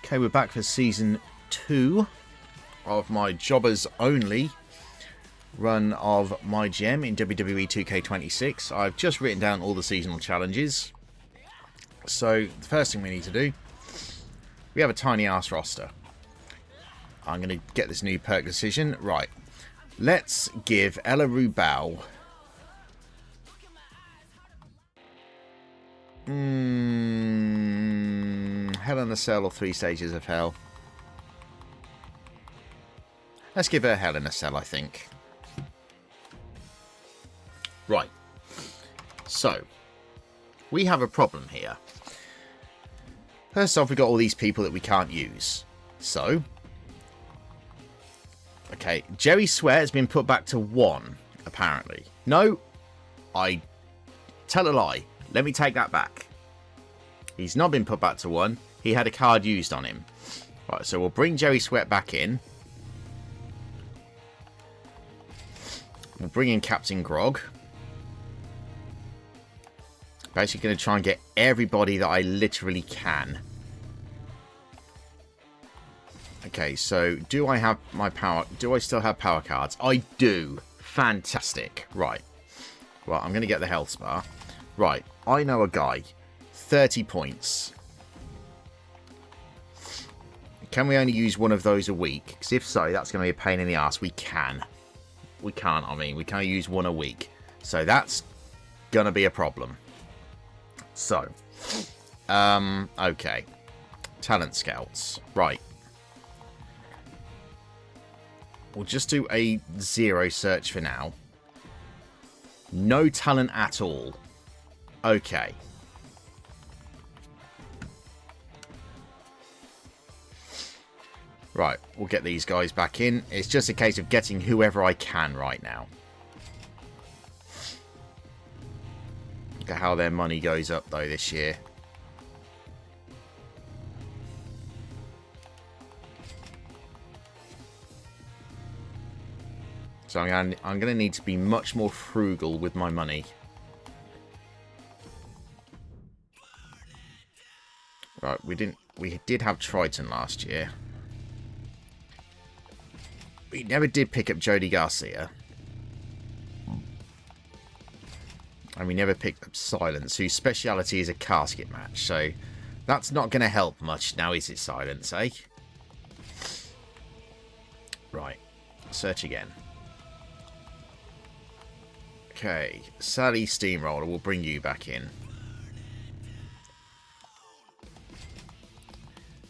Okay, we're back for Season 2 of my Jobbers Only run of MyGM in WWE 2K26. I've just written down all the seasonal challenges. So, the first thing we need to do, we have a tiny ass roster. I'm going to get this new perk decision. Right, let's give Ella Rubal... Hell in a Cell or 3 Stages of Hell. Let's give her Hell in a Cell, I think. Right. So, we have a problem here. First off, we've got all these people that we can't use. So, okay, Jerry Sweat has been put back to 1, apparently. No, I tell a lie. Let me take that back. He's not been put back to 1. He had a card used on him. Right, so we'll bring Jerry Sweat back in. We'll bring in Captain Grog. Basically going to try and get everybody that I literally can. Okay, so do I have my power? Do I still have power cards? I do. Fantastic. Right. Well, I'm going to get the health bar. Right, I know a guy. 30 points. Can we only use one of those a week? Because if so, that's going to be a pain in the ass. We can. We can't, I mean. We can only use one a week. So that's going to be a problem. So, okay. Talent scouts. Right. We'll just do a 0 search for now. No talent at all. Okay. Right, we'll get these guys back in. It's just a case of getting whoever I can right now. Look at how their money goes up, though, this year. So I'm going to need to be much more frugal with my money. Right, we did have Triton last year. We never did pick up Jody Garcia. And we never picked up Silence, whose speciality is a casket match. So that's not going to help much now, is it, Silence, eh? Right. Search again. Okay. Sally Steamroller, we'll bring you back in.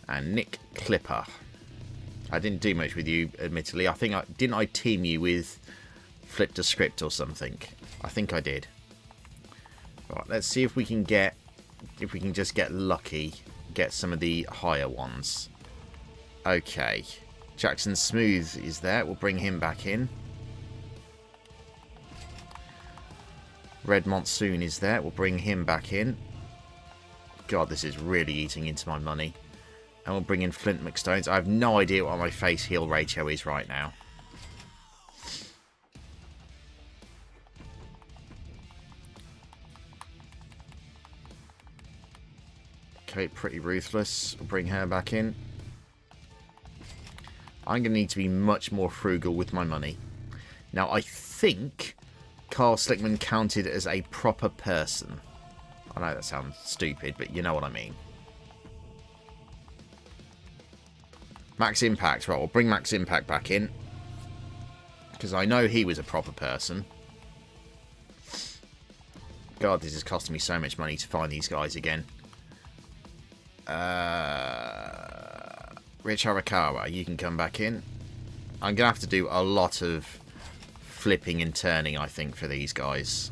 And Nick Clipper. I didn't do much with you, admittedly. I think didn't I team you with Flip to Script or something? I think I did. Right, let's see if we can just get lucky, get some of the higher ones. Okay. Jackson Smooth is there. We'll bring him back in. Red Monsoon is there. We'll bring him back in. God, this is really eating into my money. And we'll bring in Flint McStones. I have no idea what my face heal ratio is right now. Okay, Pretty Ruthless. We'll bring her back in. I'm going to need to be much more frugal with my money. Now, I think Carl Slickman counted as a proper person. I know that sounds stupid, but you know what I mean. Max Impact. Right, we'll bring Max Impact back in. Because I know he was a proper person. God, this is costing me so much money to find these guys again. Rich Arakawa, you can come back in. I'm going to have to do a lot of flipping and turning, I think, for these guys.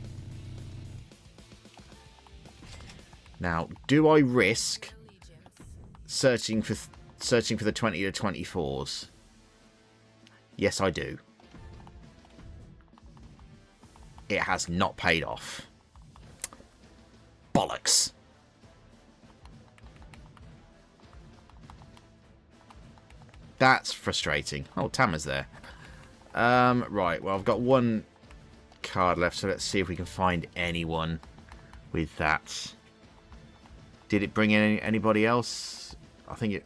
Now, do I risk searching for the 20 to 24s? Yes, I do. It has not paid off. Bollocks. That's frustrating. Oh, Tama's there. Right, well, I've got one card left, so let's see if we can find anyone with that. Did it bring in anybody else? I think it...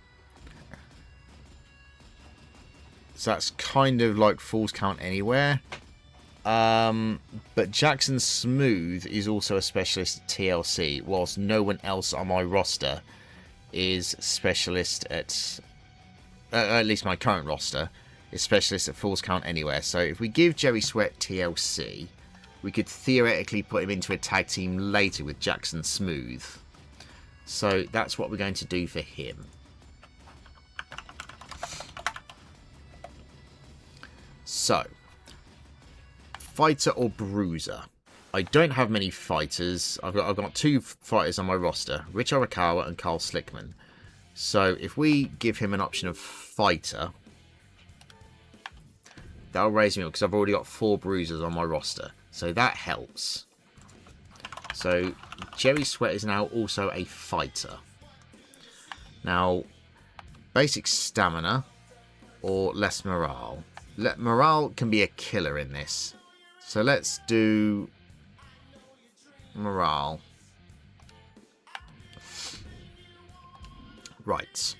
So that's kind of like Falls Count Anywhere. But Jackson Smooth is also a specialist at TLC, whilst no one else on my roster is specialist at least my current roster is specialist at Falls Count Anywhere. So if we give Jerry Sweat TLC, we could theoretically put him into a tag team later with Jackson Smooth. So that's what we're going to do for him. So, fighter or bruiser? I don't have many fighters. I've got 2 fighters on my roster, Rich Arakawa and Carl Slickman. So if we give him an option of fighter, that'll raise me up because I've already got 4 bruisers on my roster. So that helps. So Jerry Sweat is now also a fighter. Now, basic stamina or less morale. Morale can be a killer in this. So let's do morale. Right.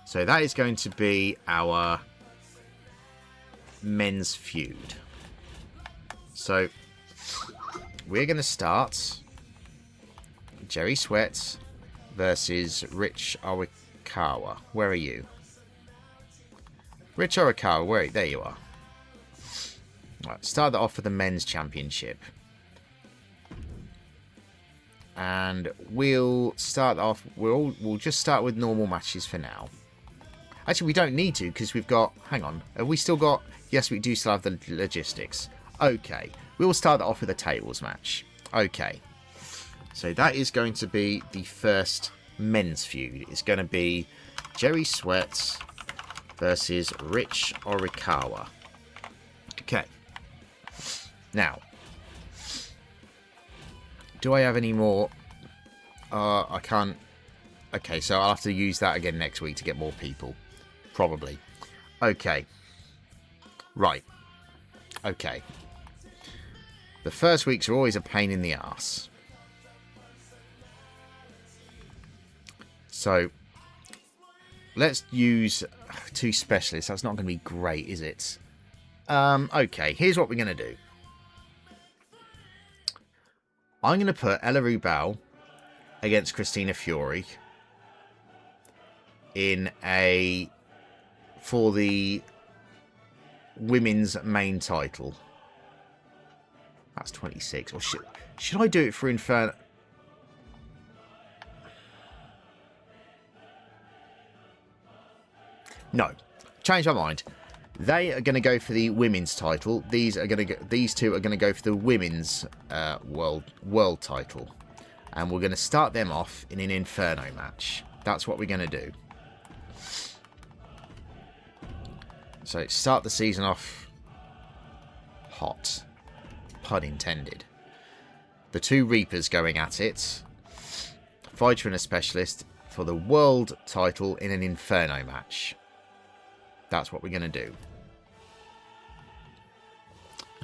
So that is going to be our men's feud. So we're going to start Jerry Sweat versus Rich Arakawa. Where are you? Rich Arakawa, there you are. Right, start that off with the men's championship. And we'll start off, we'll just start with normal matches for now. Actually, we don't need to because we've got, hang on, have we still got, yes, we do still have the logistics. Okay, we will start that off with a tables match. Okay, so that is going to be the first men's feud. It's going to be Jerry Sweat versus Rich Arakawa. Okay. Now, do I have any more? I can't. Okay, so I'll have to use that again next week to get more people. Probably. Okay. Right. Okay. The first weeks are always a pain in the arse. So, let's use 2 specialists. That's not going to be great, is it? Okay, here's what we're going to do. I'm going to put Ella Rubal against Christina Fiori for the women's main title. That's 26. Or should I do it for Inferno? No, change my mind. They are going to go for the women's title. These 2 are going to go for the women's world title, and we're going to start them off in an Inferno match. That's what we're going to do. So start the season off hot, pun intended. The 2 Reapers going at it. Fighter and a specialist for the world title in an Inferno match. That's what we're going to do.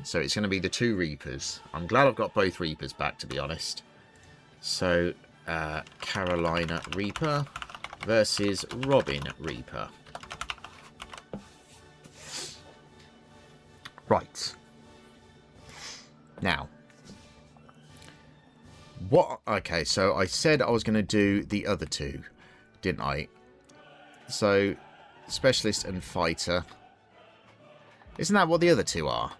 So it's going to be the 2 Reapers. I'm glad I've got both Reapers back, to be honest. So, Carolina Reaper versus Robin Reaper. Right. Now. Okay, so I said I was going to do the other 2, didn't I? So, specialist and fighter. Isn't that what the other 2 are?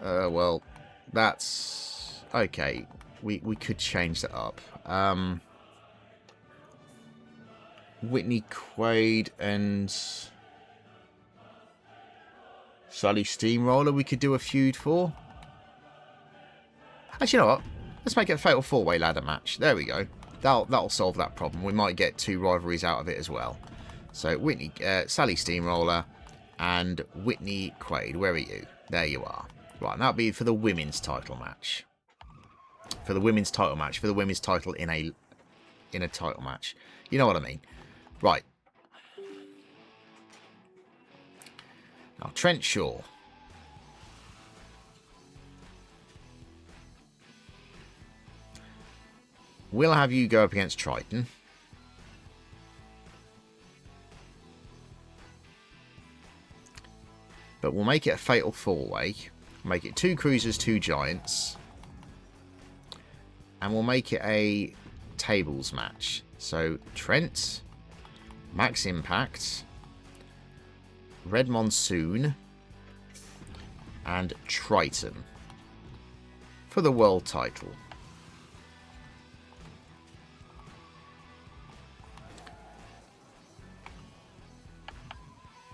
Well, that's okay. We could change that up. Whitney Quaid and Sally Steamroller we could do a feud for. Actually, you know what? Let's make it a fatal 4-way ladder match. There we go. That'll solve that problem. We might get 2 rivalries out of it as well. So Sally Steamroller and Whitney Quaid. Where are you? There you are. Right, and that'll be for the women's title match. For the women's title match. For the women's title in a title match. You know what I mean. Right. Now, Trent Shaw. We'll have you go up against Triton. But we'll make it a fatal 4-way. Make it 2 cruisers, 2 giants. And we'll make it a tables match. So Trent, Max Impact, Red Monsoon, and Triton for the world title.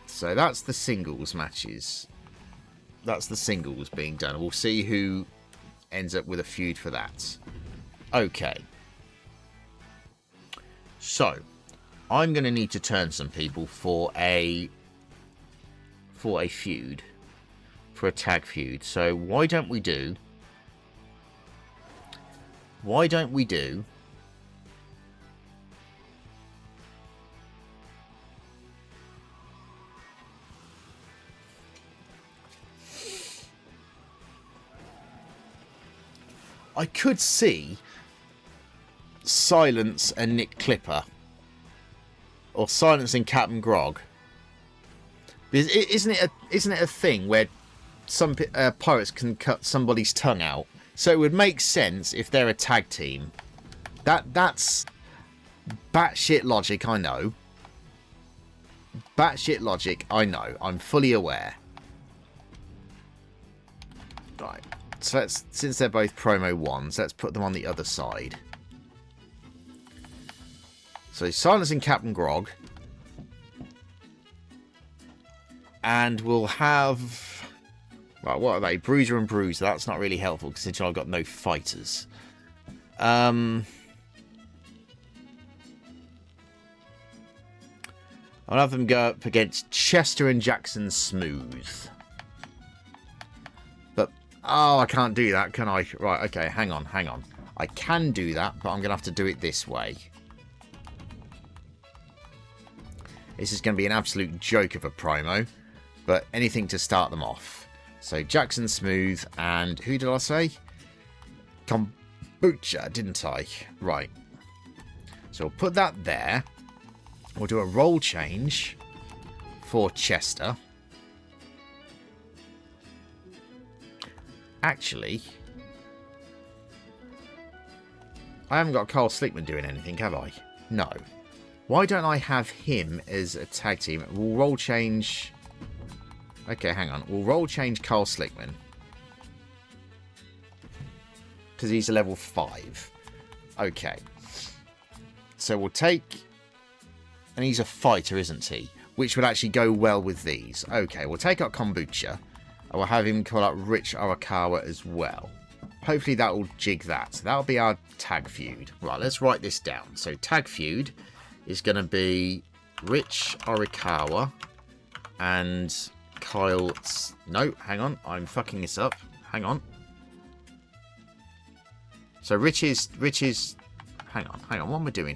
So that's the singles matches. That's the singles being done. We'll see who ends up with a feud for that. Okay. So, I'm going to need to turn some people for a feud. For a tag feud. So, why don't we do... I could see Silence and Nick Clipper, or Silence and Captain Grog. Isn't it a thing where some pirates can cut somebody's tongue out? So it would make sense if they're a tag team. That's batshit logic, I know. Batshit logic, I know. I'm fully aware. Right. So since they're both promo 1s, let's put them on the other side. So Silence and Captain Grog. And we'll have... Right, what are they? Bruiser and Bruiser. That's not really helpful since I've got no fighters. I'll have them go up against Chester and Jackson Smooth. Oh, I can't do that, can I? Right, okay, hang on. I can do that, but I'm going to have to do it this way. This is going to be an absolute joke of a promo, but anything to start them off. So, Jackson Smooth and... Who did I say? Kombucha, didn't I? Right. So, we'll put that there. We'll do a role change for Chester. Actually, I haven't got Carl Slickman doing anything, have I? No. Why don't I have him as a tag team? We'll role change... Okay, hang on. We'll role change Carl Slickman. Because he's a level 5. Okay. So we'll take... And he's a fighter, isn't he? Which would actually go well with these. Okay, we'll take out Kombucha. I will have him call out Rich Arakawa as well. Hopefully that will jig that. So that'll be our tag feud. Right, let's write this down. So tag feud is going to be Rich Arakawa and Kyle... No, hang on. I'm fucking this up. Hang on. So Rich is... Hang on. What am I doing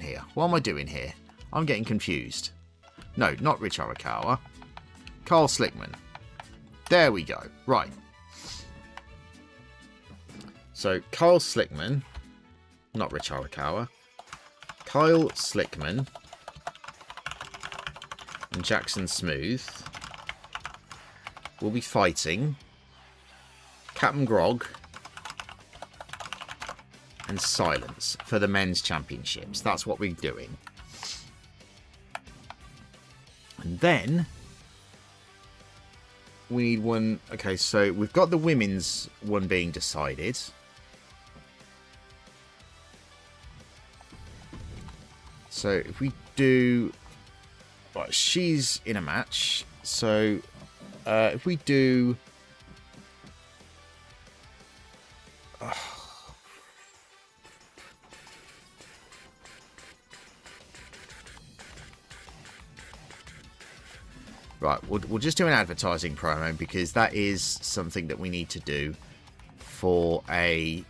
here? I'm getting confused. No, not Rich Arakawa. Carl Slickman. There we go. Right. So, Kyle Slickman. Not Rich Arakawa. Kyle Slickman. And Jackson Smooth will be fighting Captain Grog and Silence for the men's championships. That's what we're doing. And then... we need one... Okay, so we've got the women's one being decided. So if we do... Well, she's in a match. So if we do... Right, we'll just do an advertising promo because that is something that we need to do for a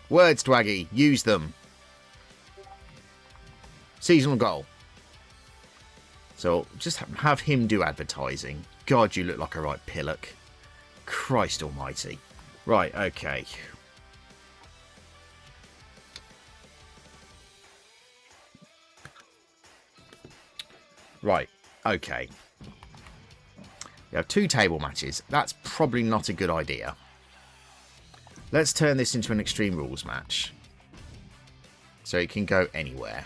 words, Dwaggy, use them. Seasonal goal. So just have him do advertising. God, you look like a right pillock. Christ almighty. Right, okay. Right, okay. We have 2 table matches. That's probably not a good idea. Let's turn this into an Extreme Rules match. So it can go anywhere.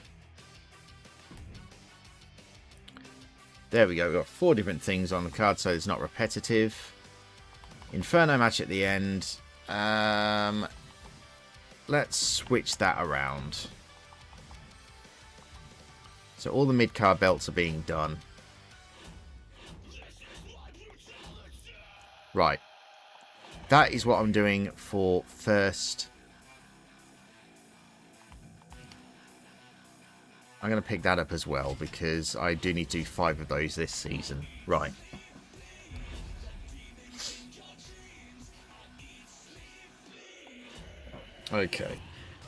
There we go. We've got 4 different things on the card, so it's not repetitive. Inferno match at the end. Let's switch that around. So all the mid-card belts are being done. Right. That is what I'm doing for first. I'm going to pick that up as well because I do need to do 5 of those this season. Right. Okay.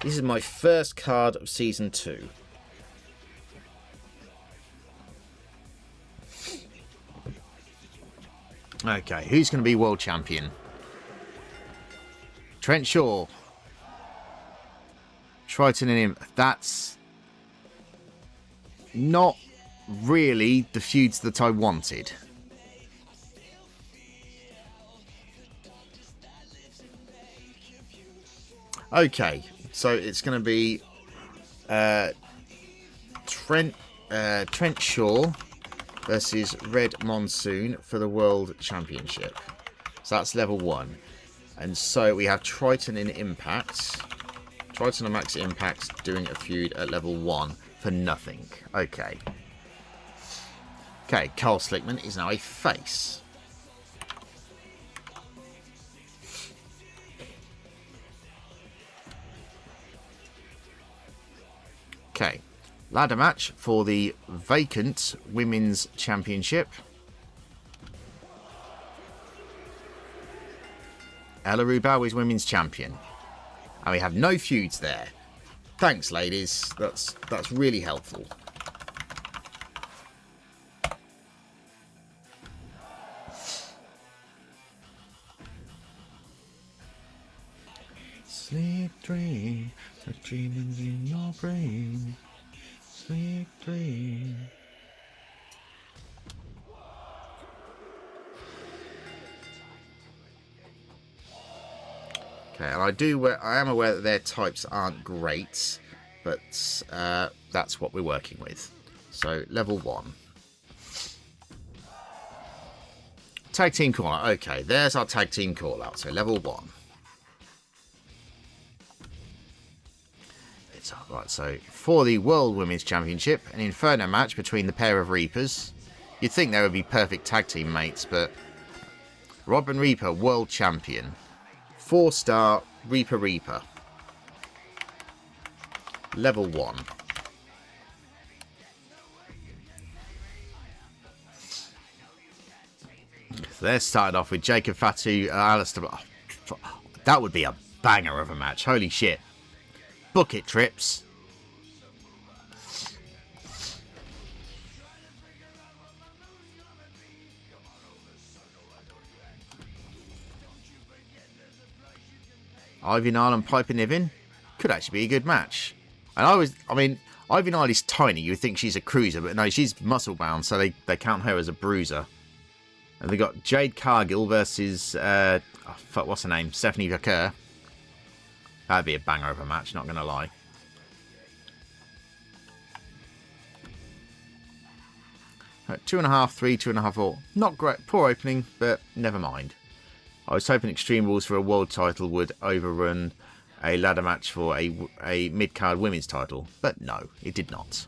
This is my first card of Season 2. Okay, who's going to be World Champion? Trent Shaw. Triton and him. That's not really the feuds that I wanted. Okay, so it's going to be Trent Shaw versus Red Monsoon for the World Championship. So that's level 1. And so we have Triton in Impact. Triton and Max Impact doing a feud at level 1 for nothing. Okay. Okay, Carl Slickman is now a face. Okay. Ladder match for the vacant Women's Championship. Ella Rubau is Women's Champion. And we have no feuds there. Thanks, ladies. That's really helpful. Sleep dream, the dreaming's in your brain. Sleep dream. Okay, and I am aware that their types aren't great, but that's what we're working with. So level 1. Tag team call out. Okay, there's our tag team call out. So level 1. It's right. So for the World Women's Championship, an Inferno match between the pair of Reapers. You'd think they would be perfect tag team mates, but Robin Reaper, World Champion. 4-star Reaper. Level 1. So they're started off with Jacob Fatu, Alistair. That would be a banger of a match. Holy shit. Book it, Trips. Ivy Nile and Piper Niven could actually be a good match. And I mean, Ivy Nile is tiny. You would think she's a cruiser, but no, she's muscle bound, so they count her as a bruiser. And they got Jade Cargill versus what's her name? Stephanie Vaquer. That'd be a banger of a match, not gonna lie. Right, 2.5, 3, 2.5, 4. Not great, poor opening, but never mind. I was hoping Extreme Rules for a world title would overrun a ladder match for a mid-card women's title, but no, it did not.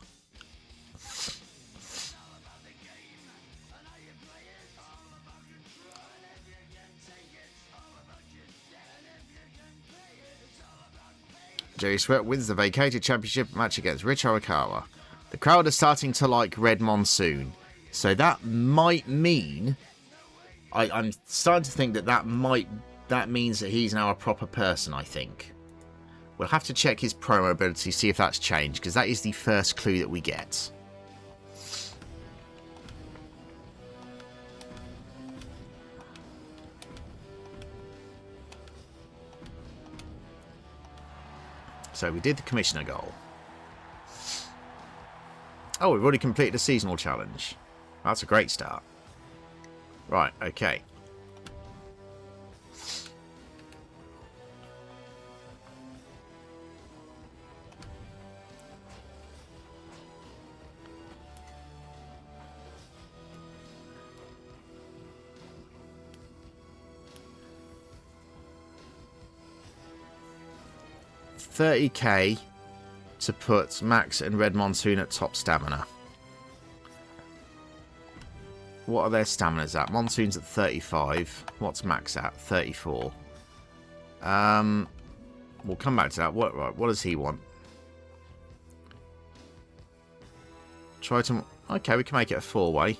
Jerry Sweat wins the vacated championship match against Rich Arakawa. The crowd are starting to like Red Monsoon, so that might mean... I'm starting to think that means that he's now a proper person, I think. We'll have to check his promo ability, see if that's changed, because that is the first clue that we get. So we did the commissioner goal. Oh, we've already completed a seasonal challenge. That's a great start. Right, okay. $30k to put Max and Red Monsoon at top stamina. What are their staminas at? Monsoon's at 35. What's Max at? 34. We'll come back to that. What does he want? Try to... Okay, we can make it a 4-way.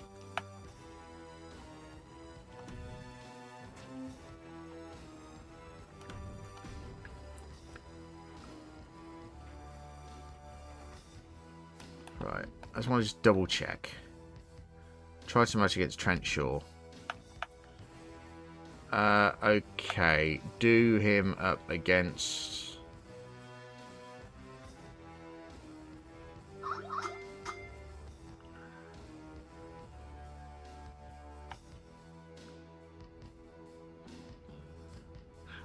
Right. I just want to just double check. Try to match against Trent Shaw. Okay. Do him up against...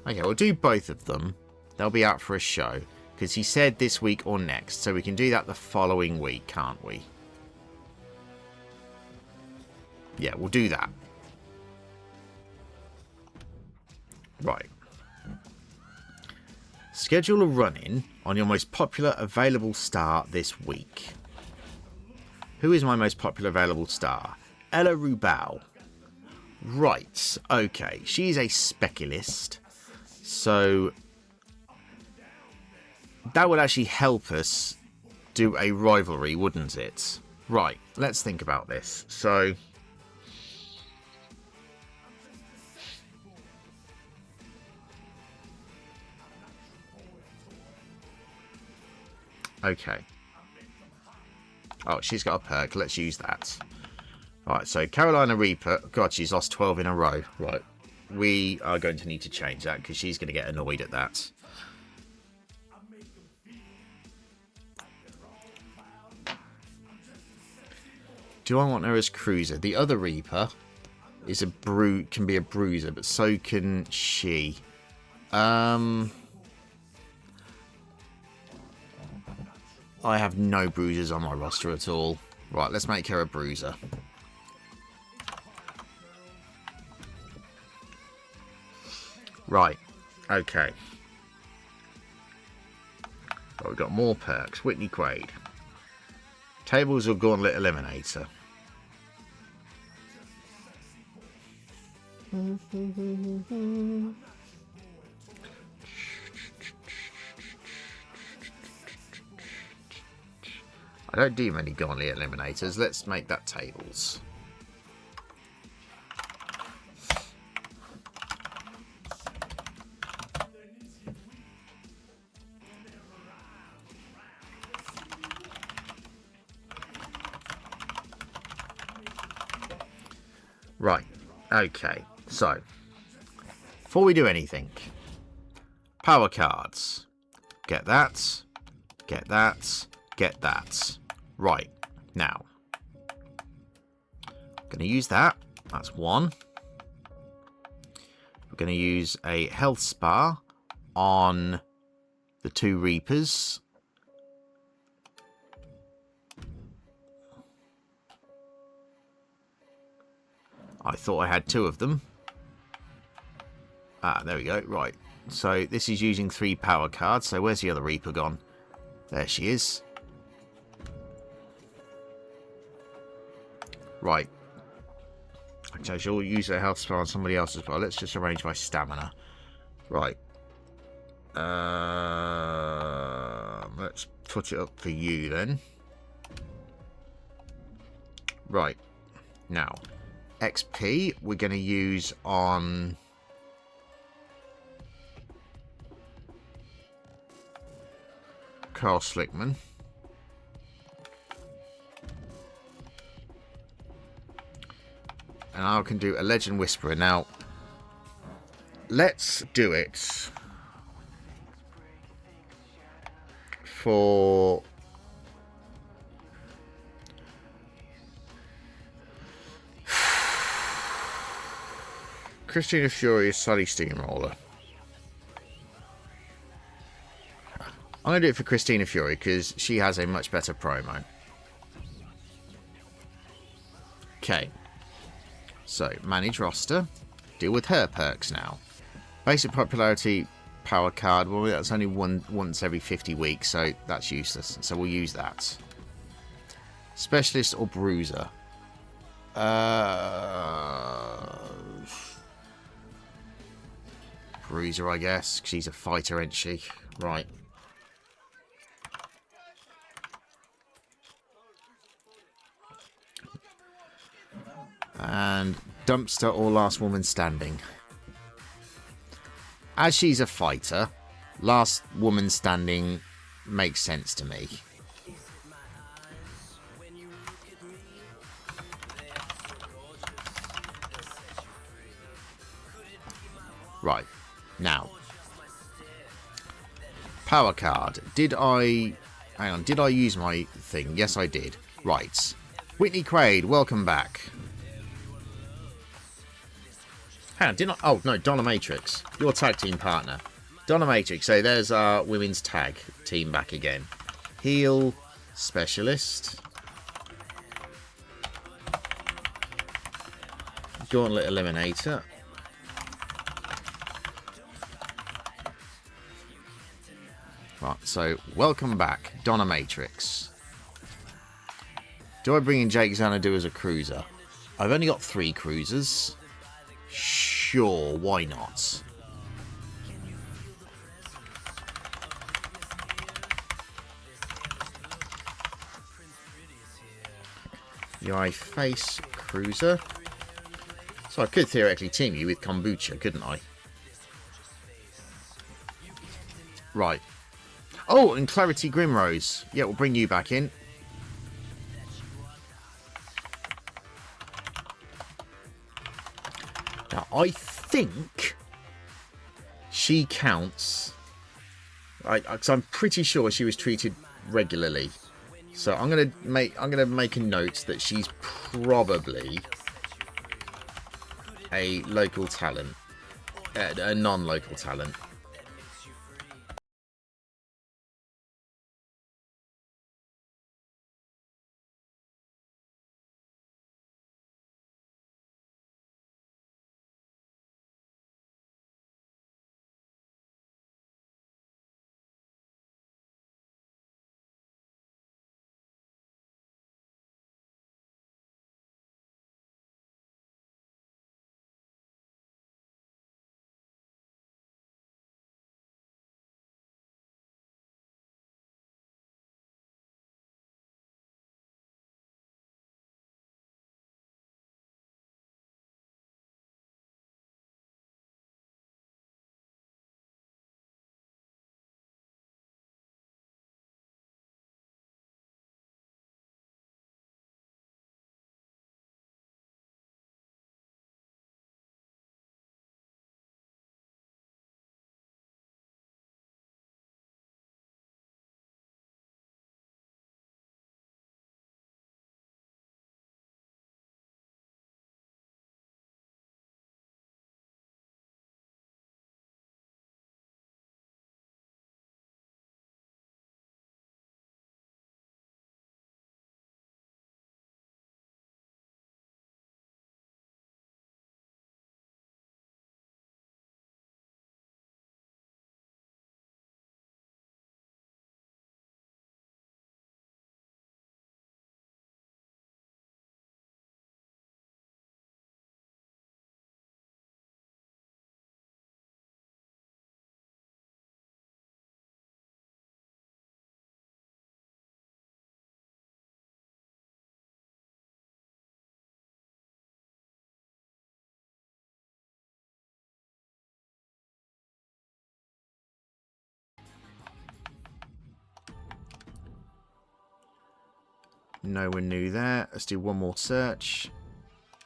Okay, we'll do both of them. They'll be out for a show. Because he said this week or next. So we can do that the following week, can't we? Yeah, we'll do that. Right. Schedule a run-in on your most popular available star this week. Who is my most popular available star? Ella Rubal. Right. Okay. She's a speculist. So... that would actually help us do a rivalry, wouldn't it? Right, let's think about this. So... okay. Oh, she's got a perk. Let's use that. Right, so Carolina Reaper. God, she's lost 12 in a row. Right. We are going to need to change that because she's going to get annoyed at that. Do I want her as cruiser? The other Reaper is can be a bruiser, but so can she. I have no bruisers on my roster at all. Right, let's make her a bruiser. Right, okay. Oh, we've got more perks. Whitney Quaid. Tables or Gauntlet Eliminator. I don't do many Gauntlet Eliminators. Let's make that tables. Right, okay, so, before we do anything, power cards, get that, get that, get that. Right, now, I'm going to use that, that's one. We're going to use a health spa on the two Reapers. I thought I had two of them. Ah, there we go. Right. So this is using 3 power cards. So where's the other Reaper gone? There she is. Right. Okay, she'll use her health spell on somebody else as well. Let's just arrange my stamina. Right. Let's put it up for you then. Right. Now, XP we're going to use on Carl Slickman. And I can do a Legend Whisperer. Now, let's do it for Christina Fury or Sully Steamroller? I'm going to do it for Christina Fury because she has a much better promo. Okay. So, manage roster. Deal with her perks now. Basic popularity power card. Well, that's only once every 50 weeks, so that's useless. So we'll use that. Specialist or bruiser? Bruiser, I guess. She's a fighter, isn't she? Right. And dumpster or last woman standing. As she's a fighter, last woman standing makes sense to me. Right. Now. Power card. Did I... Hang on. Did I use my thing? Yes, I did. Right. Whitney Quaid, welcome back. Hang on, didn't I... Oh, no, Donna Matrix. Your tag team partner. Donna Matrix. So there's our women's tag team back again. Heel specialist. Gauntlet eliminator. Right, so welcome back, Donna Matrix. Do I bring in Jake Xanadu as a cruiser? I've only got 3 cruisers. Sure, why not? I face cruiser. So I could theoretically team you with kombucha, couldn't I? Right. Oh, and Clarity Grimrose. Yeah, we'll bring you back in. Now, I think she counts. Because I'm pretty sure she was treated regularly. So I'm gonna make a note that she's probably a local talent, a non-local talent. No one knew that. Let's do one more search.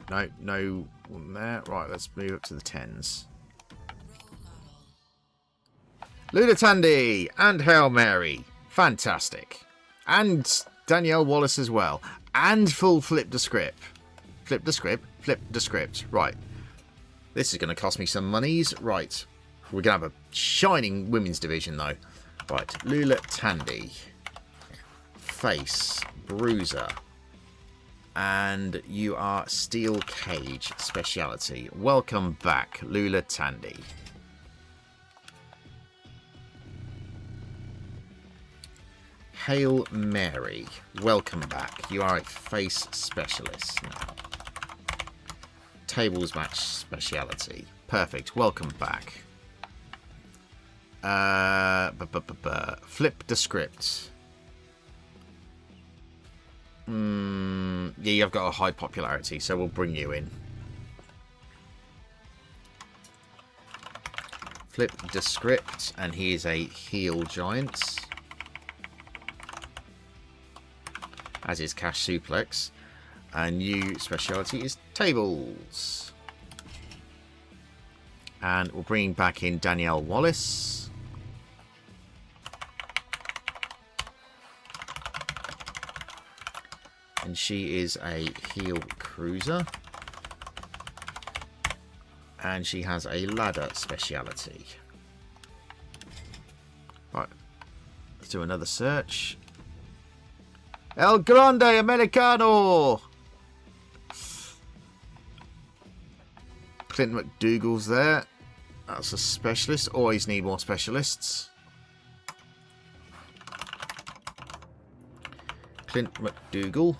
No one there. Right, let's move up to the 10s. Luna Tandy and Hail Mary. Fantastic. And Danielle Wallace as well. And full flip the script. Flip the script. Flip the script. Right. This is going to cost me some monies. Right. We're going to have a shining women's division, though. Right. Lula Tandy. Face. Bruiser. And you are Steel Cage Speciality. Welcome back, Lula Tandy. Hail Mary. Welcome back. You are a Face Specialist now. Tables Match Speciality. Perfect. Welcome back. Flip the script. Yeah, you've got a high popularity, so we'll bring you in. Flip the script, and he is a heel giant. As is Cash Suplex. And new speciality is tables. And we're bringing back in Danielle Wallace. And she is a heel cruiser. And she has a ladder speciality. Right. Let's do another search. El Grande Americano! Clint McDougal's there. That's a specialist. Always need more specialists. Clint McDougal.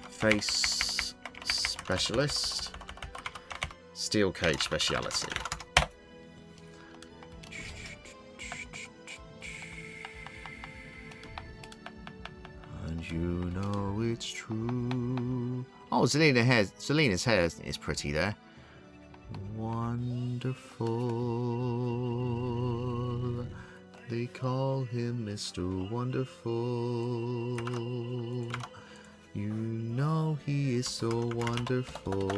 Face specialist. Steel Cage speciality. And you know it's true. Oh, Zelina's hair is pretty there. Wonderful. They call him Mr. Wonderful. You know he is so wonderful.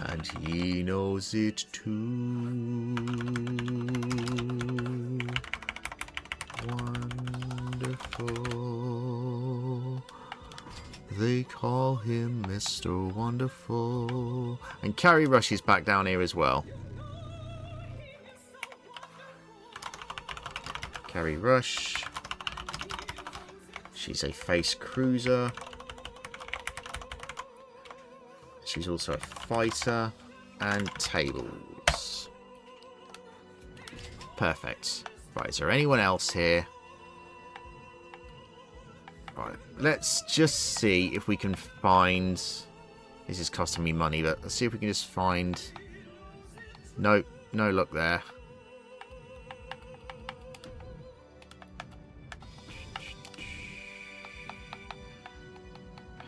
And he knows it too. Wonderful. They call him Mr. Wonderful. And Carrie Rush is back down here as well. Carrie Rush. She's a face cruiser. She's also a fighter. And tables. Perfect. Right, is there anyone else here? Right, let's just see if we can find... This is costing me money, but let's see if we can just find... Nope, no luck there.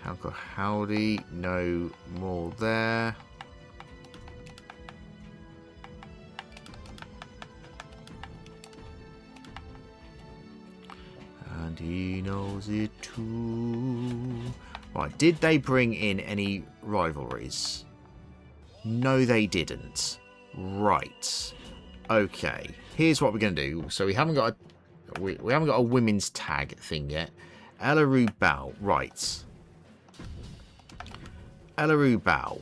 Uncle Howdy, no more there. And he knows it too. Right, did they bring in any rivalries? No, they didn't. Right. Okay. Here's what we're going to do. So we haven't got a women's tag thing yet. Elaru Bao. Right. Elaru Bao.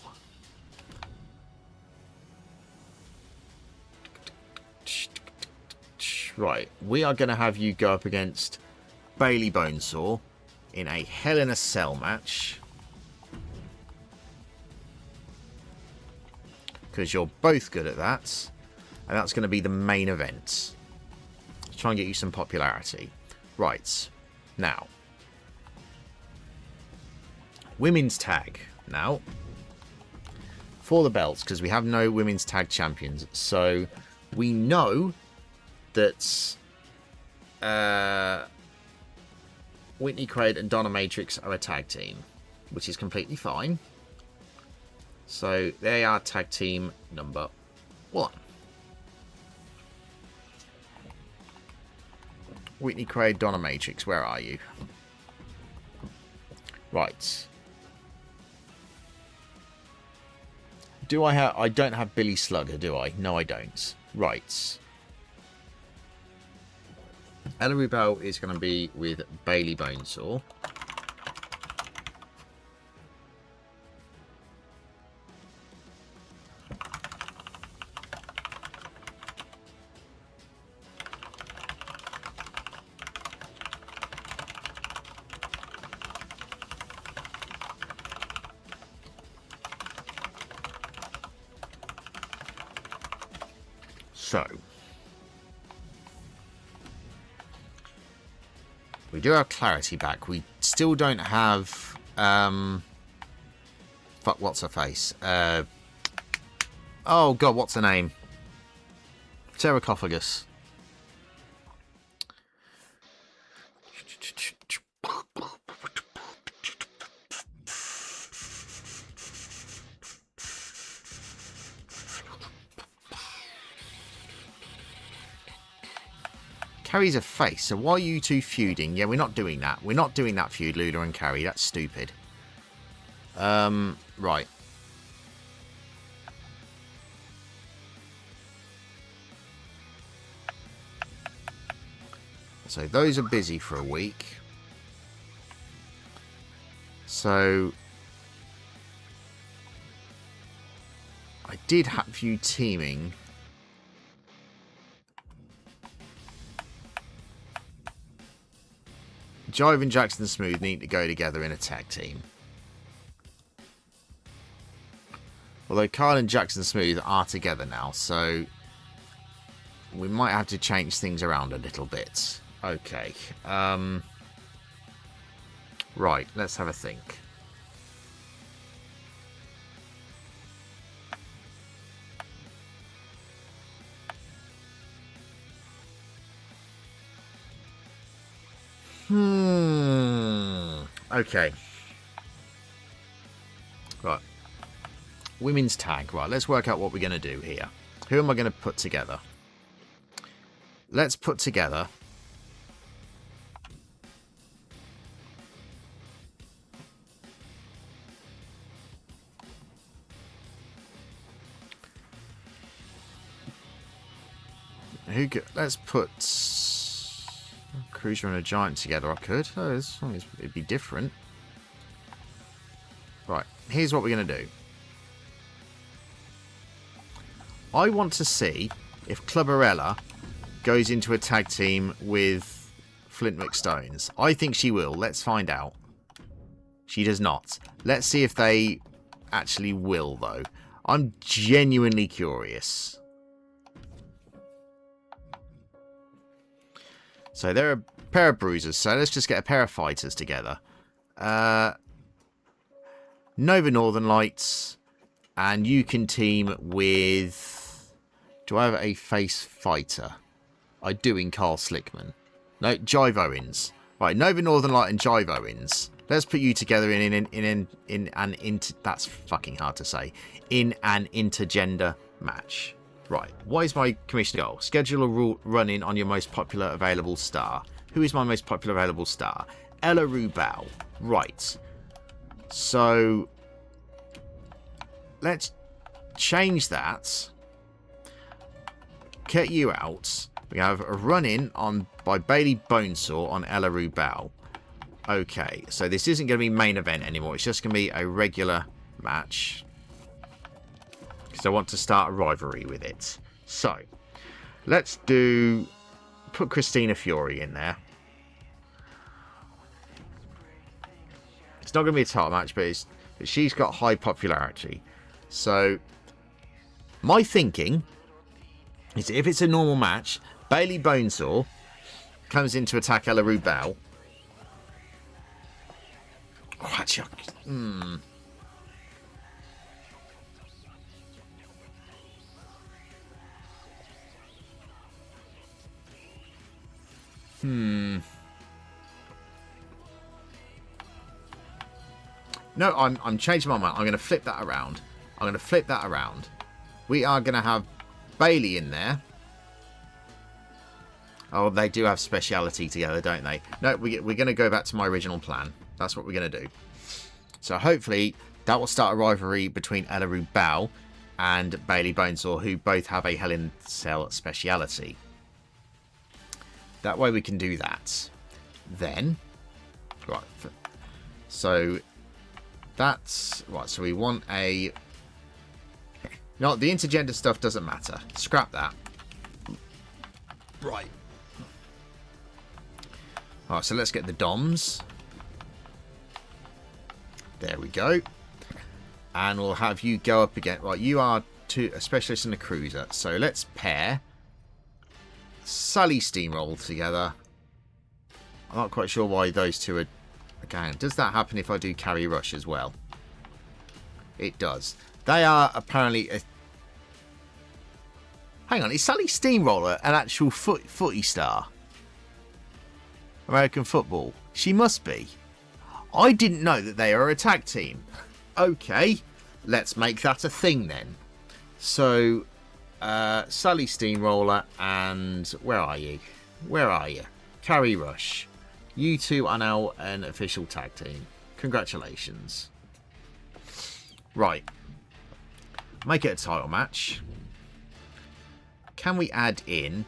Right. We are going to have you go up against Bailey Bonesaw in a Hell in a Cell match. Because you're both good at that. And that's going to be the main event. Let's try and get you some popularity. Right. Now. Women's tag. Now. For the belts. Because we have no women's tag champions. So we know that Whitney Craig and Donna Matrix are a tag team, which is completely fine. So they are tag team number 1. Whitney Craig, Donna Matrix, where are you? Right. Do I have... I don't have Billy Slugger, do I? No, I don't. Right. Elaru Bell is going to be with Bailey Bonesaw. So we do have clarity back. We still don't have fuck, what's her face? Oh god, what's her name? Sarcophagus. Carrie's a face, so why are you two feuding? Yeah, we're not doing that. We're not doing that feud, Luna and Carrie. That's stupid. Right. So those are busy for a week. So I did have you teaming. Jive and Jackson Smooth need to go together in a tag team. Although Kyle and Jackson Smooth are together now, so we might have to change things around a little bit. Okay. Right, let's have a think. Okay. Right. Women's tag. Right, let's work out what we're going to do here. Who am I going to put together? Let's put together... Let's put Cruiser and a Giant together. I could. Oh, as long as it'd be different. Right. Here's what we're going to do. I want to see if Clubberella goes into a tag team with Flint McStones. I think she will. Let's find out. She does not. Let's see if they actually will, though. I'm genuinely curious. So they're a pair of bruisers, so let's just get a pair of fighters together. Nova Northern Lights, and you can team with... Do I have a face fighter? I do in Carl Slickman. No, Jive Owens. Right, Nova Northern Light and Jive Owens. Let's put you together in an that's fucking hard to say. In an intergender match. Right, what is my commission goal? Schedule a run-in on your most popular available star. Who is my most popular available star? Ella Rubal. Right. So, let's change that. Get you out. We have a run-in by Bailey Bonesaw on Ella Rubal. Okay, so this isn't going to be main event anymore. It's just going to be a regular match. Because I want to start a rivalry with it. So, let's put Christina Fury in there. It's not going to be a title match, but she's got high popularity. So, my thinking is if it's a normal match, Bailey Bonesaw comes in to attack Ella Rubal. Oh, actually, No, I'm changing my mind. I'm going to flip that around. We are going to have Bailey in there. Oh, they do have speciality together, don't they? No, we're going to go back to my original plan. That's what we're going to do. So hopefully that will start a rivalry between Ella Rubal and Bailey Bonesaw, who both have a Hell in a Cell speciality. That way we can do that. Then, right. So that's right. So we want a. No, the intergender stuff doesn't matter. Scrap that. Right. Alright, so let's get the DOMs. There we go. And we'll have you go up again. Right, you are a specialist in a cruiser. So let's pair Sully Steamroll together. I'm not quite sure why those two are... Again, does that happen if I do Carry Rush as well? It does. They are apparently... Hang on, is Sully Steamroller an actual footy star? American football? She must be. I didn't know that they are a tag team. Okay, let's make that a thing then. So, Sully Steamroller and... Where are you? Where are you? Carry Rush. You two are now an official tag team. Congratulations. Right. Make it a title match. Can we add in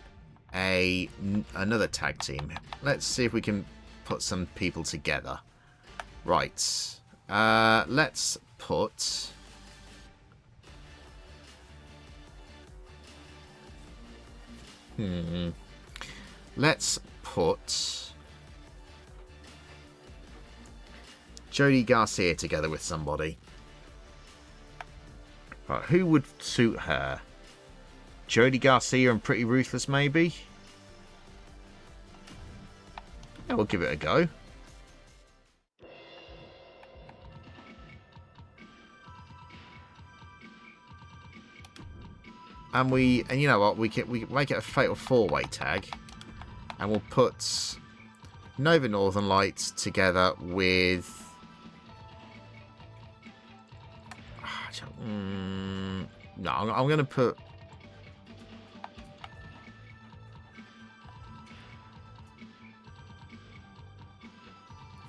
another tag team? Let's see if we can put some people together. Right. Let's put... Let's put... Jody Garcia together with somebody. Right, who would suit her? Jody Garcia and Pretty Ruthless, maybe? Yeah, we'll give it a go. And you know what, we make it a fatal 4-way tag, and we'll put Nova Northern Lights together with no, I'm going to put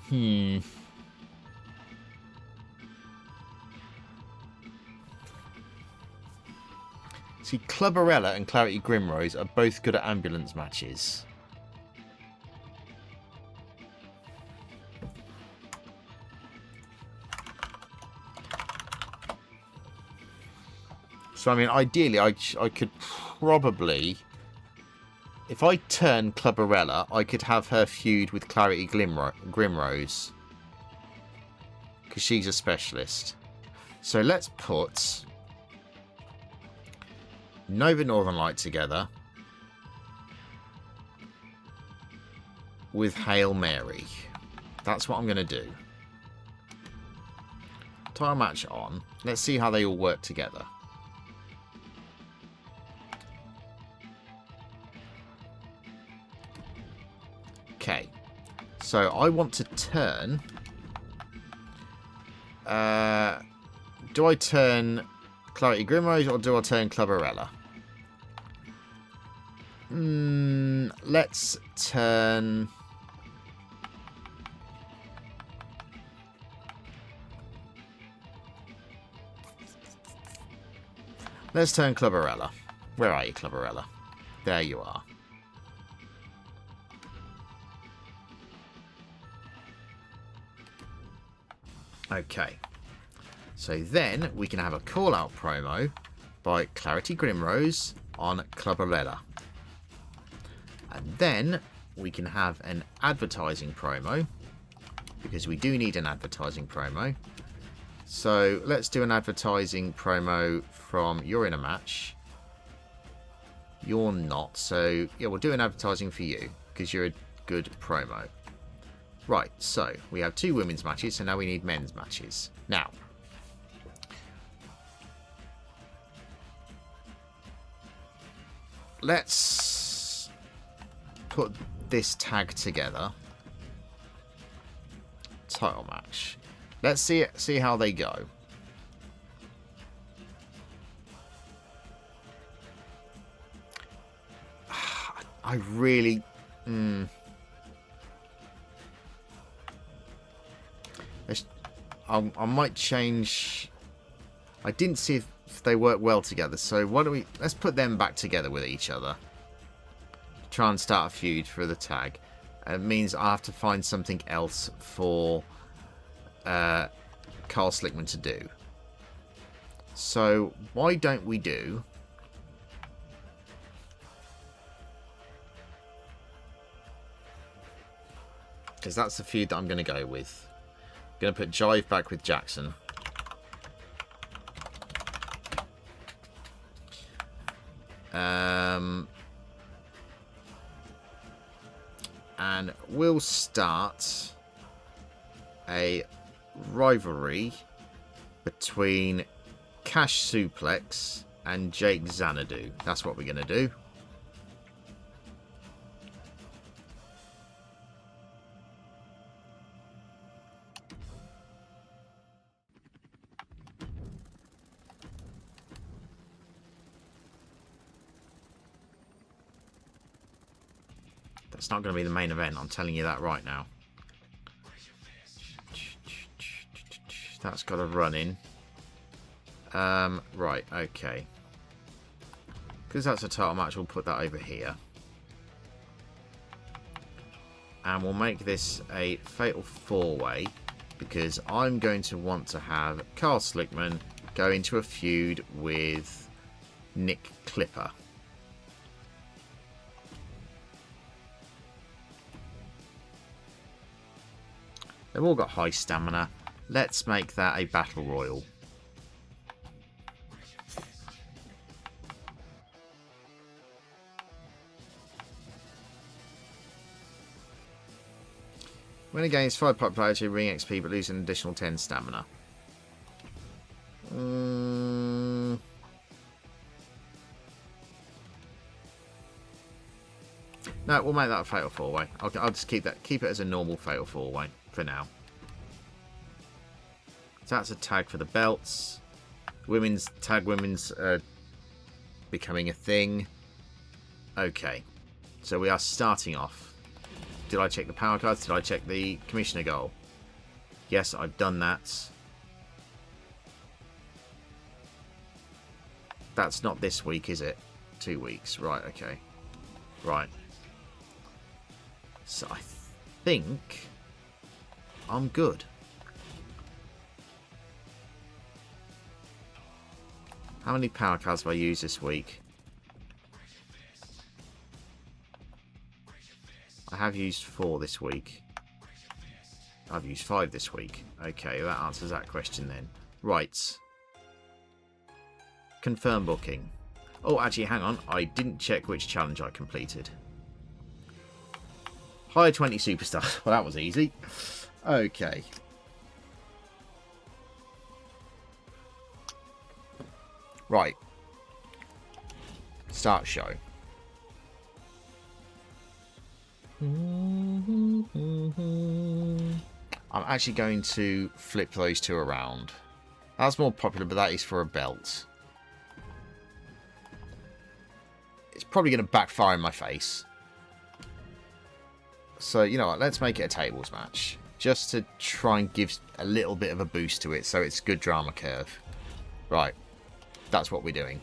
See, Clubberella and Clarity Grimrose are both good at ambulance matches. So, I mean, ideally, I could probably... If I turn Clubberella, I could have her feud with Clarity Grimrose. Because she's a specialist. So, let's put Nova Northern Light together with Hail Mary. That's what I'm going to do. Title match on. Let's see how they all work together. Okay, so I want to turn... do I turn Clarity Grimrose or do I turn Clubberella? Let's turn... Let's turn Clubberella. Where are you, Clubberella? There you are. Okay, so then we can have a call-out promo by Clarity Grimrose on Clubberella. And then we can have an advertising promo, because we do need an advertising promo. So let's do an advertising promo from You're in a Match. You're not, so yeah, we'll do an advertising for you, because you're a good promo. Right, so we have 2 women's matches, so now we need men's matches. Now, let's put this tag together. Title match. Let's see how they go. I really... I might change... I didn't see if they work well together, so why don't we... Let's put them back together with each other. Try and start a feud for the tag. It means I have to find something else for Carl Slickman to do. So why don't we do... Because that's the feud that I'm going to go with. I'm going to put Jive back with Jackson. And we'll start a rivalry between Cash Suplex and Jake Xanadu. That's what we're going to do. That's not going to be the main event, I'm telling you that right now. That's got a run in. Right, okay. Because that's a title match, we'll put that over here. And we'll make this a fatal 4-way, because I'm going to want to have Carl Slickman go into a feud with Nick Clipper. They've all got high stamina. Let's make that a battle royal. Win against 5 popularity, ring XP, but lose an additional 10 stamina. No, we'll make that a fatal 4-way. I'll just keep it as a normal fatal 4-way for now. So that's a tag for the belts. Women's becoming a thing. Okay, so we are starting off. Did I check the power cards? Did I check the commissioner goal? Yes, I've done that. That's not this week, is it? 2 weeks. Right, okay. Right. So I think I'm good. How many power cards have I used this week? I have used 4 this week. I've used 5 this week. Okay, that answers that question then. Right. Confirm booking. Oh, actually, hang on. I didn't check which challenge I completed. Hire 20 superstars. Well, that was easy. Okay. Right. Start show. I'm actually going to flip those 2 around. That's more popular, but that is for a belt. It's probably going to backfire in my face. So, you know what, let's make it a tables match. Just to try and give a little bit of a boost to it, so it's good drama curve. Right. That's what we're doing.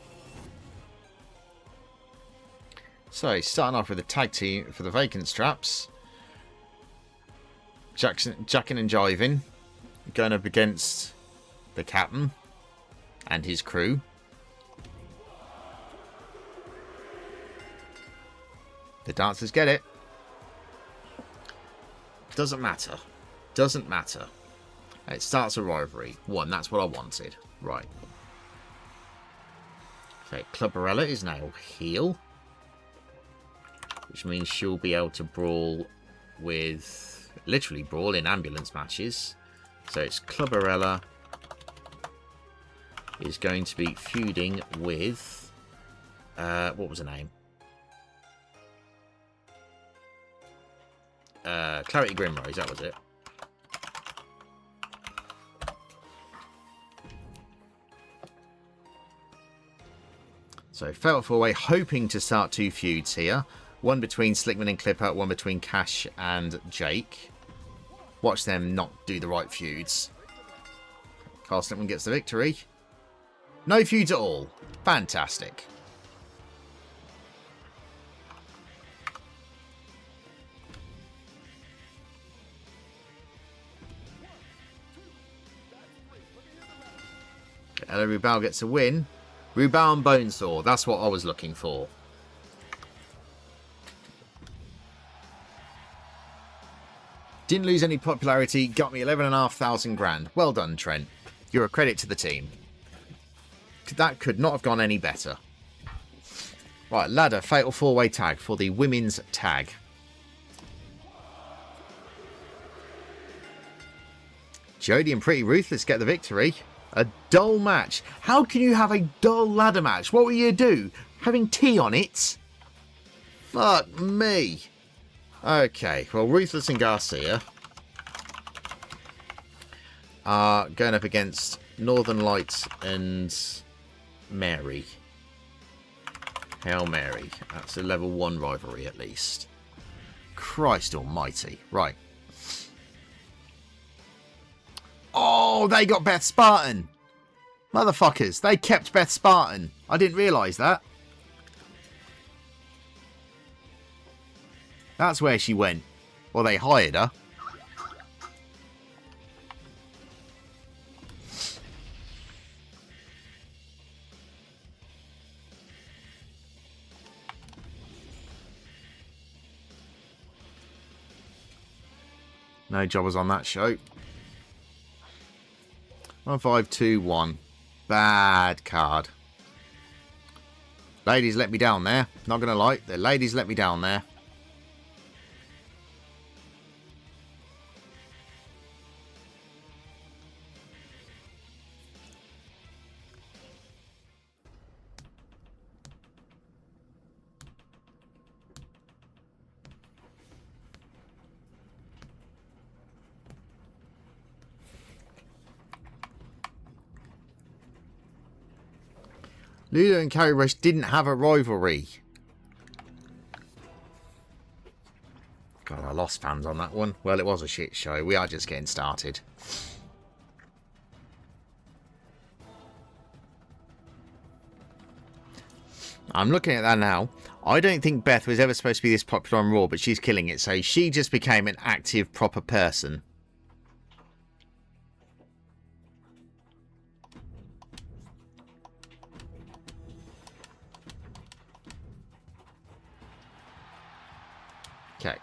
So, starting off with a tag team for the vacant straps. Jacking and jiving. Going up against the captain and his crew. The dancers get it. Doesn't matter. Doesn't matter. It starts a rivalry. 1, that's what I wanted. Right. Okay, Clubberella is now heel. Which means she'll be able to brawl with... literally brawl in ambulance matches. So it's Clubberella is going to be feuding with... what was her name? Clarity Grimrose, that was it. So, Fatal 4-Way, hoping to start 2 feuds here. One between Slickman and Clipper, one between Cash and Jake. Watch them not do the right feuds. Carl Slickman gets the victory. No feuds at all. Fantastic. Ella Rubal gets a win. Rubal and Bonesaw. That's what I was looking for. Didn't lose any popularity. Got me 11,500 grand. Well done, Trent. You're a credit to the team. That could not have gone any better. Right, ladder. Fatal 4-way tag for the women's tag. Jody and Pretty Ruthless get the victory. A dull match. How can you have a dull ladder match? What will you do? Having tea on it? Fuck me. Okay, well, Ruthless and Garcia are going up against Northern Lights and Mary. Hail Mary. That's a level 1 rivalry at least. Christ almighty. Right. Oh, they got Beth Spartan. Motherfuckers. They kept Beth Spartan. I didn't realise that. That's where she went. Well, they hired her. No jobbers on that show. 1521. Bad card. Ladies let me down there. Not going to lie. The ladies let me down there. Lulu and Carrie Rush didn't have a rivalry. God, I lost fans on that one. Well, it was a shit show. We are just getting started. I'm looking at that now. I don't think Beth was ever supposed to be this popular on Raw, but she's killing it. So she just became an active, proper person. Okay.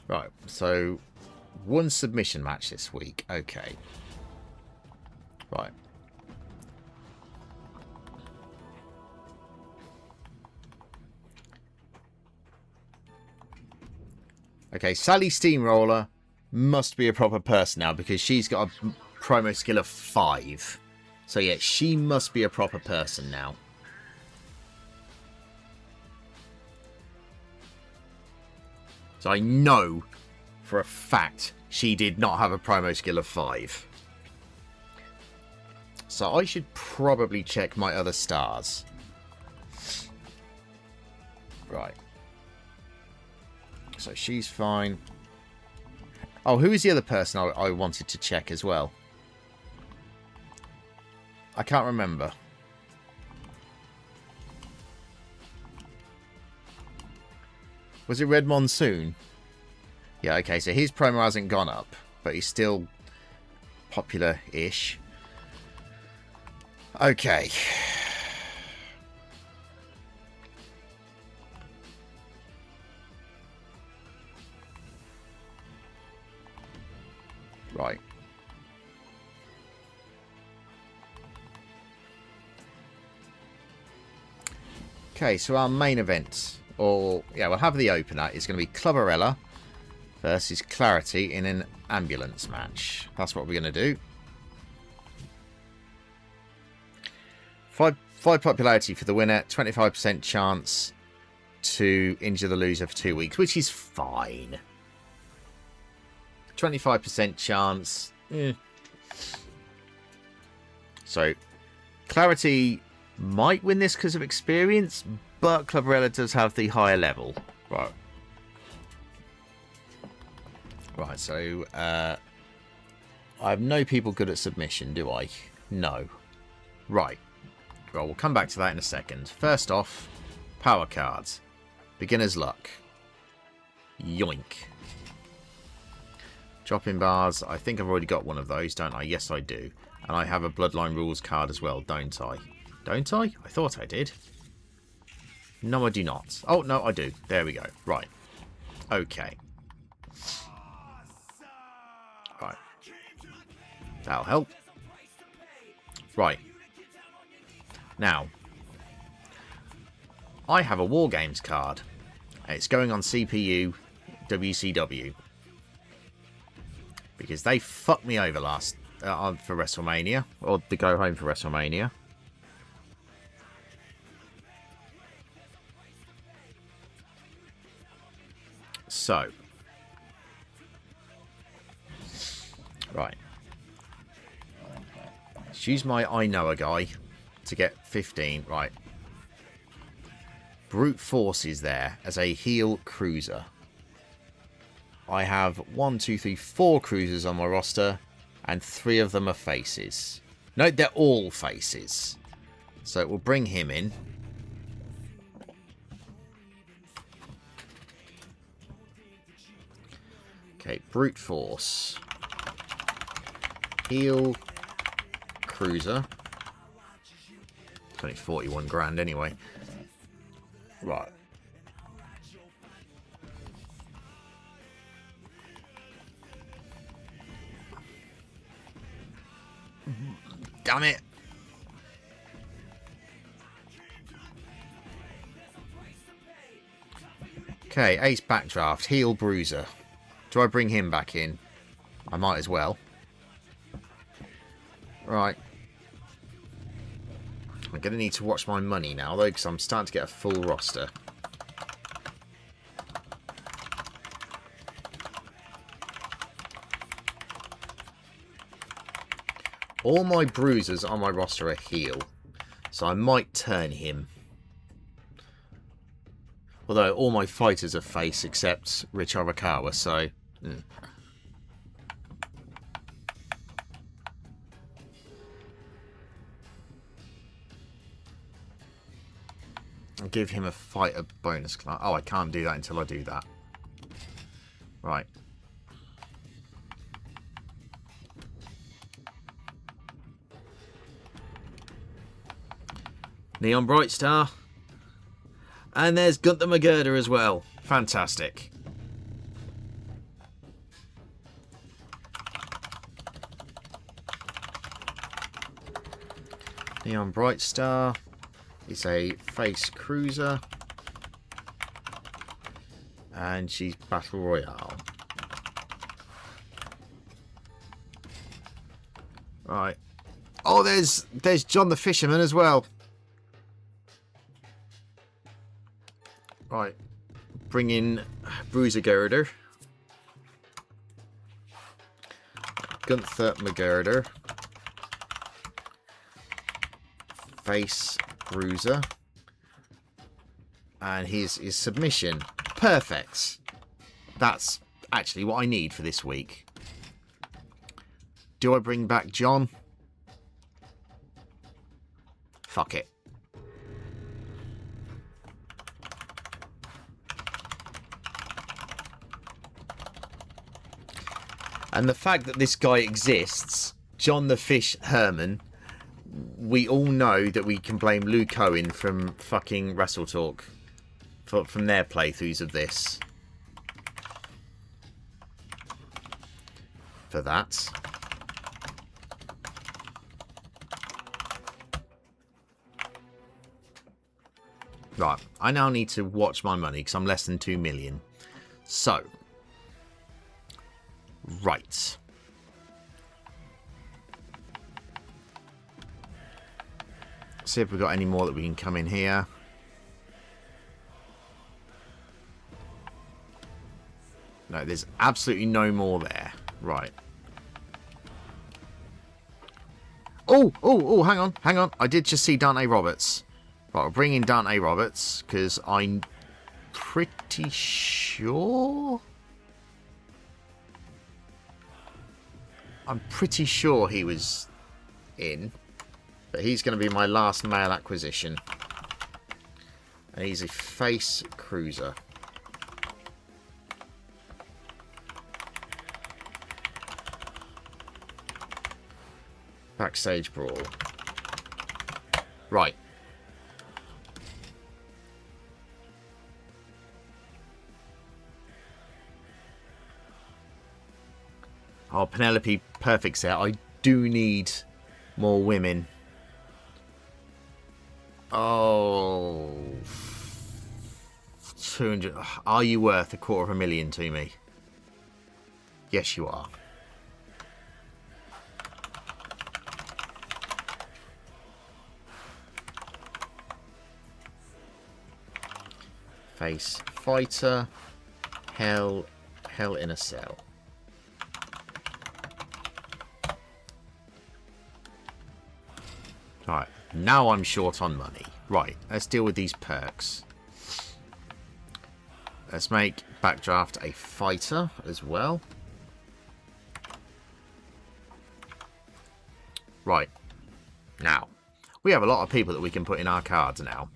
Right, so one submission match this week. Okay. Right. Okay, Sally Steamroller must be a proper person now because she's got a promo skill of 5. So yeah, she must be a proper person now. So I know for a fact she did not have a promo skill of 5. So I should probably check my other stars. Right. So she's fine. Oh, who is the other person I wanted to check as well? I can't remember. Was it Red Monsoon? Yeah, okay, so his promo hasn't gone up, but he's still popular-ish. Okay. Right. Okay, so our main event, or yeah, we'll have the opener. It's going to be Clubberella versus Clarity in an ambulance match. That's what we're going to do. 5 popularity for the winner, 25% chance to injure the loser for 2 weeks, which is fine. 25% chance. So, Clarity might win this because of experience, but Club Relatives have the higher level. Right. Right, so I have no people good at submission, do I? No. Right. Well, we'll come back to that in a second. First off, power cards. Beginner's luck. Yoink. Dropping bars. I think I've already got one of those, don't I? Yes, I do. And I have a Bloodline Rules card as well, don't I? Don't I? I thought I did. No, I do not. Oh, no, I do. There we go. Right. Okay. Right. That'll help. Right. Now, I have a War Games card. It's going on CPU WCW. Because they fucked me over last for WrestleMania. Or the go home for WrestleMania. So. Right. Let's use my I Know a Guy to get 15. Right. Brute Force is there as a heel cruiser. I have 1, 2, 3, 4 cruisers on my roster, and 3 of them are faces. No, they're all faces. So we'll bring him in. Okay, Brute Force. Heel cruiser. It's only 41 grand anyway. Right. Damn it. Okay, Ace Backdraft, heel bruiser. Do I bring him back in? I might as well. Right. I'm going to need to watch my money now, though, because I'm starting to get a full roster. All my bruisers on my roster are heel, so I might turn him. Although all my fighters are face except Rich Arakawa, so... I'll give him a fighter bonus class. Oh, I can't do that until I do that. Right. Neon Bright Star. And there's Gunther McGirder as well. Fantastic. Neon Bright Star is a face cruiser. And she's Battle Royale. Right. Oh, there's John the Fisherman as well. Right, bring in Bruiser Girder, Gunther McGirder, face Bruiser, and his submission. Perfect. That's actually what I need for this week. Do I bring back John? Fuck it. And the fact that this guy exists, John the Fish Herman, we all know that we can blame Luke Owen from fucking Wrestle Talk from their playthroughs of this. For that. Right, I now need to watch my money because I'm less than 2 million. So... Right. See if we've got any more that we can come in here. No, there's absolutely no more there. Right. Oh, hang on. I did just see Dante Roberts. Right, I'll bring in Dante Roberts, because I'm pretty sure... I'm pretty sure he was in. But he's going to be my last male acquisition. And he's a face cruiser. Backstage brawl. Right. Oh, Penelope, perfect set. I do need more women. Oh. 200. Are you worth $250,000 to me? Yes, you are. Face fighter. Hell in a Cell. Right, now I'm short on money. Right, let's deal with these perks. Let's make Backdraft a fighter as well. Right, now, we have a lot of people that we can put in our cards now.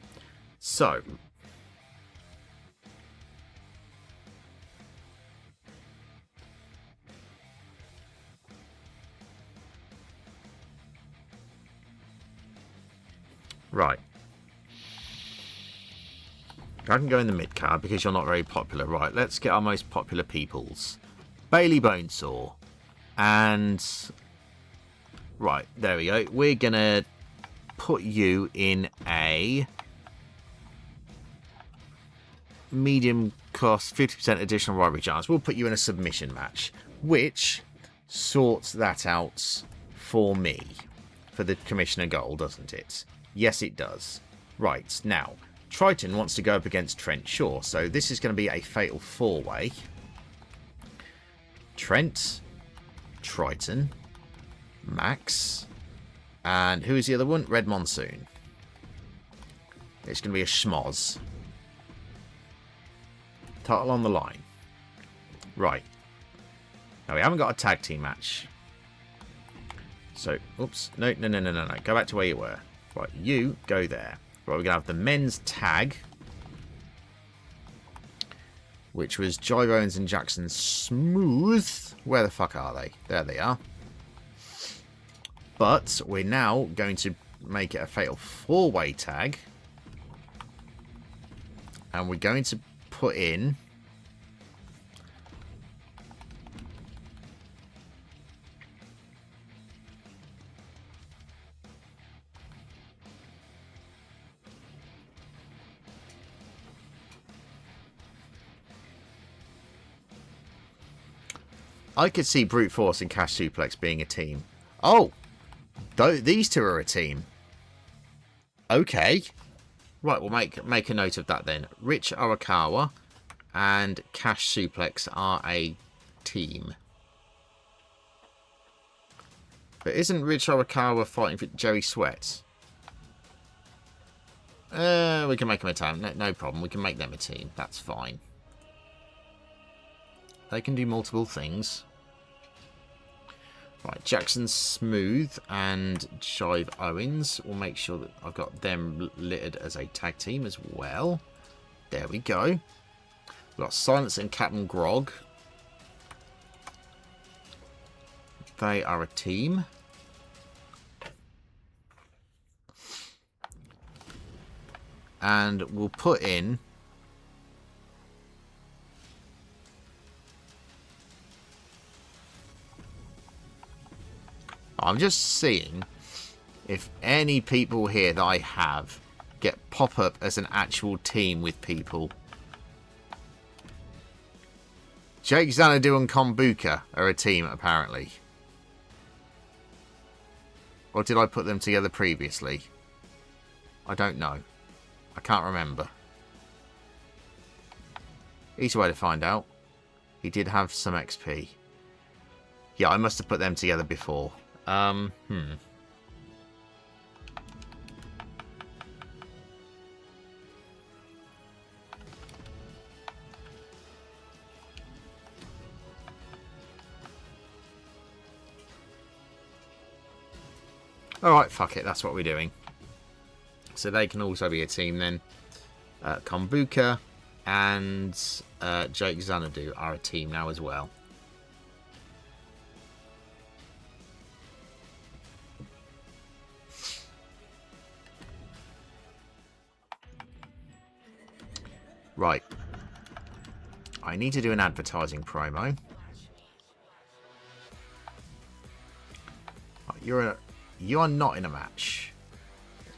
So, right. I can go in the mid card because you're not very popular. Right, let's get our most popular peoples. Bailey Bonesaw. And... right, there we go. We're going to put you in a... medium cost, 50% additional rivalry chance. We'll put you in a submission match. Which sorts that out for me. For the Commissioner goal, doesn't it? Yes, it does. Right, now... Triton wants to go up against Trent Shaw, so this is going to be a fatal four-way. Trent, Triton, Max, and who is the other one? Red Monsoon. It's going to be a schmoz. Title on the line. Right. Now, we haven't got a tag team match. So, oops. No. Go back to where you were. Right, you go there. Right, we're going to have the men's tag, which was Jai Owens and Jackson Smooth. Where the fuck are they? There they are. But we're now going to make it a fatal four-way tag. And we're going to put in... I could see Brute Force and Cash Suplex being a team. Oh! These two are a team. Okay. Right, we'll make a note of that then. Rich Arakawa and Cash Suplex are a team. But isn't Rich Arakawa fighting for Jerry Sweat? We can make them a team. No problem. We can make them a team. That's fine. They can do multiple things. Right, Jackson Smooth and Shive Owens. We'll make sure that I've got them littered as a tag team as well. There we go. We've got Silence and Captain Grog. They are a team. And we'll put in... I'm just seeing if any people here that I have get pop up as an actual team with people. Jake Xanadu and Kombuka are a team, apparently. Or did I put them together previously? I don't know. I can't remember. Easy way to find out. He did have some XP. Yeah, I must have put them together before. Alright, fuck it. That's what we're doing. So they can also be a team then. Kombuka and Jake Xanadu are a team now as well. Right. I need to do an advertising promo. You are not in a match.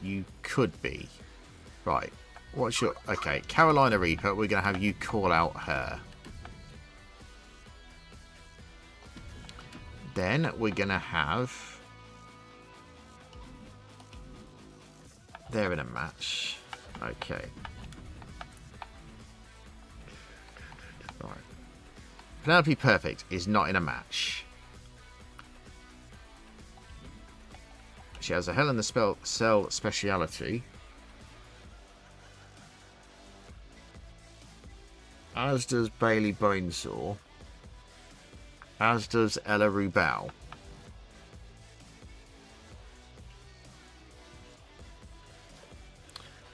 You could be. Right. What's your... Okay, Carolina Reaper, we're going to have you call out her. Then we're going to have... They're in a match. Okay. Right. Penelope Perfect is not in a match. She has a Hell in the Cell speciality. As does Bailey Bonesaw. As does Ella Rubal.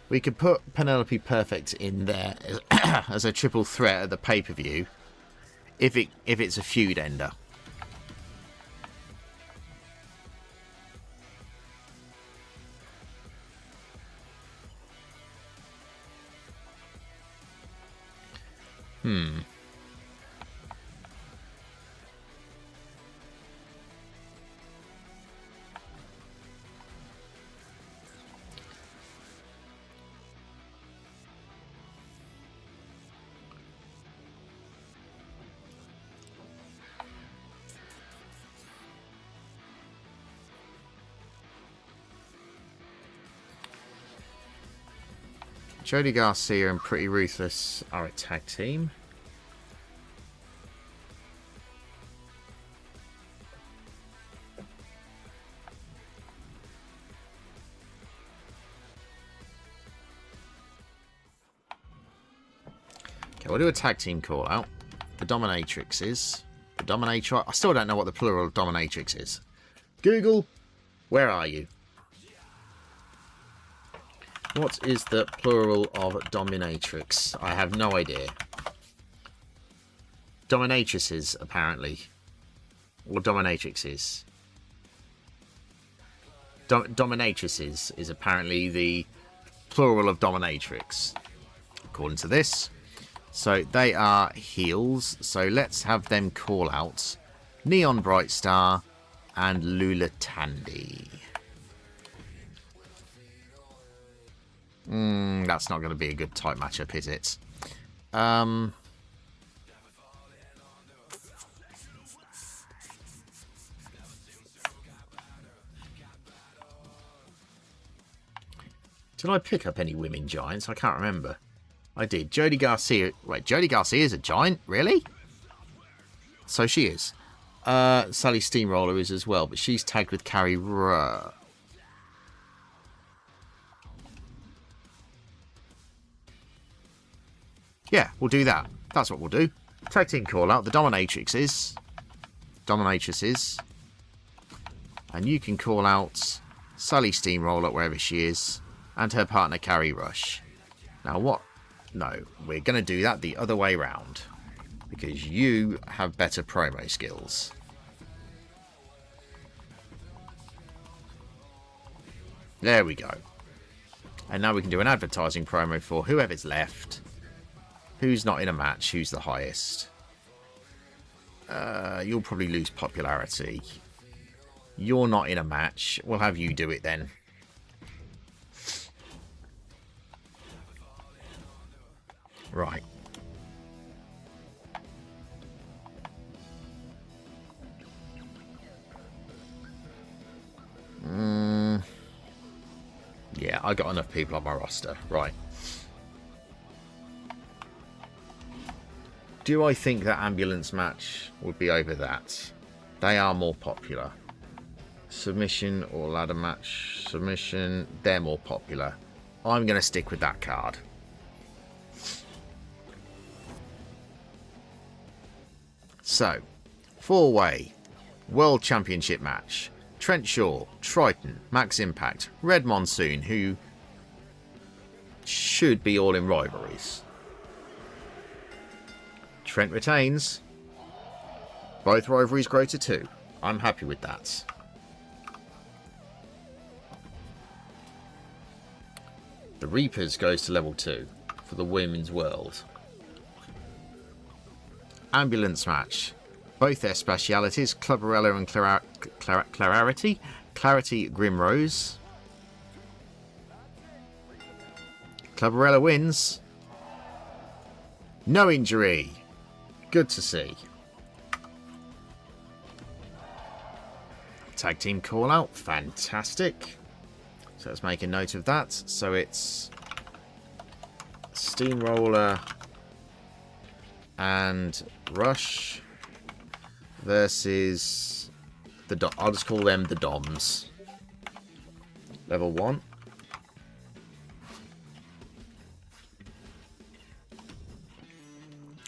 We could put Penelope Perfect in there as a triple threat at the pay-per-view if it's a feud ender. Jody Garcia and Pretty Ruthless are a tag team. Okay, we'll do a tag team call out. The Dominatrixes. The Dominatrix. I still don't know what the plural of Dominatrix is. Google, where are you? What is the plural of Dominatrix? I have no idea. Dominatrices, apparently. Or Dominatrixes. Dominatrices is apparently the plural of Dominatrix, according to this. So they are heels. So let's have them call out Neon Brightstar and Lula Tandy. That's not going to be a good type matchup, is it? Did I pick up any women giants? I can't remember. I did. Jody Garcia. Wait, Jody Garcia is a giant? Really? So she is. Sally Steamroller is as well, but she's tagged with Carrie Ruh. Yeah, we'll do that. That's what we'll do. Tag team call out. The Dominatrixes. And you can call out Sally Steamroller, wherever she is, and her partner Carrie Rush. Now what? No, we're going to do that the other way round. Because you have better promo skills. There we go. And now we can do an advertising promo for whoever's left. Who's not in a match? Who's the highest? You'll probably lose popularity. You're not in a match. We'll have you do it then. Right. Yeah, I got enough people on my roster. Right. Do I think that ambulance match would be over that? They are more popular. Submission or ladder match. Submission, they're more popular. I'm going to stick with that card. So, 4-way World Championship match. Trent Shaw, Triton, Max Impact, Red Monsoon, who should be all in rivalries. Trent retains. Both rivalries grow to 2. I'm happy with that. The Reapers goes to level 2 for the Women's World. Ambulance match. Both their specialities, Clubberella and Clarity. Clarity Grimrose. Clubberella wins. No injury. Good to see. Tag team call out. Fantastic. So let's make a note of that. So it's Steamroller and Rush versus the I'll just call them the Doms. Level 1.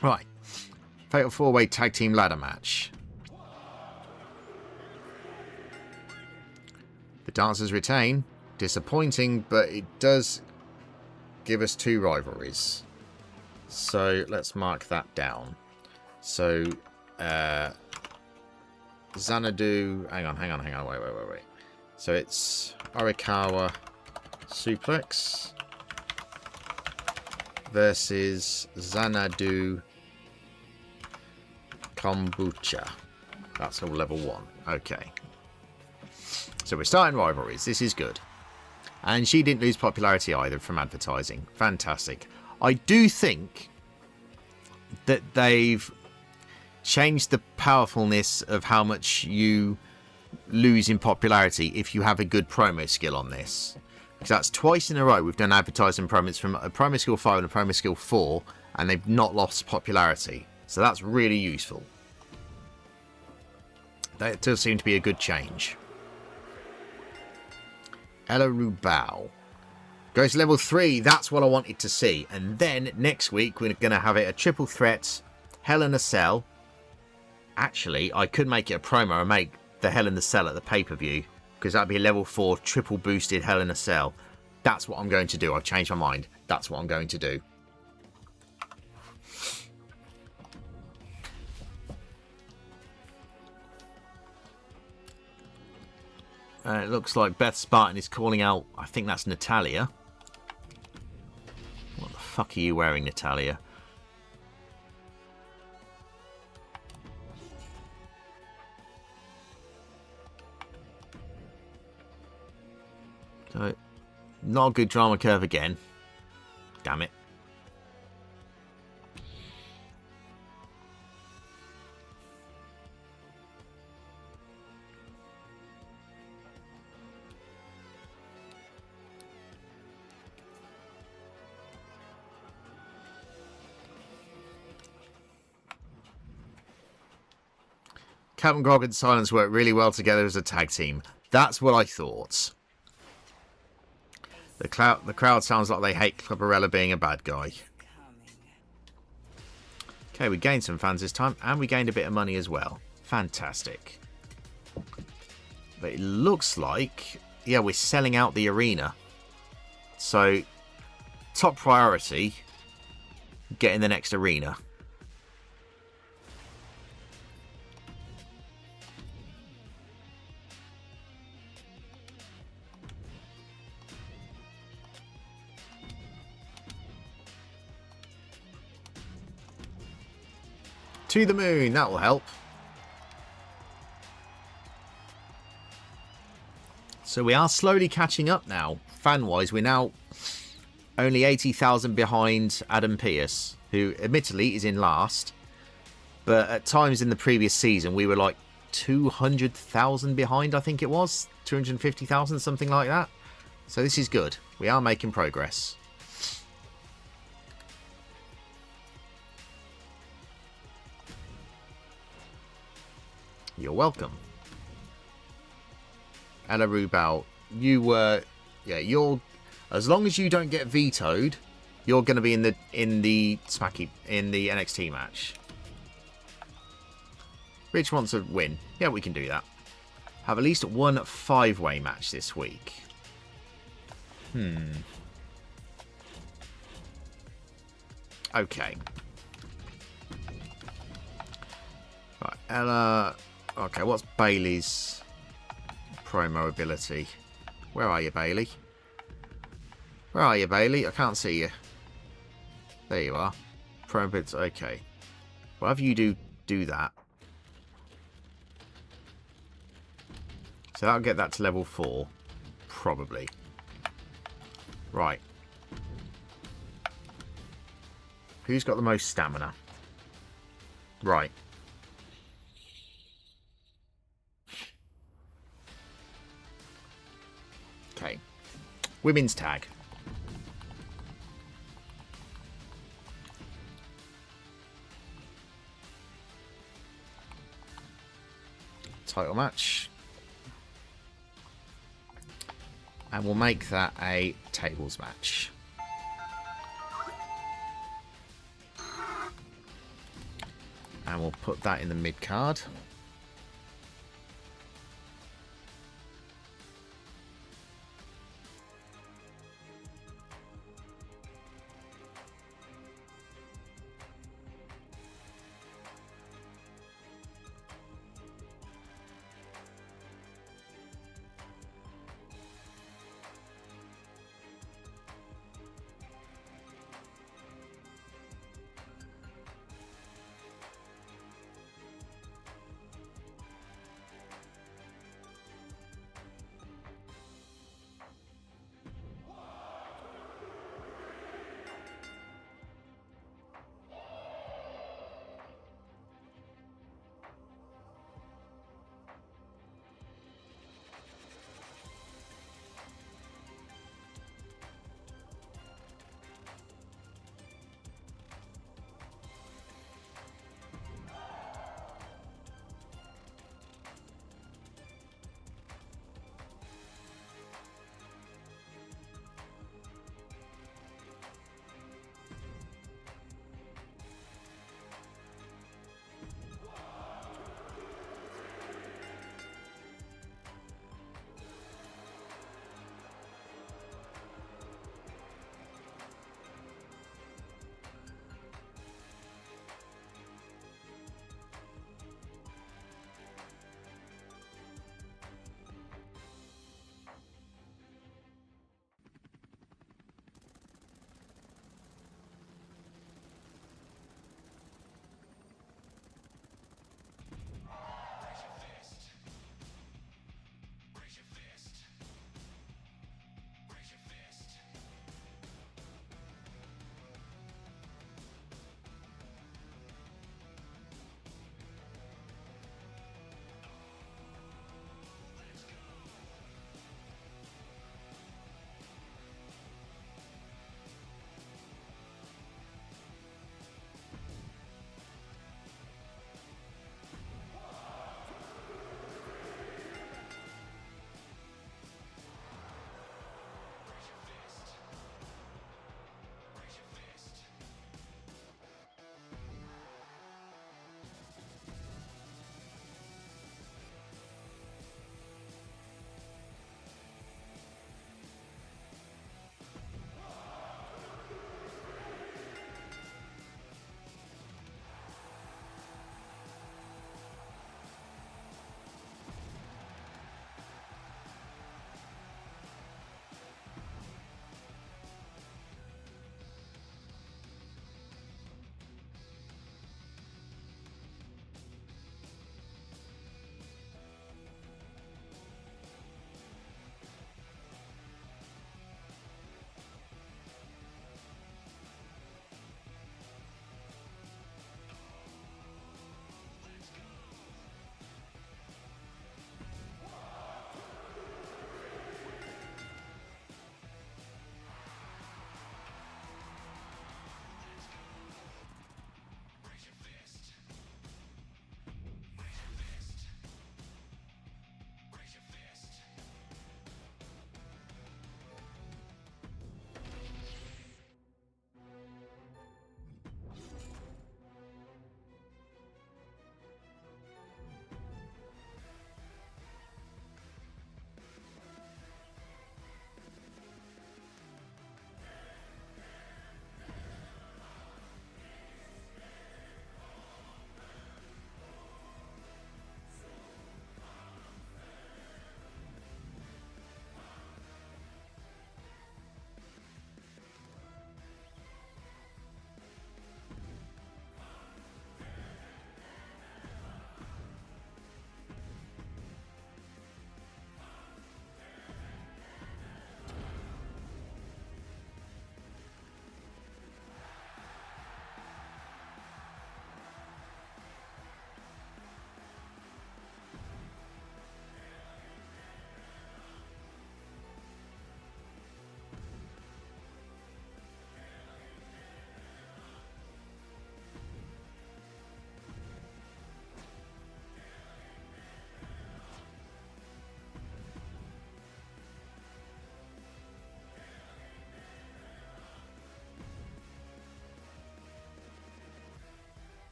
Right. Fatal 4-way tag team ladder match. The Dancers retain. Disappointing, but it does give us 2 rivalries. So let's mark that down. So Xanadu, hang on, wait. So it's Arikawa Suplex versus Xanadu Kombucha. That's all level 1. Okay. So we're starting rivalries. This is good. And she didn't lose popularity either from advertising. Fantastic. I do think that they've changed the powerfulness of how much you lose in popularity if you have a good promo skill on this. Because that's twice in a row we've done advertising promos from a promo skill 5 and a promo skill 4, and they've not lost popularity. So that's really useful. That does seem to be a good change. Ella Rubao goes to level 3. That's what I wanted to see. And then next week we're going to have it a triple threat Hell in a Cell. Actually, I could make it a promo and make the Hell in the Cell at the pay-per-view, because that'd be a level 4 triple boosted Hell in a Cell. That's what I'm going to do. I've changed my mind. That's what I'm going to do. It looks like Beth Spartan is calling out, I think that's Natalia. What the fuck are you wearing, Natalia? So, not a good drama curve again. Damn it. Captain Grog and Silence work really well together as a tag team. That's what I thought. The crowd sounds like they hate Clubberella being a bad guy. Okay, we gained some fans this time, and we gained a bit of money as well. Fantastic. But it looks like, yeah, we're selling out the arena. So, top priority, getting the next arena. To the moon, that will help. So we are slowly catching up now. Fan-wise, we're now only 80,000 behind Adam Pearce, who admittedly is in last. But at times in the previous season, we were like 200,000 behind, I think it was. 250,000, something like that. So this is good. We are making progress. You're welcome. Ella Rubal, you were, yeah, you're, as long as you don't get vetoed, you're going to be in the NXT match. Rich wants a win. Yeah, we can do that. have at least one 5-way match this week. Okay. Right, Ella. Okay, what's Bailey's promo ability? Where are you, Bailey? Where are you, Bailey? I can't see you. There you are. Promo bits. Okay. Well, have you do that. So that'll get that to level 4. Probably. Right. Who's got the most stamina? Right. Okay. Women's tag. Title match. And we'll make that a tables match. And we'll put that in the mid card.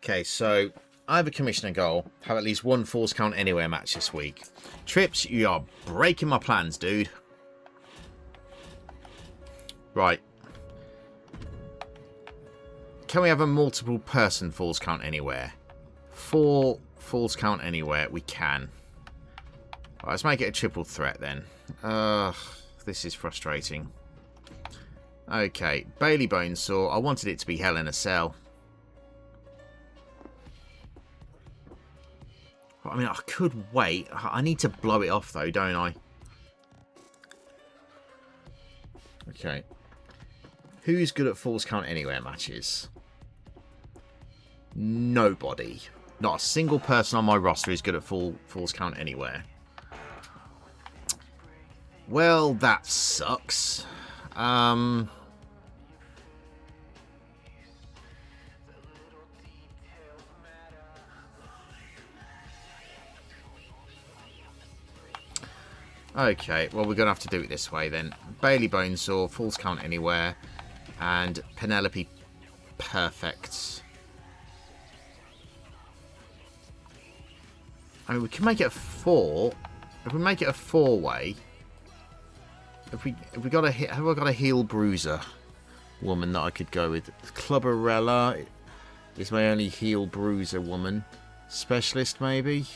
Okay, so I have a commissioner goal. Have at least one Falls Count Anywhere match this week. Trips, you are breaking my plans, dude. Right. Can we have a multiple person Falls Count Anywhere? 4 Falls Count Anywhere, we can. Right, let's make it a triple threat then. This is frustrating. Okay, Bailey Bonesaw. I wanted it to be Hell in a Cell. I mean, I could wait. I need to blow it off though, don't I? Okay. Who's good at Falls Count Anywhere matches? Nobody. Not a single person on my roster is good at Falls Count Anywhere. Well, that sucks. Okay, well, we're going to have to do it this way then. Bailey Bonesaw, Falls Count Anywhere, and Penelope Perfect. I mean, we can make it a 4. If we make it a 4-way, have I got a heel bruiser woman that I could go with? Clubberella is my only heel bruiser woman. Specialist, maybe?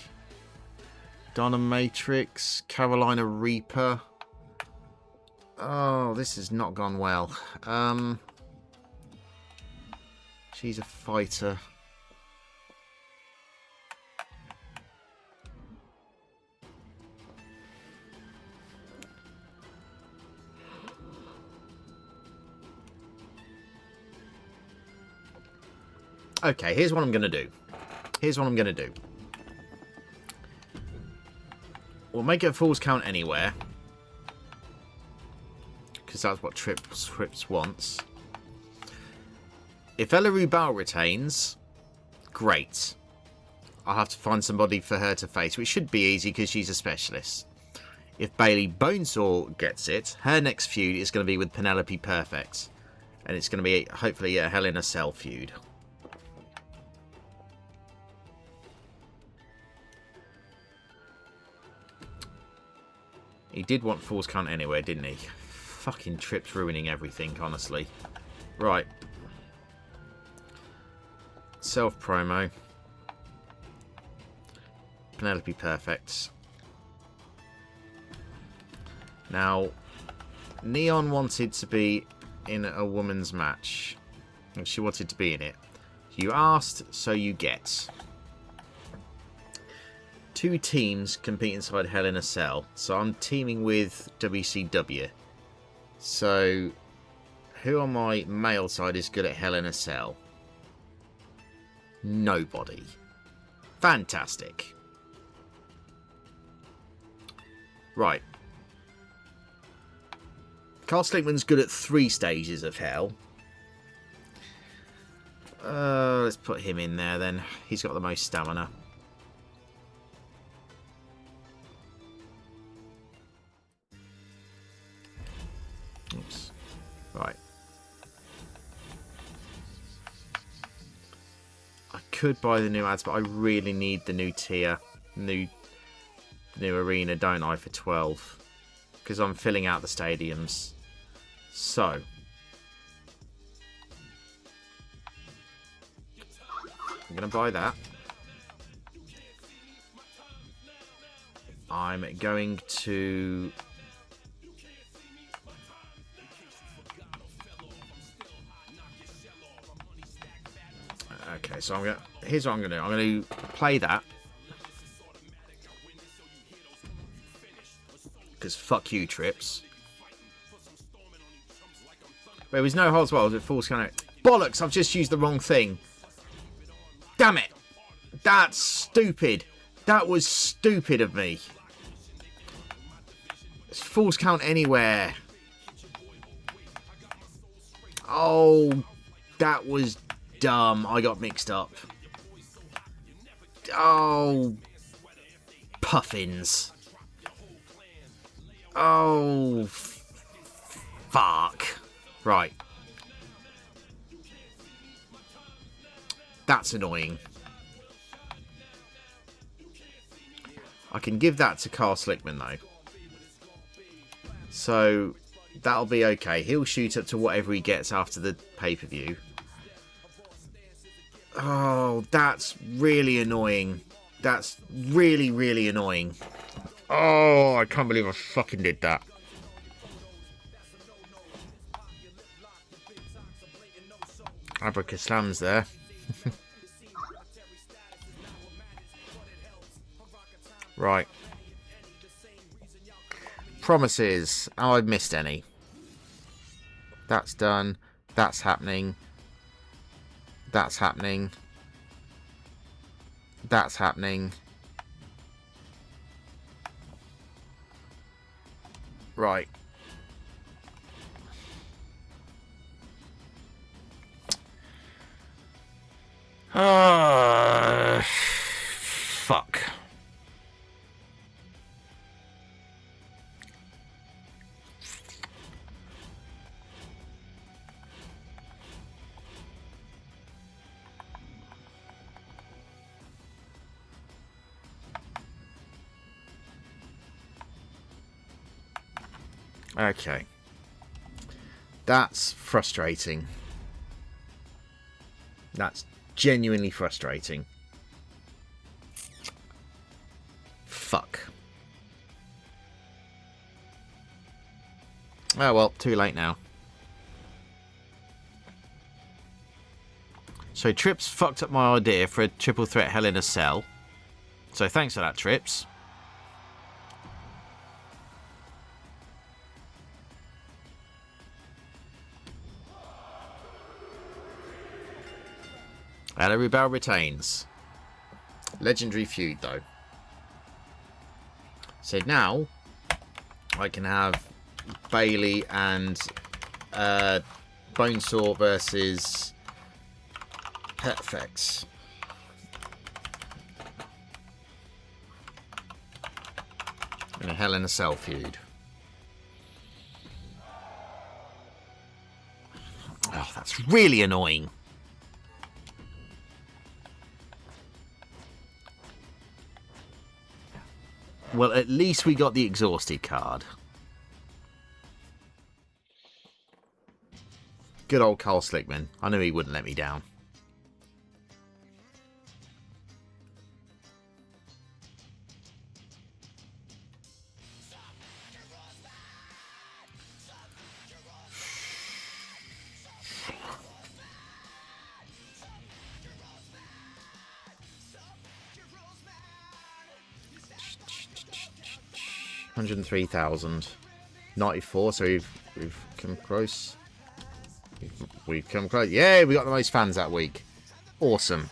Donna Matrix, Carolina Reaper. Oh, this has not gone well. She's a fighter. Okay, here's what I'm going to do. We'll make it a Falls Count Anywhere. Because that's what Trips wants. If Ella Rubal retains, great. I'll have to find somebody for her to face, which should be easy because she's a specialist. If Bailey Bonesaw gets it, her next feud is going to be with Penelope Perfect. And it's going to be, hopefully, a Hell in a Cell feud. He did want Falls Count Anywhere, didn't he? Fucking Trips ruining everything, honestly. Right. Self-promo. Penelope Perfect. Now, Neon wanted to be in a woman's match. And she wanted to be in it. You asked, so you get. 2 teams compete inside Hell in a Cell. So I'm teaming with WCW. So who on my male side is good at Hell in a Cell? Nobody. Fantastic. Right. Carl Slinkman's good at 3 stages of Hell. Let's put him in there then. He's got the most stamina. Oops. Right. I could buy the new ads, but I really need the new tier, new arena, don't I, for 12? Because I'm filling out the stadiums. So, I'm going to buy that. I'm going to... Okay, so here's what I'm going to do. I'm going to play that. Because fuck you, Trips. There was no holds barred. It falls kind of... Bollocks, I've just used the wrong thing. Damn it. That's stupid. That was stupid of me. It's Falls Count Anywhere. Oh, that was dumb. I got mixed up. Oh, puffins. Oh, fuck. Right. That's annoying. I can give that to Carl Slickman, though. So, that'll be okay. He'll shoot up to whatever he gets after the pay-per-view. Oh, that's really annoying. That's really, really annoying. Oh, I can't believe I fucking did that. Abracaslam's there. Right. Promises. Oh, I've missed any. That's done. That's happening. That's happening. That's happening. Right. Fuck. Okay. That's frustrating. That's genuinely frustrating. Fuck. Oh well, too late now. So Trips fucked up my idea for a triple threat Hell in a Cell. So thanks for that, Trips. Ellery Bell retains. Legendary feud, though. So now I can have Bailey and Bonesaw versus Perfex. In a Hell in a Cell feud. Oh, that's really annoying. Well, at least we got the exhausted card. Good old Carl Slickman. I knew he wouldn't let me down. $103,000. 94, so we've come close. We've come close. Yeah, we got the most fans that week. Awesome.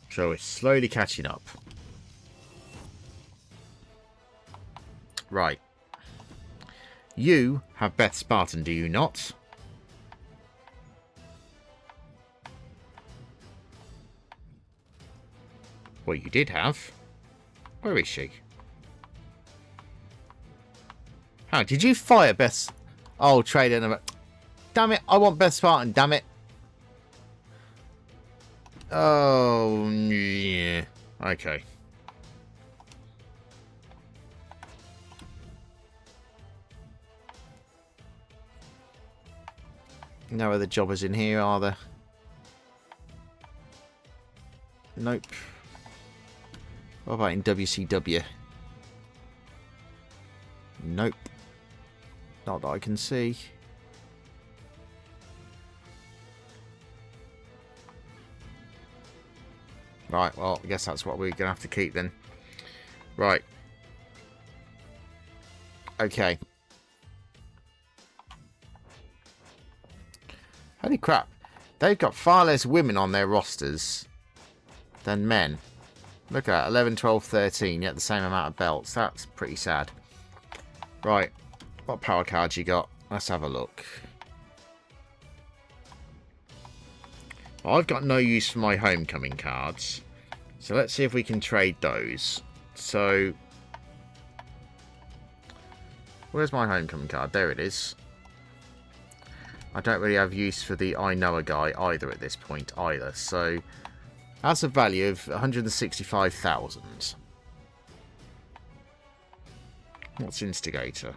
So we're slowly catching up. Right. You have Beth Spartan, do you not? Well, you did have. Where is she? How did you fire Beth? Oh, trade in. Damn it! I want Beth Spartan. Damn it! Oh yeah. Okay. No other jobbers in here, are there? Nope. What about in WCW? Nope. Not that I can see. Right, well, I guess that's what we're going to have to keep then. Right. Okay. Holy crap. They've got far less women on their rosters than men. Look at that, 11, 12, 13, yet the same amount of belts. That's pretty sad. Right, what power cards you got? Let's have a look. Well, I've got no use for my homecoming cards. So let's see if we can trade those. So, Where's my homecoming card? There it is. I don't really have use for the I know a guy either at this point either. So that's a value of 165,000. What's Instigator?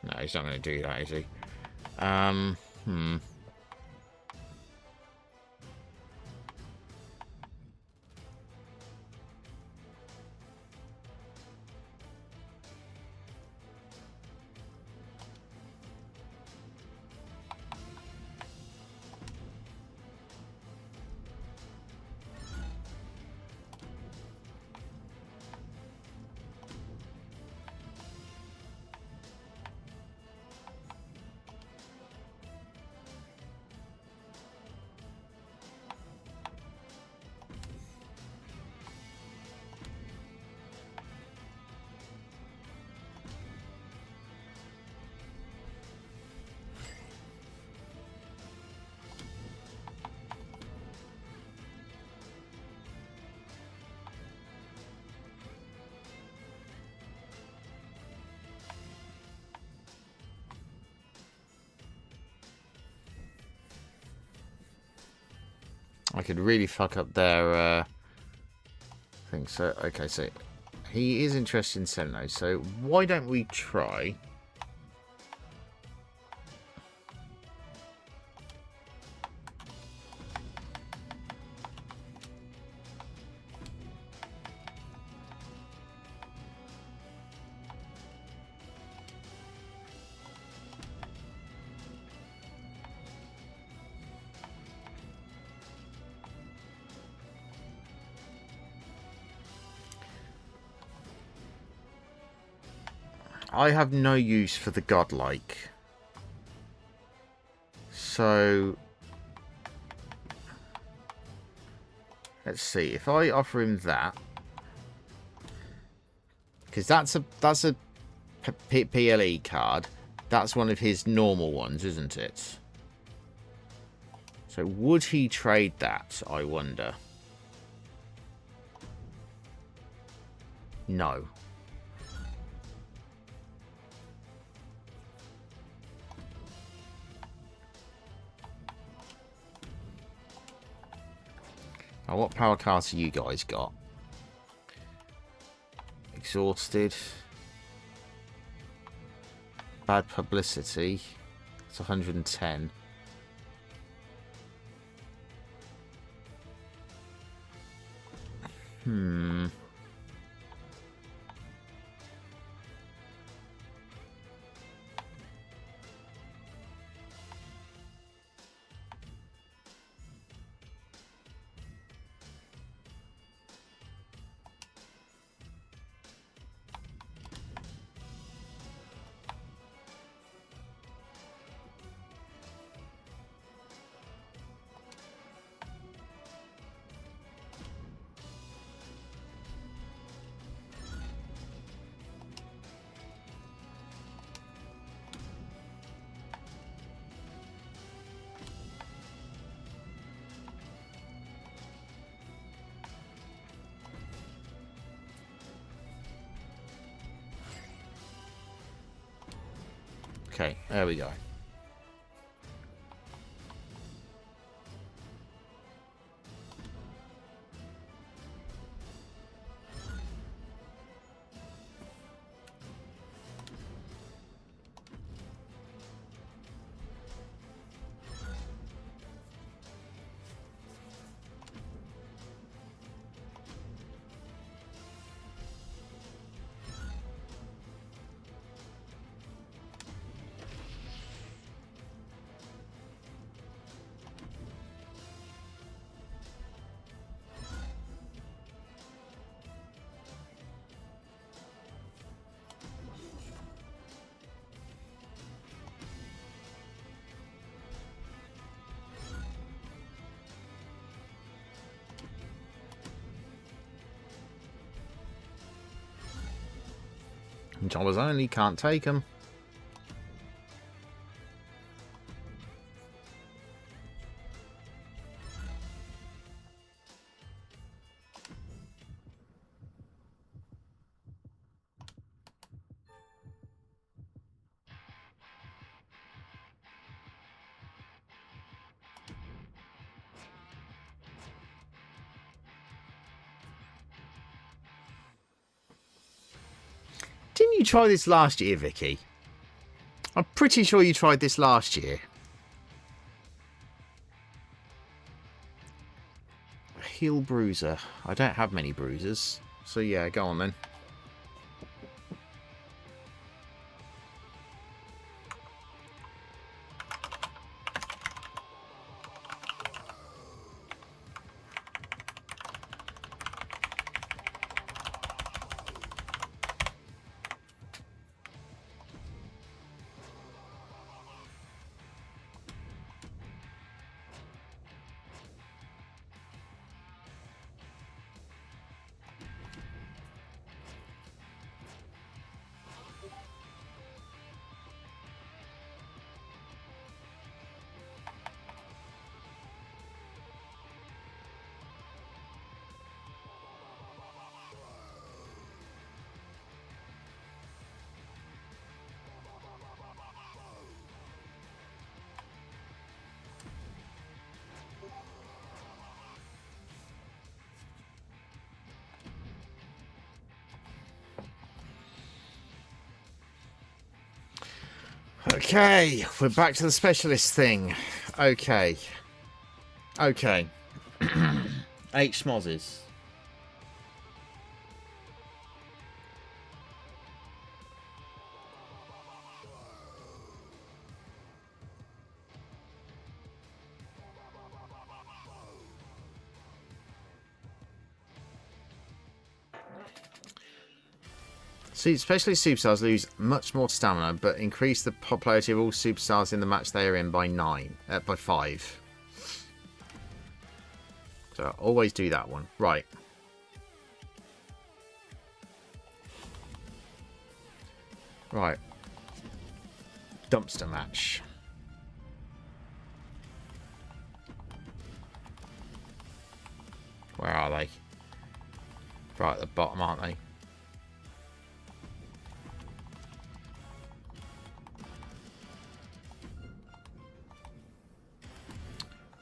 No, he's not going to do that, is he? I could really fuck up their thing. So, okay, so he is interested in selling those. So why don't we try... I have no use for the godlike. So let's see. If I offer him that, because that's a PLE card. That's one of his normal ones, isn't it? So would he trade that, I wonder? No. Now, what power cards have you guys got? Exhausted. Bad publicity. It's 110. Okay, there we go. Jobbers only, can't take them. you try this last year, Vicky? I'm pretty sure you tried this last year. Heel bruiser. I don't have many bruisers. So yeah, go on then. Okay, we're back to the specialist thing. Okay. Okay. 8 schmozzes. See, especially superstars lose much more stamina, but increase the popularity of all superstars in the match they are in by 5. So always do that one. Right. Right. Dumpster match. Where are they? Right at the bottom, aren't they?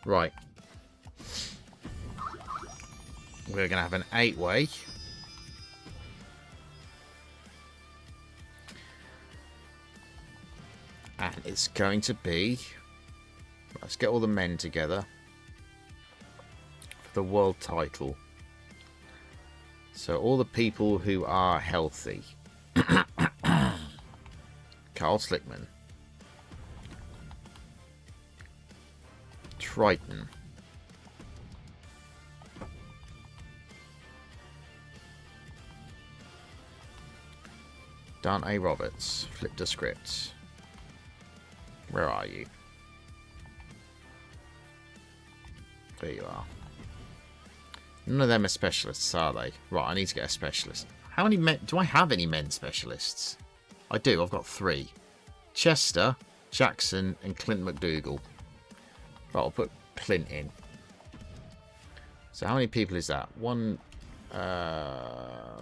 Right. We're going to have an 8-way. And it's going to be... Let's get all the men together. For the world title. So all the people who are healthy. Carl Slickman. Triton. Dante Roberts. Flip the script. Where are you? There you are. None of them are specialists, are they? Right, I need to get a specialist. How many men... Do I have any men specialists? I do. I've got 3. Chester, Jackson, and Clint McDougall. Right, I'll put Clint in. So how many people is that?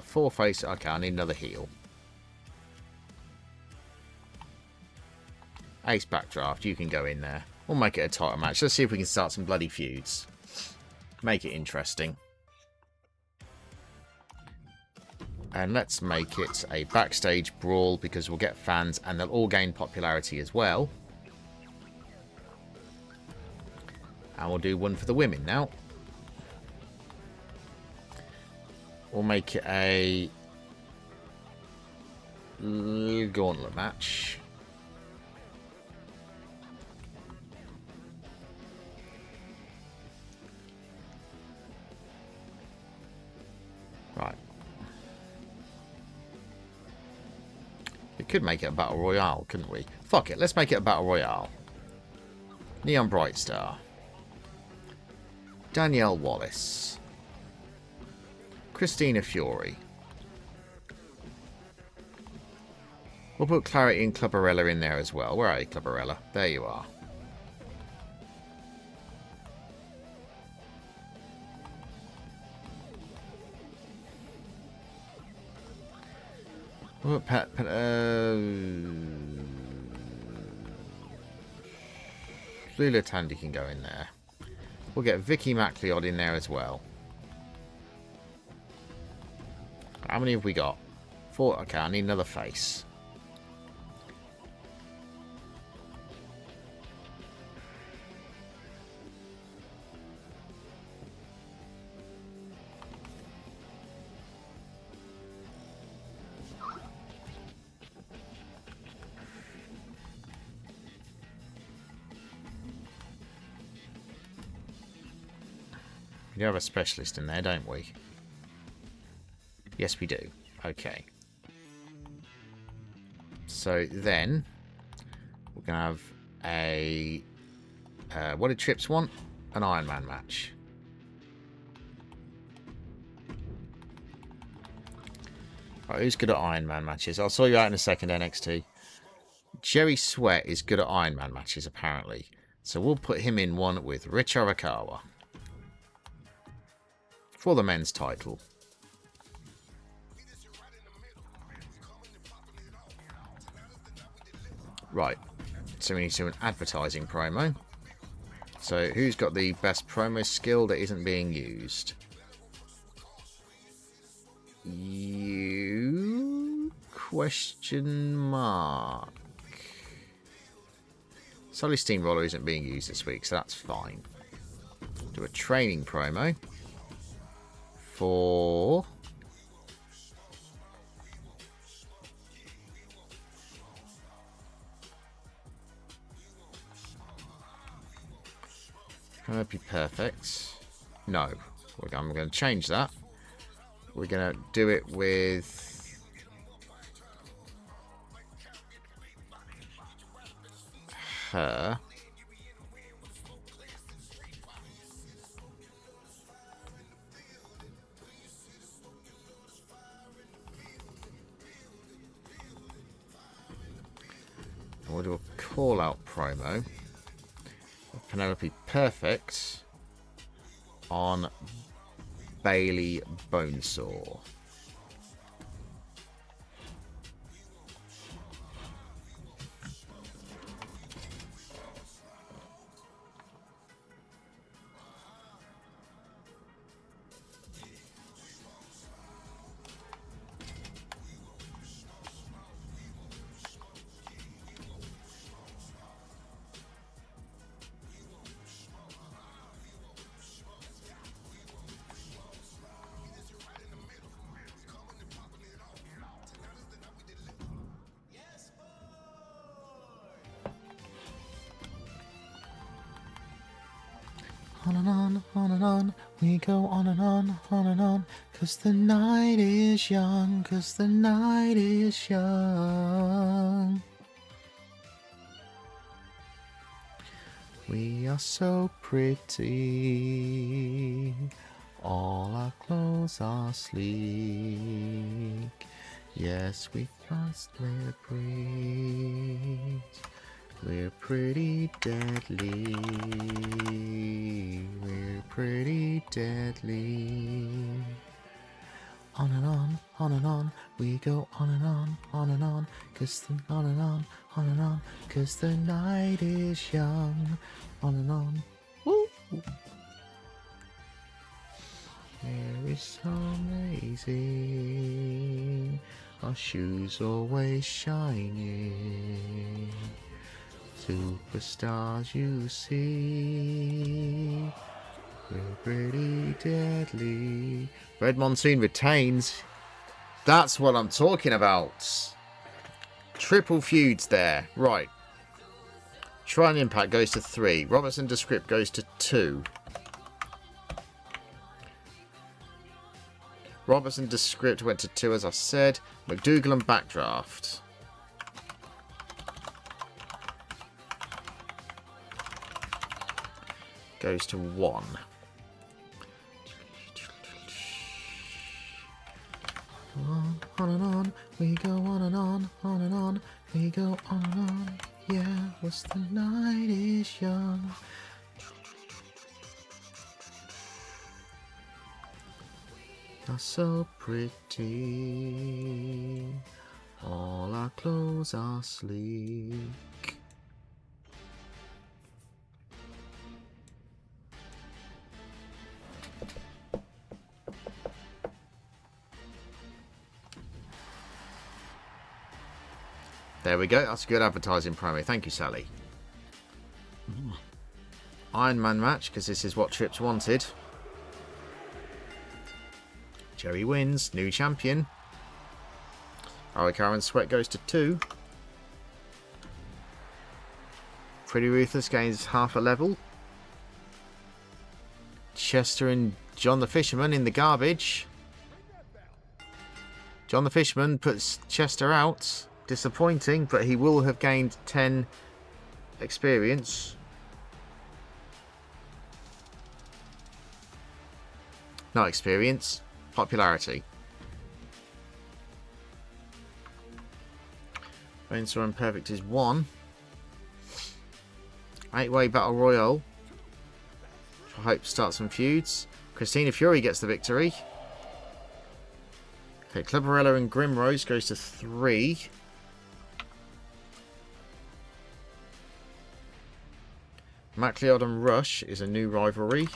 4 face. Okay, I need another heel. Ace Backdraft, you can go in there. We'll make it a title match. Let's see if we can start some bloody feuds. Make it interesting. And let's make it a backstage brawl because we'll get fans and they'll all gain popularity as well. And we'll do one for the women now. We'll make it a gauntlet match. Right. We could make it a battle royale, couldn't we? Fuck it, let's make it a battle royale. Neon Brightstar. Danielle Wallace. Christina Fury. We'll put Clarity and Clubberella in there as well. Where are you, Clubberella? There you are. We'll put Lula Tandy can go in there. We'll get Vicky McLeod in there as well. How many have we got? 4. Okay, I need another face. We do have a specialist in there, don't we? Yes, we do. Okay. So then, we're going to have a... what did Trips want? An Iron Man match. Right, who's good at Iron Man matches? I'll sort you out in a second, NXT. Jerry Sweat is good at Iron Man matches, apparently. So we'll put him in one with Rich Arakawa. For the men's title. Right. So we need to do an advertising promo. So who's got the best promo skill that isn't being used? You? Question mark. Sully Steamroller isn't being used this week, so that's fine. Do a training promo for that'd be perfect. No, I'm going to change that. We're going to do it with her. And we'll do a call-out promo. Penelope Perfect on Bailey Bonesaw. On and on, we go on and on, 'cause the night is young, 'cause the night is young. We are so pretty, all our clothes are sleek. Yes, we must wear breeze. We're pretty deadly. We're pretty deadly. On and on, we go on and on, 'cause the on and on, 'cause the night is young. On and on. Woo! Air is so amazing. Our shoes always shining. Superstars you see. We're pretty deadly. Red Monsoon retains. That's what I'm talking about. Triple feuds there. Right. Try and Impact goes to 3. Robertson Descript goes to 2. Robertson Descript went to 2, as I said. McDougal and Backdraft goes to 1. On and on, we go on and on and on, we go on and on. Yeah, what's the night is young. Are so pretty, all our clothes are sleek. There we go. That's a good advertising promo. Thank you, Sally. Iron Man match, because this is what Trips wanted. Jerry wins. New champion. Karen Sweat goes to 2. Pretty Ruthless gains half a level. Chester and John the Fisherman in the garbage. John the Fisherman puts Chester out. Disappointing, but he will have gained 10 experience. Not experience, popularity. Rainstorm Imperfect is 1. 8-way Battle Royale. I hope starts some feuds. Christina Fury gets the victory. Okay, Cleverella and Grimrose goes to 3. MacLeod and Rush is a new rivalry.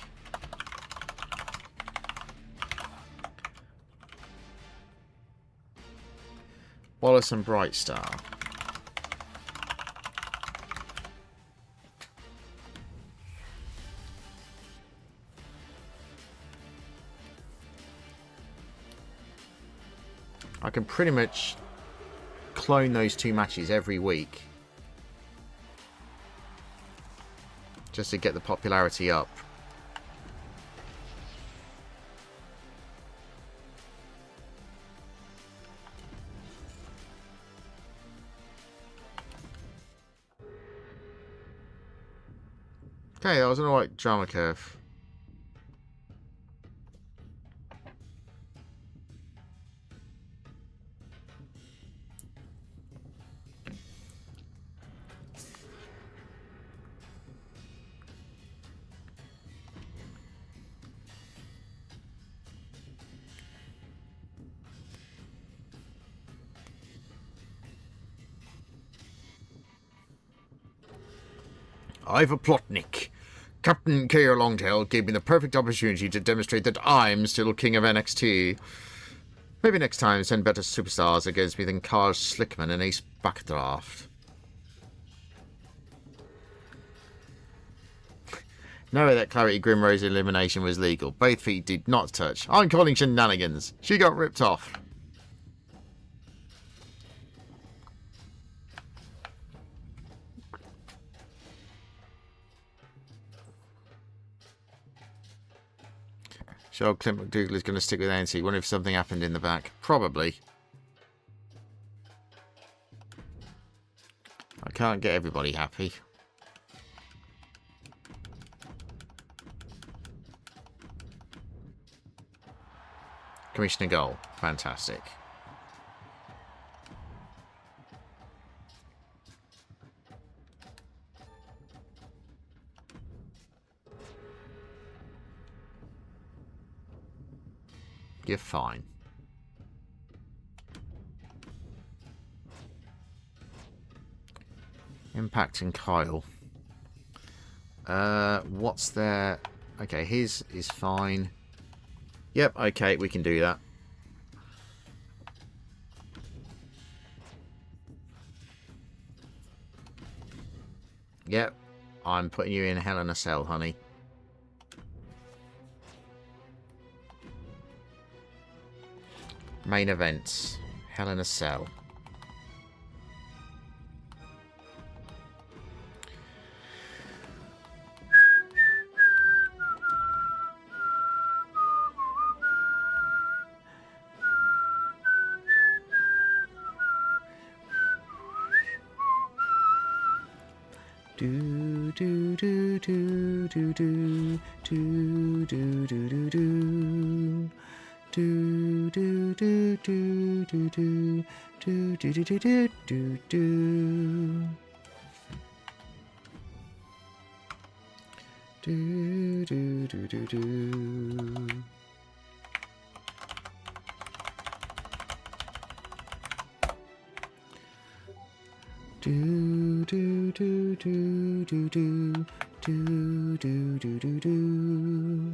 Wallace and Brightstar. I can pretty much clone those 2 matches every week. Just to get the popularity up. Okay, that was an alright drama curve. Ivor Plotnik. Captain K.O. Longtail gave me the perfect opportunity to demonstrate that I'm still king of NXT. Maybe next time send better superstars against me than Carl Slickman and Ace Backdraft. No way that Clarity Grimrose elimination was legal. Both feet did not touch. I'm calling shenanigans. She got ripped off. Sure, Clint McDougall is going to stick with ANC. Wonder if something happened in the back. Probably. I can't get everybody happy. Commissioner Goal. Fantastic. You're fine. Impact and Kyle. What's there? Okay, his is fine. Yep, okay, we can do that. Yep, I'm putting you in Hell in a Cell, honey. Main events. Hell in a Cell. Do do do do do do do do do do do. Do do do do do do do do do do do do. Do do do do do. Do do do do do do do do do do do.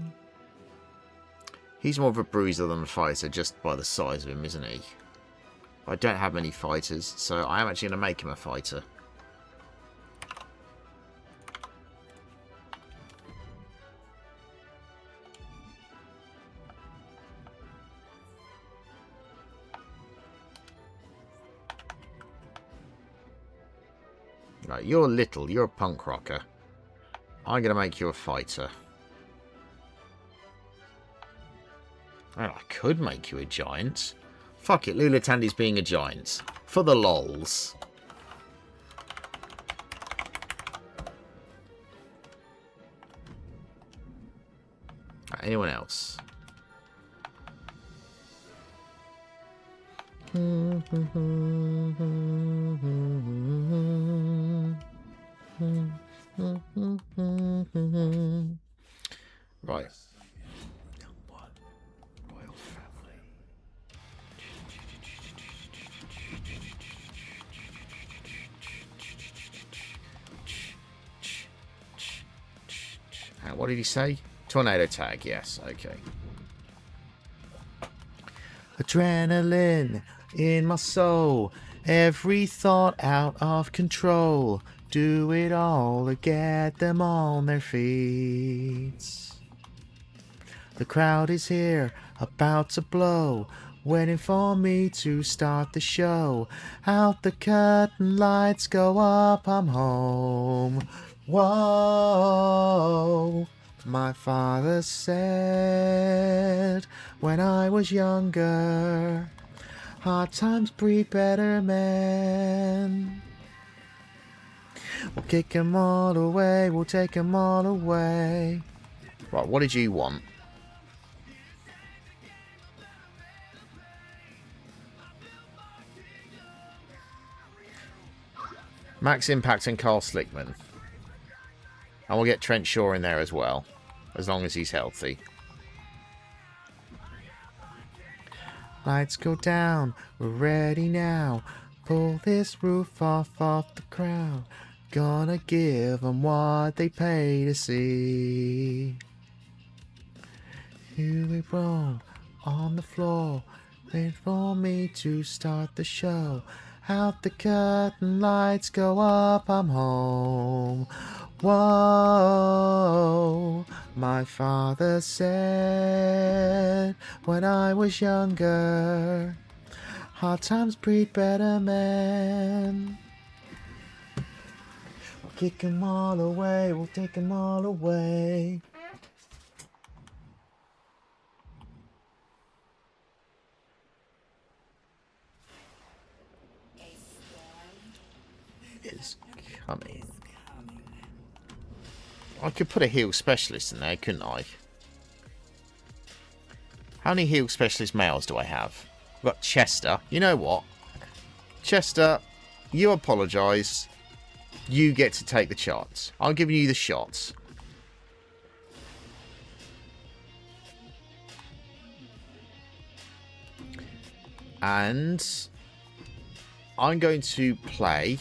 He's more of a bruiser than a fighter just by the size of him, isn't he? I don't have many fighters, so I am actually going to make him a fighter. Right, you're little, you're a punk rocker. I'm going to make you a fighter. Well, I could make you a giant. Fuck it, Lulatandi's being a giant. For the lols. Right, anyone else? Right. Royal family. What did he say? Tornado tag, yes, okay. Adrenaline in my soul, every thought out of control. Do it all to get them on their feet. The crowd is here, about to blow, waiting for me to start the show. Out the curtain, lights go up, I'm home. Whoa, my father said when I was younger, hard times breed better men. We'll kick 'em all away, we'll take 'em all away. Right, what did you want? Max Impact and Carl Slickman. And we'll get Trent Shaw in there as well, as long as he's healthy. Lights go down, we're ready now. Pull this roof off the crowd. Gonna give them what they pay to see. Here we roll on the floor, wait for me to start the show. Out the curtain, lights go up, I'm home. Whoa, my father said when I was younger, hard times breed better men. We'll kick 'em all away, we'll take 'em all away. Is coming. I could put a heal specialist in there, couldn't I? How many heal specialist males do I have? I've got Chester. You know what? Chester, you apologise. You get to take the shots. I'm giving you the shots. And I'm going to play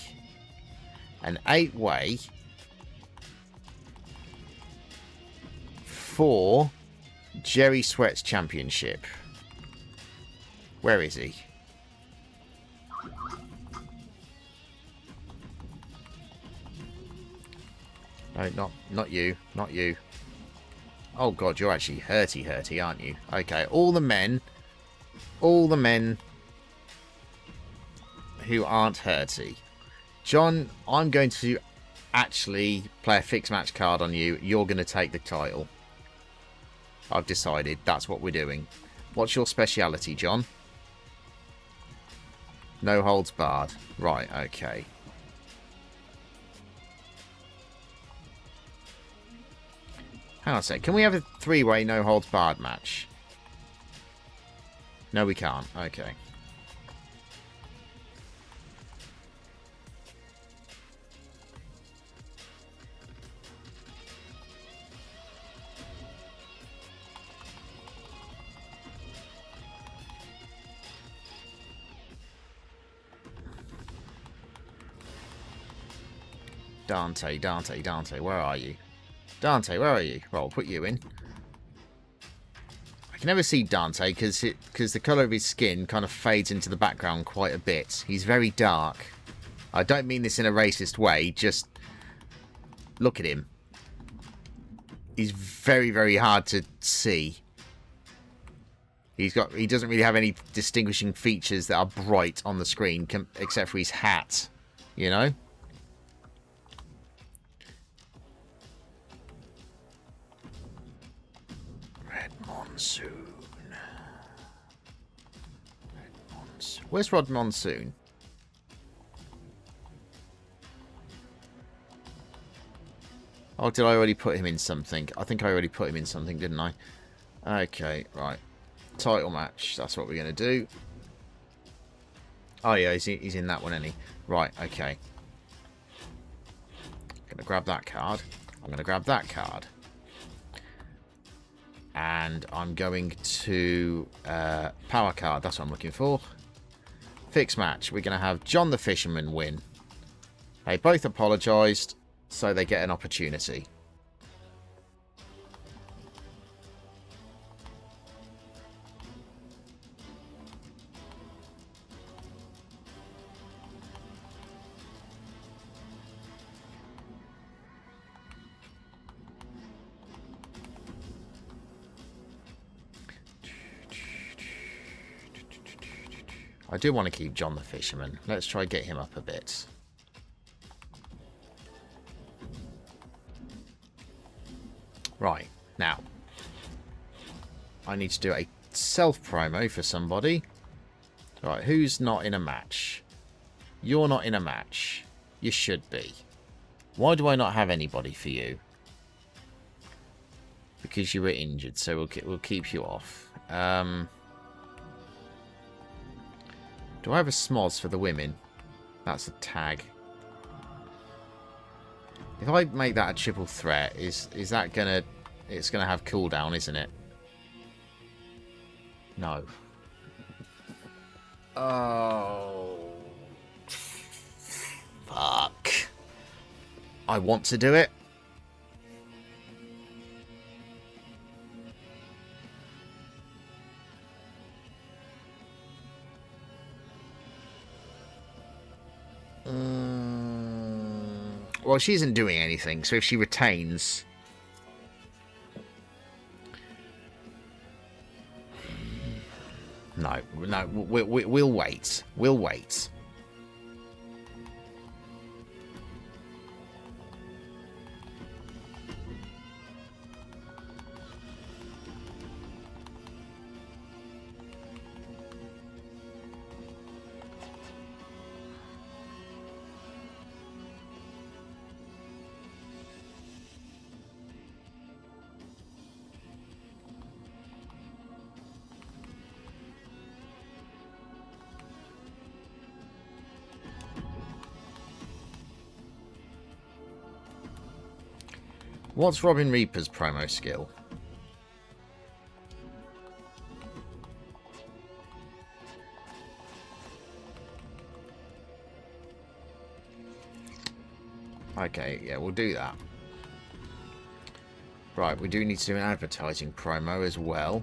an 8-way for Jerry Sweat's championship. Where is he? No, not you. Not you. Oh god, you're actually hurty, aren't you? Okay, all the men who aren't hurty. John, I'm going to actually play a fixed match card on you. You're going to take the title. I've decided that's what we're doing. What's your speciality, John? No holds barred. Right, okay. Hang on a sec. Can we have a 3-way no holds barred match? No, we can't. Okay. Dante, where are you? Dante, where are you? Well, I'll put you in. I can never see Dante because the colour of his skin kind of fades into the background quite a bit. He's very dark. I don't mean this in a racist way, just look at him. He's very, very hard to see. He doesn't really have any distinguishing features that are bright on the screen, except for his hat, you know? Red Monsoon. Where's Rod Monsoon? Oh, did I already put him in something? I think I already put him in something, didn't I? Okay, right. Title match. That's what we're going to do. Oh, yeah, he's in that one, isn't he? Right, okay. Going to grab that card. I'm going to grab that card. And I'm going to... power card. That's what I'm looking for. Fixed match. We're going to have John the Fisherman win. They both apologised. So they get an opportunity. I do want to keep John the Fisherman. Let's try get him up a bit. Right, now, I need to do a self-promo for somebody. Right, who's not in a match? You're not in a match. You should be. Why do I not have anybody for you? Because you were injured, so we'll keep you off. Do I have a smoz for the women? That's a tag. If I make that a triple threat, is that gonna... It's gonna have cooldown, isn't it? No. Oh. Fuck. I want to do it. Well, she isn't doing anything, so if she retains... No, we'll wait. We'll wait. What's Robin Reaper's promo skill? Okay, yeah, we'll do that. Right, we do need to do an advertising promo as well.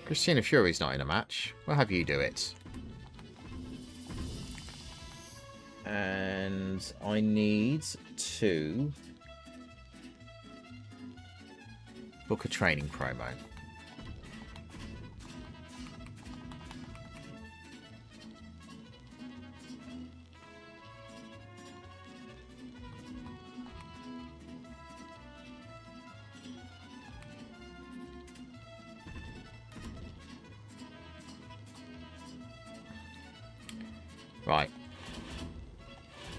Christina Fury's not in a match. We'll have you do it. And I need to book a training promo. Right.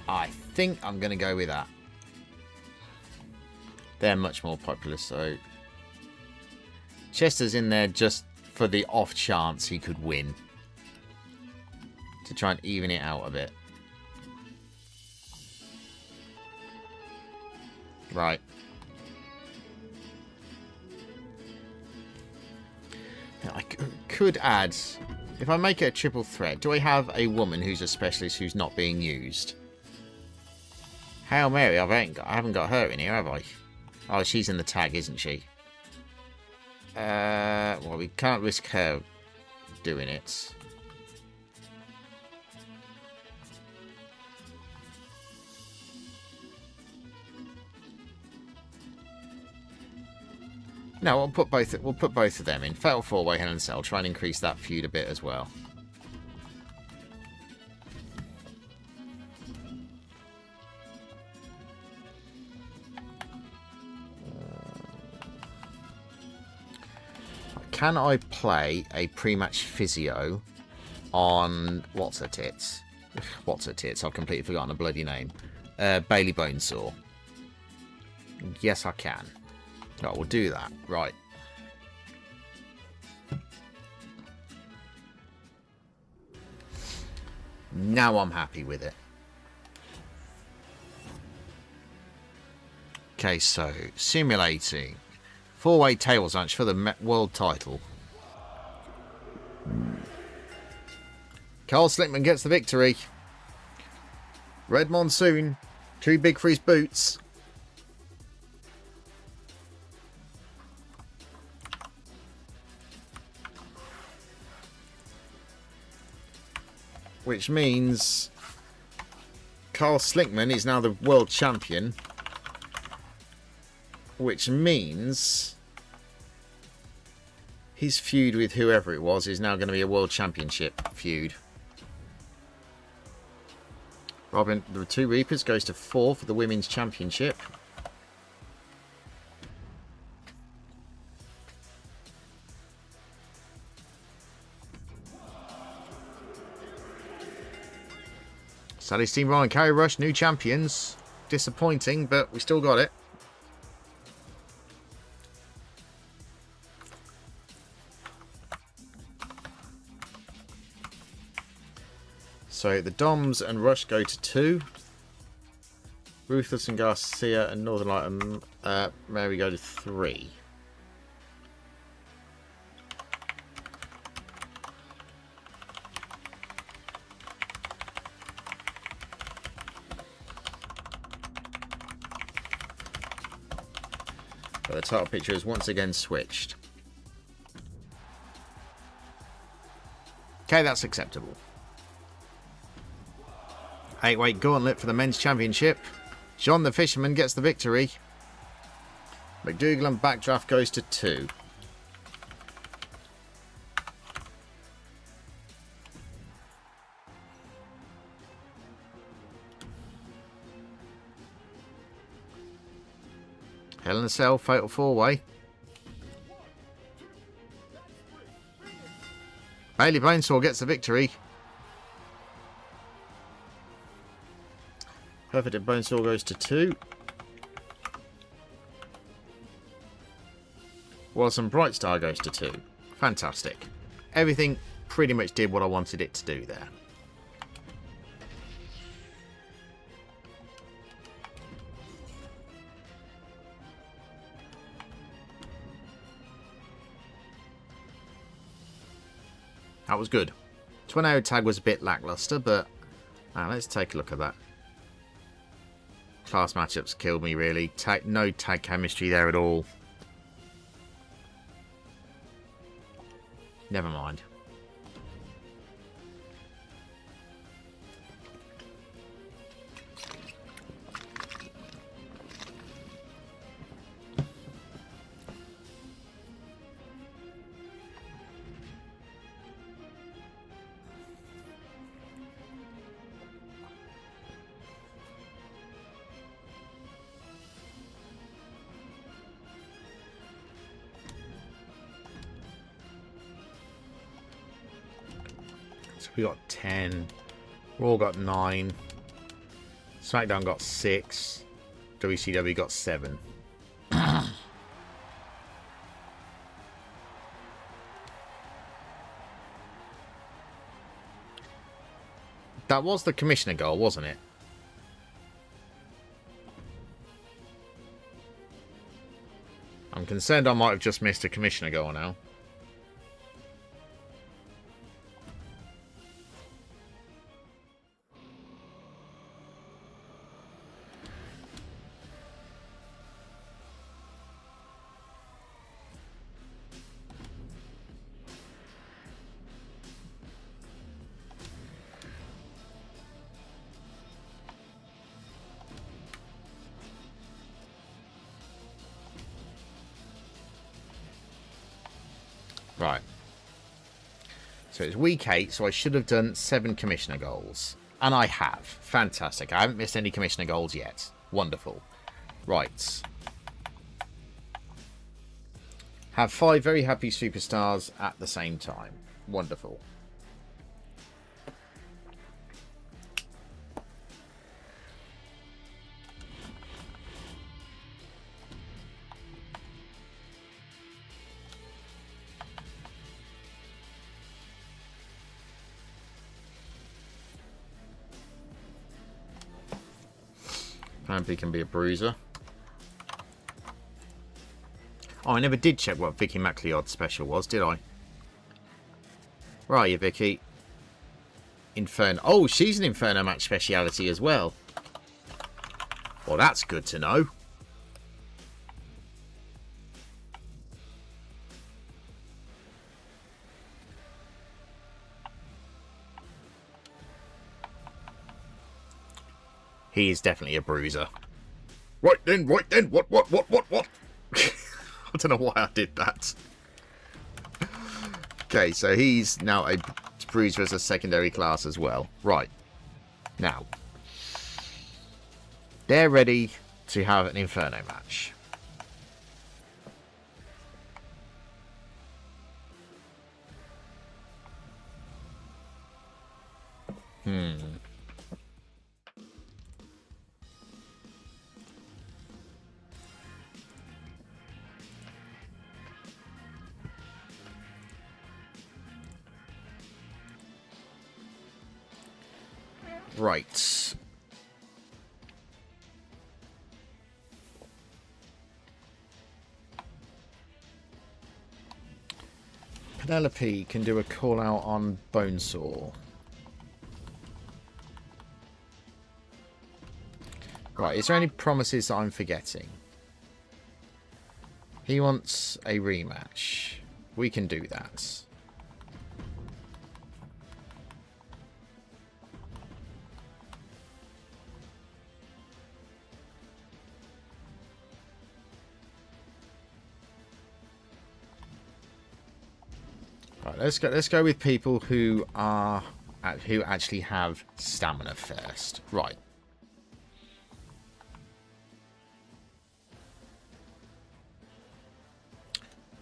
I think I'm going to go with that. They're much more popular, so... Chester's in there just for the off chance he could win. To try and even it out a bit. Right. I could add If I make it a triple threat, do I have a woman who's a specialist who's not being used? Hail Mary, I haven't got her in here, have I? Oh, she's in the tag, isn't she? Well, we can't risk her doing it. No, we'll put both of them in. Fatal 4-way Hell in a Cell. Try and increase that feud a bit as well. Can I play a pre-match physio on what's her tits? What's her tits? I've completely forgotten the bloody name. Bailey Bonesaw. Yes, I can. Right, we'll do that. Right. Now I'm happy with it. Okay, so simulating 4-way tables match for the world title. Carl Slickman gets the victory. Red Monsoon, too big for his boots. Which means Carl Slickman is now the world champion. Which means his feud with whoever it was is now going to be a world championship feud. Robin, the Two Reapers goes to 4 for the women's championship. Sally's team Ryan Carey Rush, new champions. Disappointing, but we still got it. So the Doms and Rush go to 2. Ruthless and Garcia and Northern Light and Mary go to 3. But the title picture is once again switched. Okay, that's acceptable. 8-weight gauntlet for the men's championship. John the Fisherman gets the victory. McDougal and Backdraft goes to 2. Hell in a Cell, Fatal 4-way. Bailey Bonesaw gets the victory. Perfect and Bonesaw goes to 2. Wallace and Brightstar goes to 2. Fantastic. Everything pretty much did what I wanted it to do there. That was good. Tornado tag was a bit lackluster, but let's take a look at that. Class matchups killed me, really. No tag chemistry there at all. Never mind. We got 10. Raw got 9. SmackDown got 6. WCW got 7. That was the commissioner goal, wasn't it? I'm concerned I might have just missed a commissioner goal now. Right. So it's week 8, so I should have done 7 commissioner goals. And I have. Fantastic. I haven't missed any commissioner goals yet. Wonderful. Right. Have 5 very happy superstars at the same time. Wonderful. Apparently can be a bruiser. Oh, I never did check what Vicky McLeod's special was, did I? Where are you, Vicky? Inferno. Oh, she's an Inferno match speciality as well. Well, that's good to know. He is definitely a bruiser. Right then, what? I don't know why I did that. Okay, so he's now a bruiser as a secondary class as well. Right. Now, they're ready to have an Inferno match. Right. Penelope can do a call out on Bonesaw. Right, is there any promises that I'm forgetting? He wants a rematch. We can do that. Right, let's go with people who actually have stamina first. Right.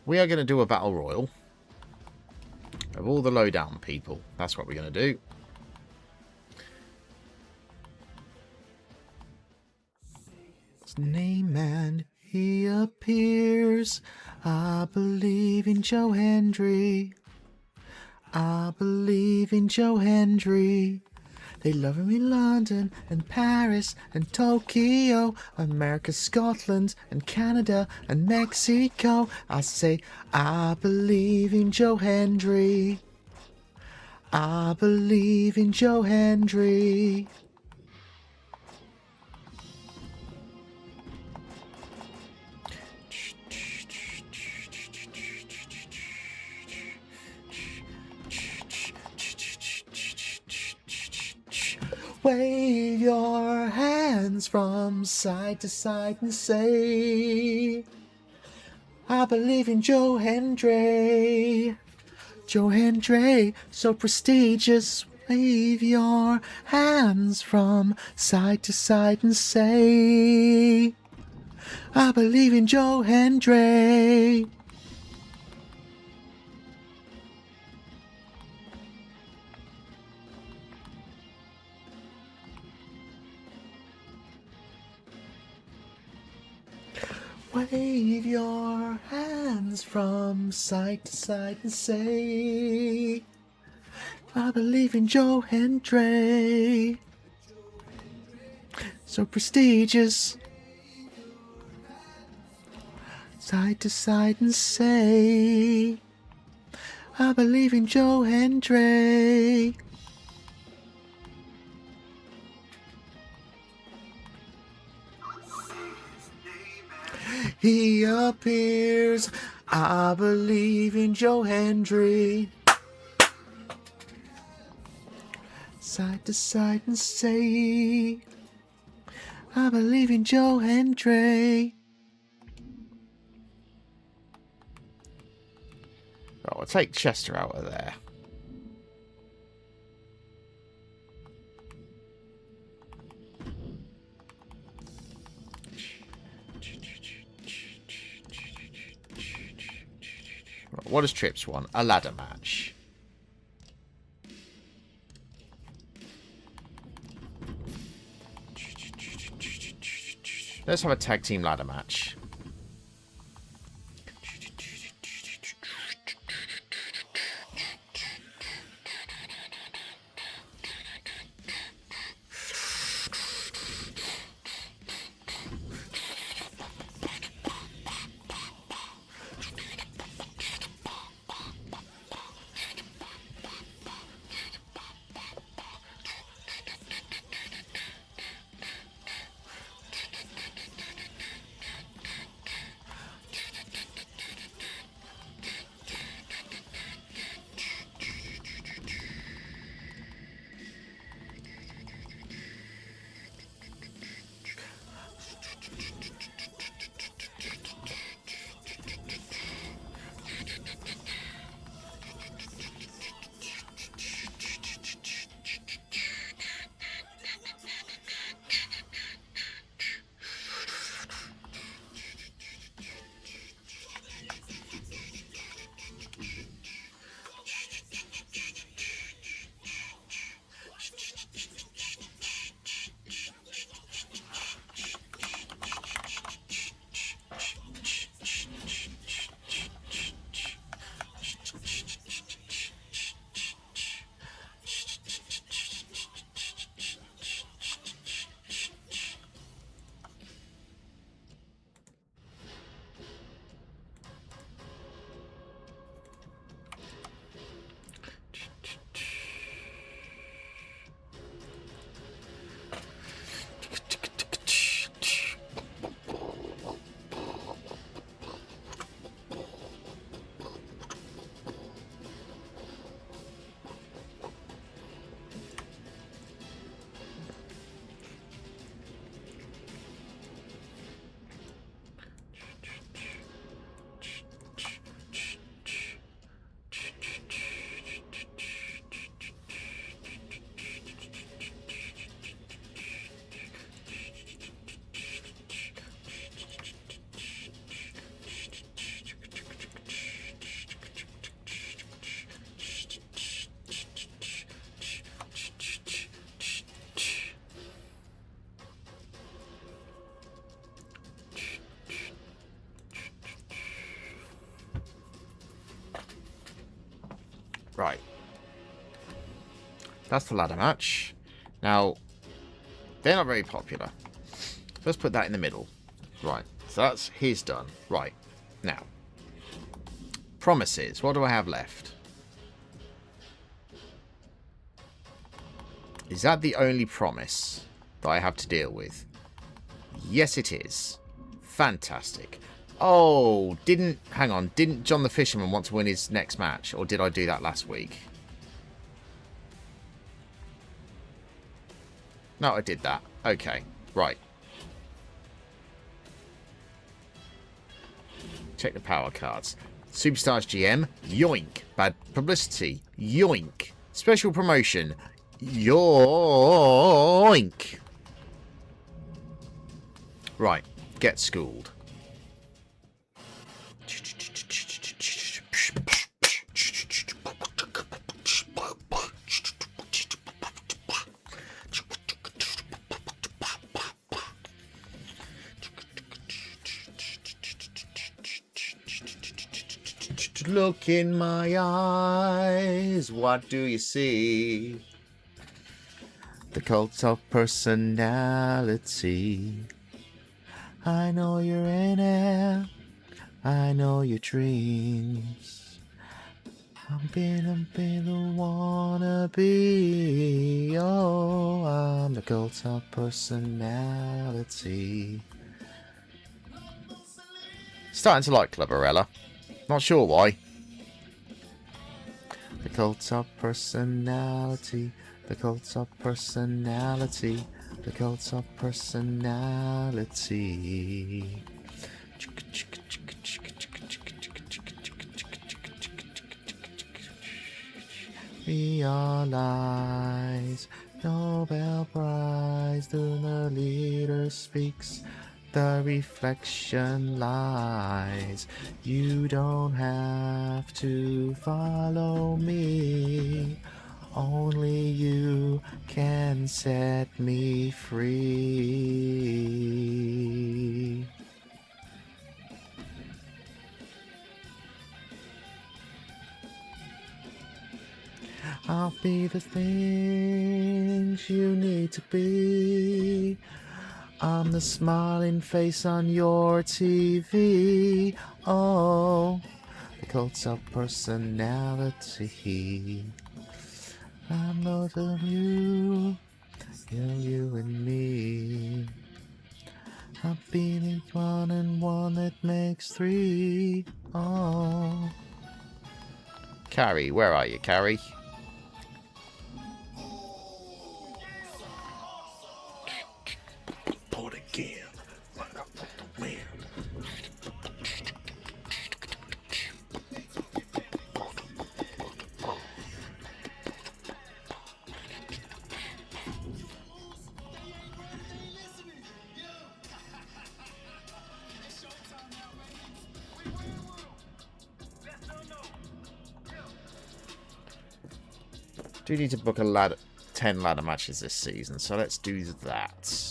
We are going to do a battle royal of all the lowdown people. That's what we're going to do. His name and he appears. I believe in Joe Hendry. I believe in Joe Hendry. They love him in London and Paris and Tokyo, America, Scotland and Canada and Mexico. I say, I believe in Joe Hendry. I believe in Joe Hendry. Wave your hands from side to side and say, I believe in Joe Hendry. Joe Hendry, so prestigious. Wave your hands from side to side and say, I believe in Joe Hendry. Wave your hands from side to side and say, I believe in Joe Hendry. So prestigious. Side to side and say, I believe in Joe Hendry. He appears. I believe in Joe Hendry. Side to side and say, I believe in Joe Hendry. Well, we'll take Chester out of there. What does Trips want? A ladder match. Let's have a tag team ladder match. Right. That's the ladder match. Now, they're not very popular. Let's put that in the middle. Right. So that's his done. Right. Now. Promises. What do I have left? Is that the only promise that I have to deal with? Yes, it is. Fantastic. Oh, hang on, didn't John the Fisherman want to win his next match? Or did I do that last week? No, I did that. Okay, right. Check the power cards. Superstars GM, yoink. Bad publicity, yoink. Special promotion, yoink. Right, get schooled. Look in my eyes, what do you see? The cult of personality. I know you're in it, I know your dreams. I've been the wannabe. Oh, I'm the cult of personality. Starting to like Clubberella. Not sure why. The cult of personality. The cult of personality. The cult of personality. Realize, Nobel Prize, the leader speaks, the reflection lies. You don't have to follow me, only you can set me free. I'll be the things you need to be. I'm the smiling face on your TV. Oh, the cult of personality. I'm not of you, you and me. I'll be the one and one that makes three. Oh. Carrie, where are you, Carrie? Put again. Do need to book 10 ladder matches this season, so let's do that.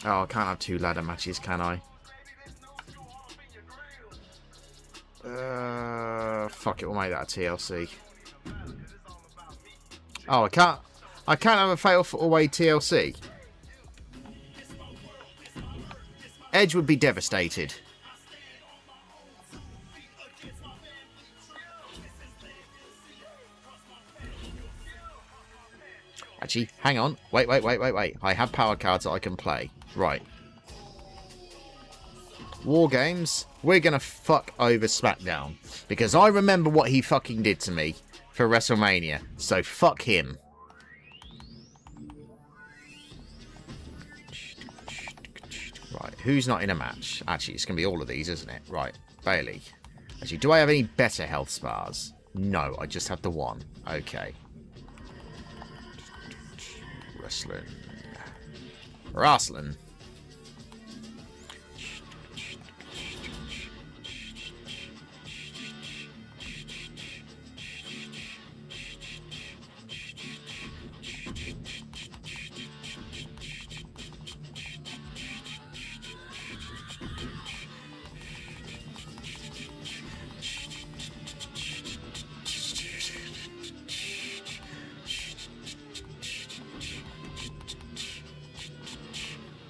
Oh, I can't have 2 ladder matches, can I? Fuck it, we'll make that a TLC. Oh, I can't have a fatal away TLC. Edge would be devastated. Actually, hang on. Wait. I have power cards that I can play. Right. War Games, we're going to fuck over SmackDown. Because I remember what he fucking did to me for WrestleMania. So fuck him. Right, who's not in a match? Actually, it's going to be all of these, isn't it? Right, Bailey. Actually, do I have any better health spars? No, I just have the one. Okay. Wrestling.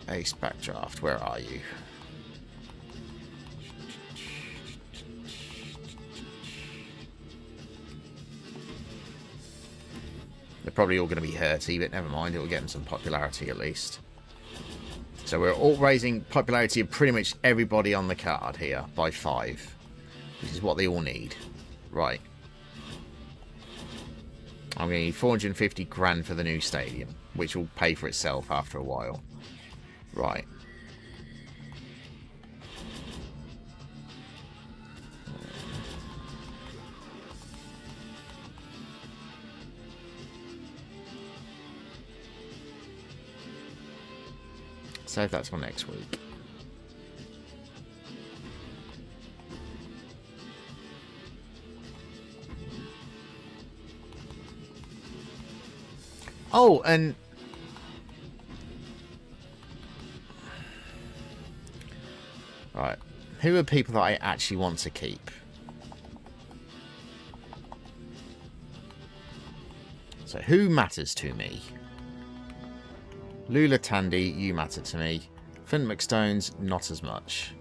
Ace Backdraft, where are you? They're probably all going to be hurty, but never mind, it'll get them some popularity at least. So we're all raising popularity of pretty much everybody on the card here by 5. Which is what they all need. Right. I'm going to need 450 grand for the new stadium, which will pay for itself after a while. Right. Save that till next week. Oh, and right, who are people that I actually want to keep? So who matters to me? Lula Tandy, you matter to me. Flint McStones, not as much.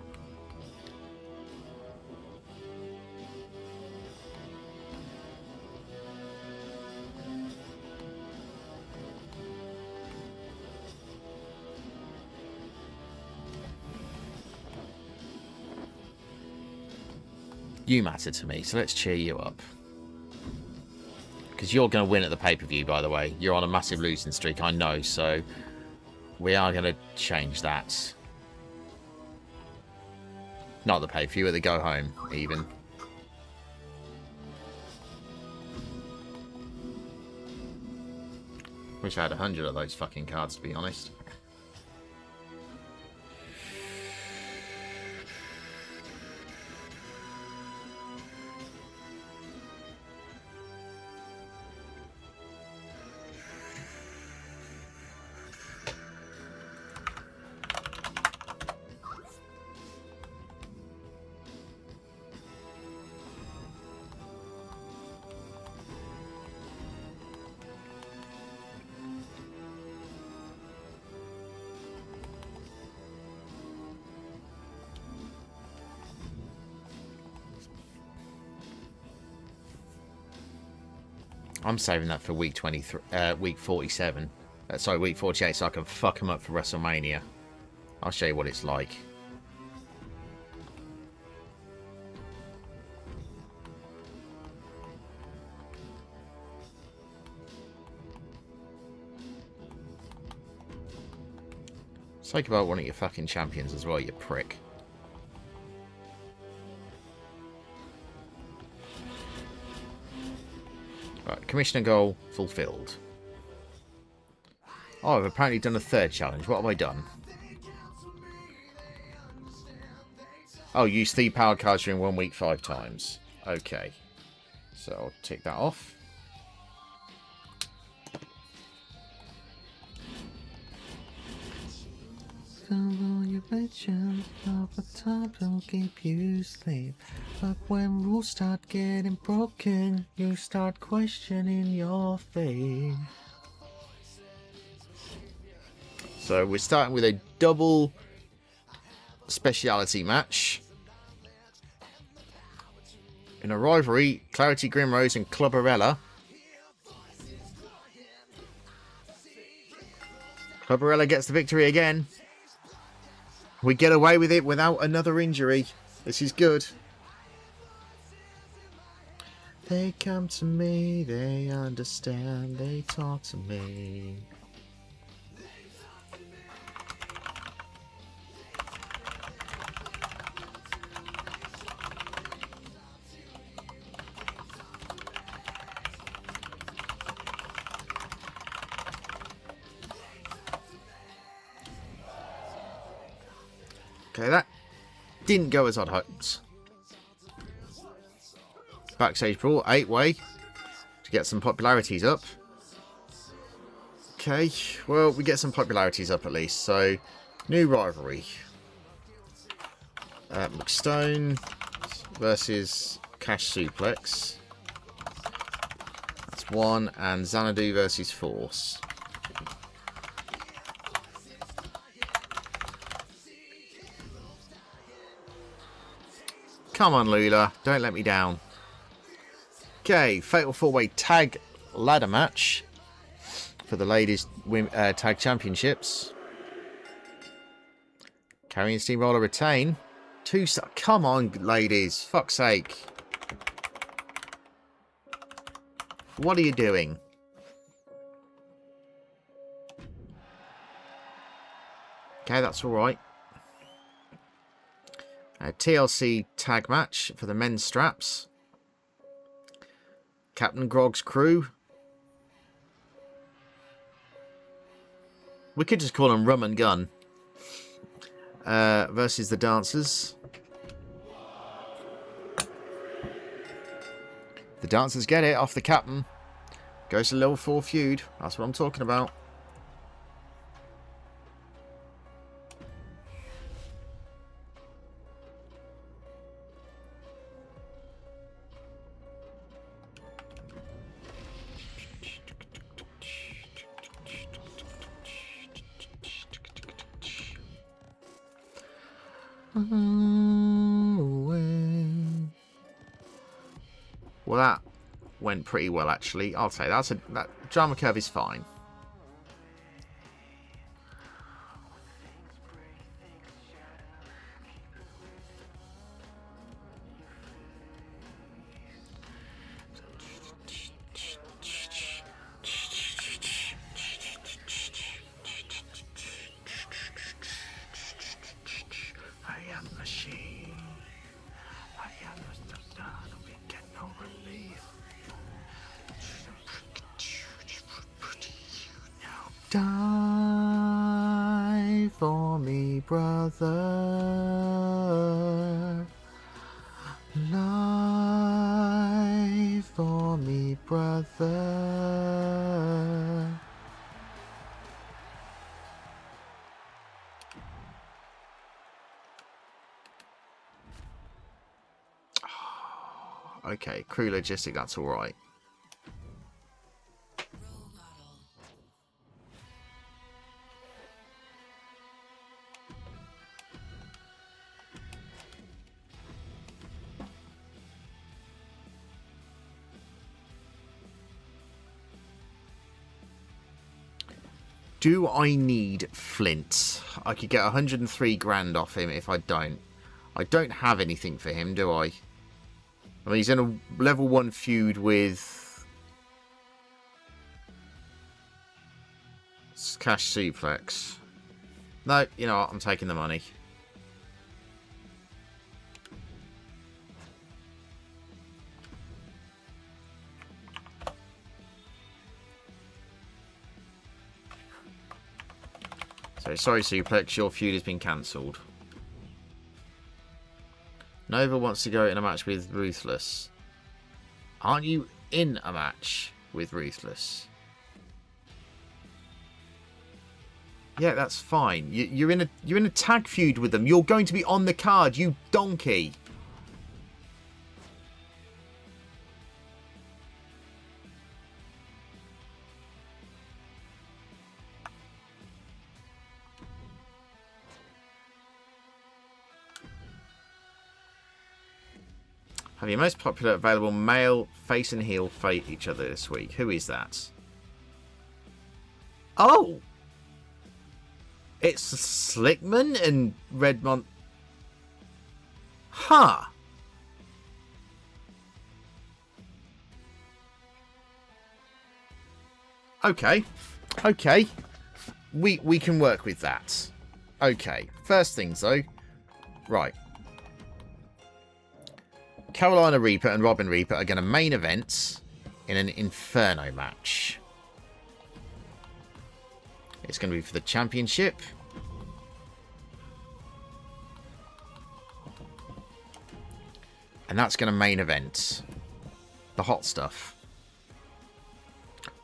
You matter to me, so let's cheer you up. Because you're going to win at the pay-per-view, by the way. You're on a massive losing streak, I know, so we are going to change that. Not the pay-per-view, at the go-home, even. Wish I had 100 of those fucking cards, to be honest. I'm saving that for week 23, week 47. Sorry, week 48, so I can fuck them up for WrestleMania. I'll show you what it's like. Speak about one of your fucking champions as well, you prick. Right, commissioner goal fulfilled. Oh, I've apparently done a third challenge. What have I done? Oh, use 3 power cards during 1 week 5 times. Okay. So I'll tick that off. Your legend of a time will keep you sleep. But when rules start getting broken, you start questioning your faith. So we're starting with a double speciality match. In a rivalry, Clarity Grimrose and Clubberella. Clubberella gets the victory again. We get away with it without another injury. This is good. They come to me, they understand, they talk to me. Okay, that didn't go as I'd hoped. Backstage brawl, 8-way to get some popularities up. Okay, well, we get some popularities up at least. So, new rivalry. McStone versus Cash Suplex. That's 1. And Xanadu versus Force. Come on, Lula. Don't let me down. Okay, Fatal 4-way tag ladder match for the ladies tag championships. Carrying Steamroller retain. 2-star. Come on, ladies. Fuck's sake. What are you doing? Okay, that's alright. A TLC tag match for the men's straps. Captain Grog's crew. We could just call them Rum and Gun. Versus the Dancers. The Dancers get it off the captain. Goes to level 4 feud. That's what I'm talking about. Well, that went pretty well, actually. I'll say that drama curve is fine. Die for me, brother. Lie for me, brother. Okay, crew logistic, that's alright. Do I need Flint? I could get 103 grand off him if I don't. I don't have anything for him, do I? I mean, he's in a level 1 feud with Cash Suplex. No, you know what? I'm taking the money. So, sorry, Suplex, your feud has been cancelled. Nova wants to go in a match with Ruthless. Aren't you in a match with Ruthless? Yeah, that's fine. You're in a tag feud with them. You're going to be on the card, you donkey. Have your most popular available male face and heel fight each other this week. Who is that? Oh! It's Slickman and Redmond. Huh. Okay. Okay. We can work with that. Okay. First things though. Right. Carolina Reaper and Robin Reaper are going to main event in an Inferno match. It's going to be for the championship. And that's going to main event the hot stuff.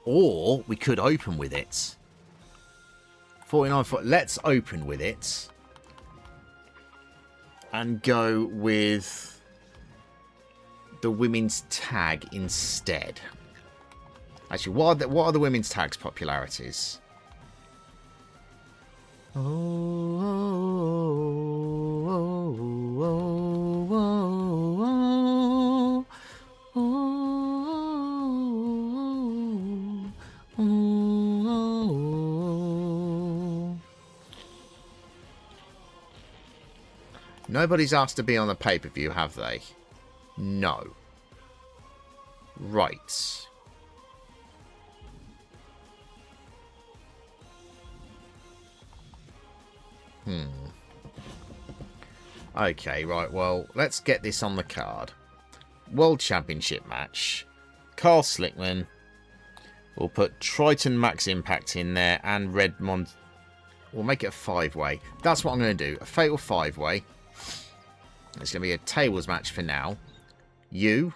Or we could open with it. 49 foot. Let's open with it. And go with the women's tag instead. Actually, what are the women's tags popularities? Nobody's asked to be on the pay-per-view, have they? No. Right. Okay, right, well, let's get this on the card. World Championship match. Carl Slickman. We'll put Triton Max Impact in there and Redmond. We'll make it a 5-way. That's what I'm going to do. A fatal 5-way. It's going to be a tables match for now. You,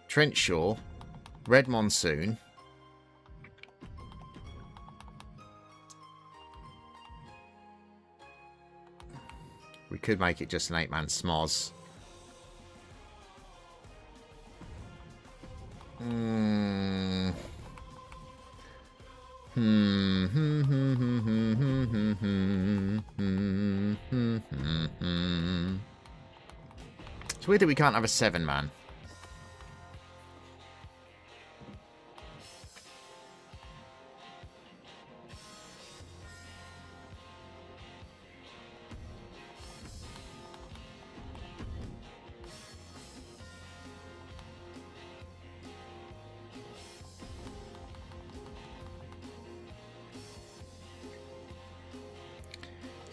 Trent Shaw, Red Monsoon, we could make it just an 8-man smoz. It's weird that we can't have a 7-man.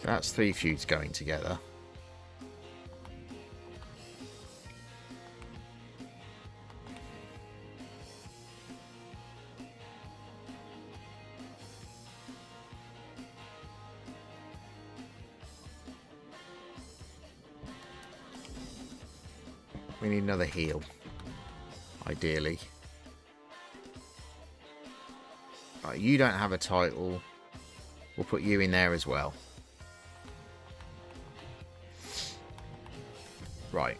So that's 3 feuds going together. We need another heel, ideally. Right, you don't have a title. We'll put you in there as well. Right.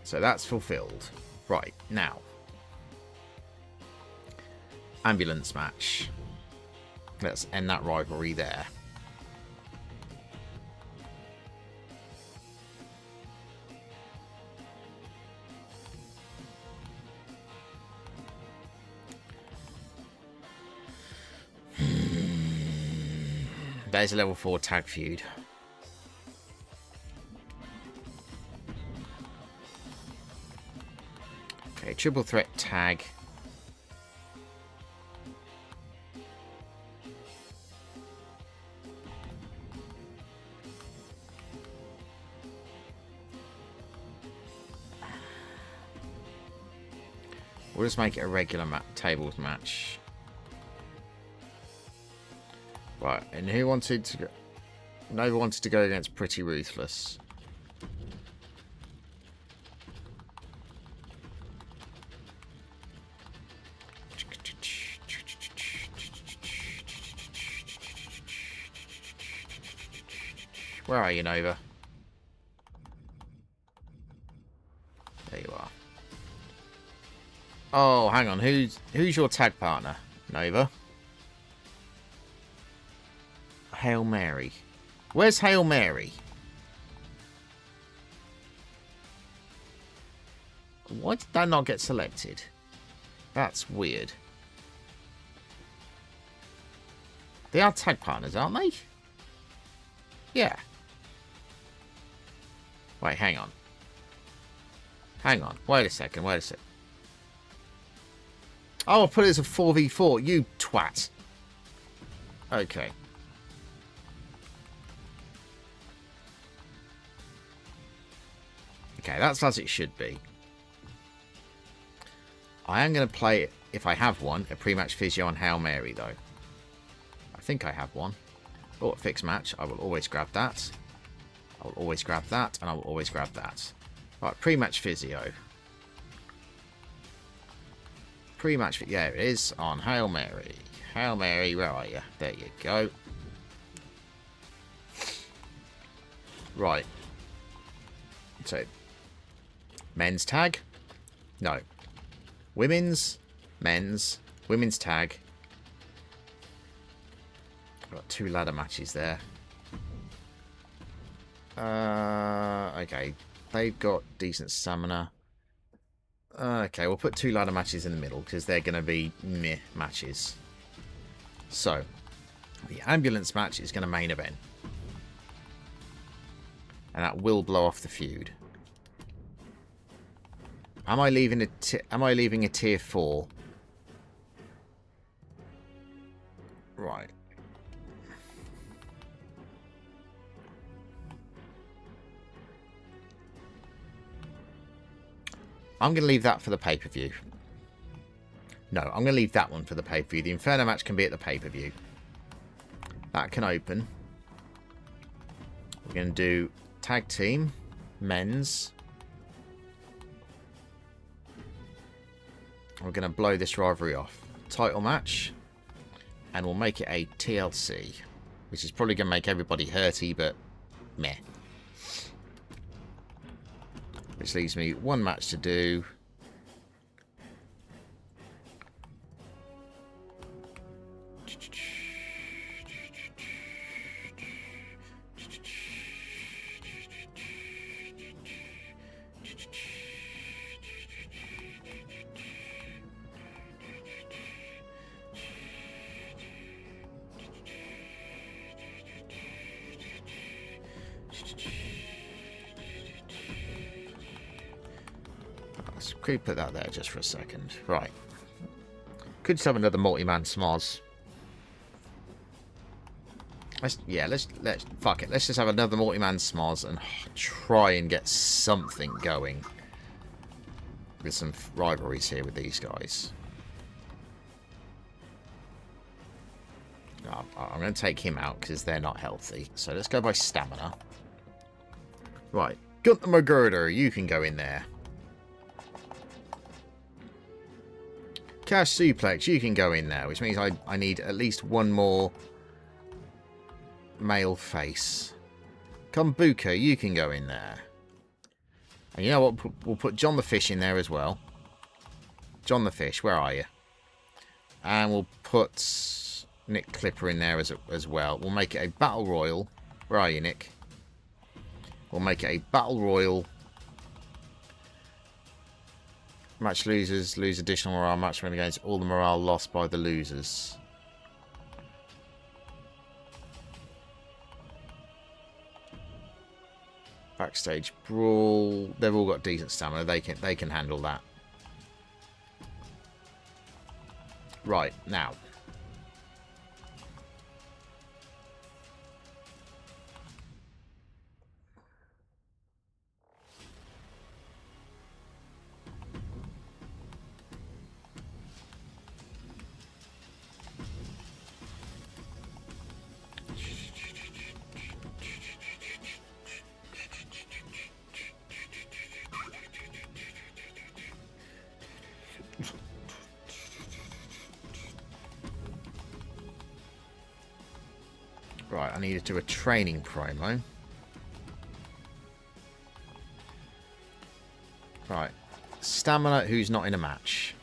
So that's fulfilled. Right, now. Ambulance match. Let's end that rivalry there. There's a level 4 tag feud. Okay, triple threat tag. We'll just make it a regular tables match. Right, and who wanted to go? Nova wanted to go against Pretty Ruthless. Where are you, Nova? There you are. Oh, hang on. Who's your tag partner, Nova? Hail Mary. Where's Hail Mary? Why did that not get selected? That's weird. They are tag partners, aren't they? Yeah. Wait, hang on. Hang on. Wait a second. Wait a sec. Oh, I'll put it as a 4v4. You twat. Okay. Okay, that's as it should be. I am going to play, if I have one, a pre-match physio on Hail Mary, though. I think I have one. Oh, a fixed match. I will always grab that. I will always grab that, and I will always grab that. Right, pre-match physio. Pre-match, yeah, it is on Hail Mary. Hail Mary, where are you? There you go. Right. So, men's tag? No. Women's, men's, women's tag. Got 2 ladder matches there. Okay. They've got decent stamina. Okay, we'll put 2 ladder matches in the middle because they're going to be meh matches. So, the ambulance match is going to main event. And that will blow off the feud. Am I leaving a tier 4? Right. I'm going to leave that for the pay-per-view. No, I'm going to leave that one for the pay-per-view. The Inferno match can be at the pay-per-view. That can open. We're going to do tag team, men's. We're going to blow this rivalry off. Title match. And we'll make it a TLC. Which is probably going to make everybody hurty, but meh. Which leaves me one match to do. Let's quickly put that there just for a second. Right. Could just have another multi-man smoz. Let's fuck it. Let's just have another multi-man smoz and try and get something going with some rivalries here with these guys. I'm going to take him out because they're not healthy. So let's go by stamina. Right. Gunther McGirder, you can go in there. Cash Suplex, you can go in there. Which means I need at least one more male face. Kombuka, you can go in there. And you know what? We'll put John the Fish in there as well. John the Fish, where are you? And we'll put Nick Clipper in there as well. We'll make it a Battle Royal. Where are you, Nick? We'll make it a Battle Royal. Match losers lose additional morale. Match win against all the morale lost by the losers. Backstage brawl. They've all got decent stamina. They can handle that. Right, now. Right, I need to do a training promo. Right. Stamina, who's not in a match.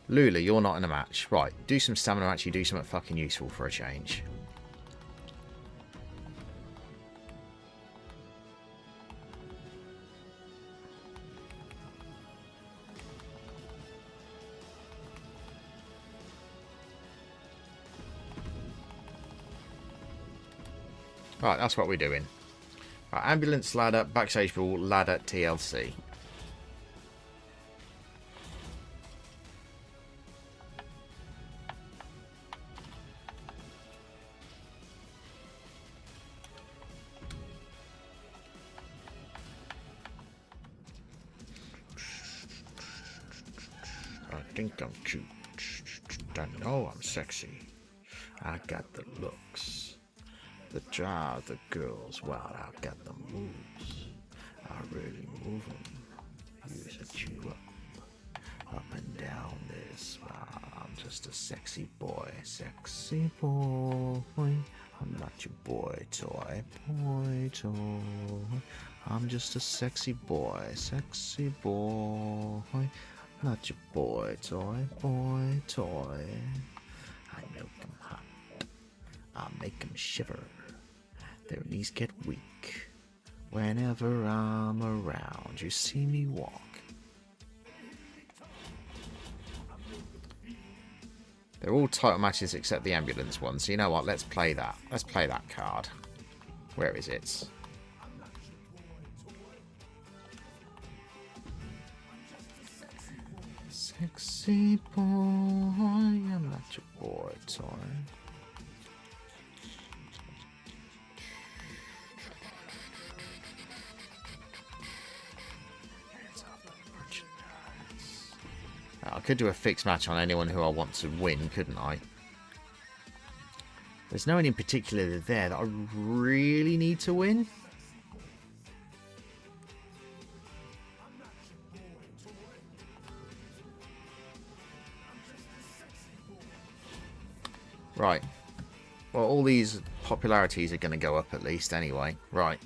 Lula, you're not in a match. Right, do some stamina, actually do something fucking useful for a change. Right, that's what we're doing. Right, ambulance ladder, backstage brawl, ladder, TLC. I think I'm cute. I know I'm sexy. I got the looks. The drive the girls wild. I got the moves. I really move them. You set you up and down this. I'm just a sexy boy. Sexy boy. I'm not your boy toy. Boy toy. I'm just a sexy boy. Sexy boy. Not your boy toy. Boy toy. I milk them hot. I make them shiver. Their knees get weak. Whenever I'm around, you see me walk. They're all title matches except the ambulance one. So you know what? Let's play that. Let's play that card. Where is it? Sexy boy, I'm not your boy toy. I could do a fixed match on anyone who I want to win, couldn't I? There's no one in particular there that I really need to win. Right. Well, all these popularities are going to go up at least anyway. Right.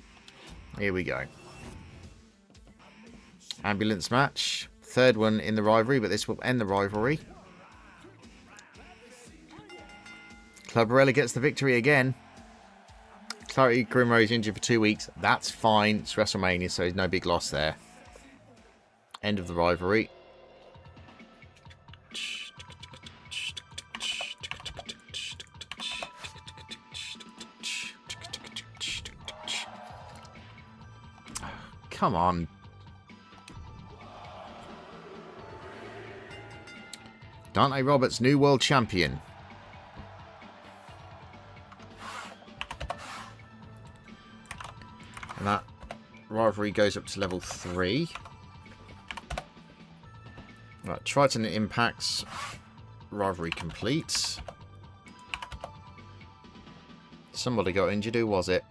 Here we go. Ambulance match. Third one in the rivalry, but this will end the rivalry. Clubberella gets the victory again. Clarity Grimrose injured for 2 weeks. That's fine. It's WrestleMania, so there's no big loss there. End of the rivalry. come on. Dante Roberts, new world champion. And that rivalry goes up to level 3. Right, Triton Impacts. Rivalry complete. Somebody got injured. Who was it?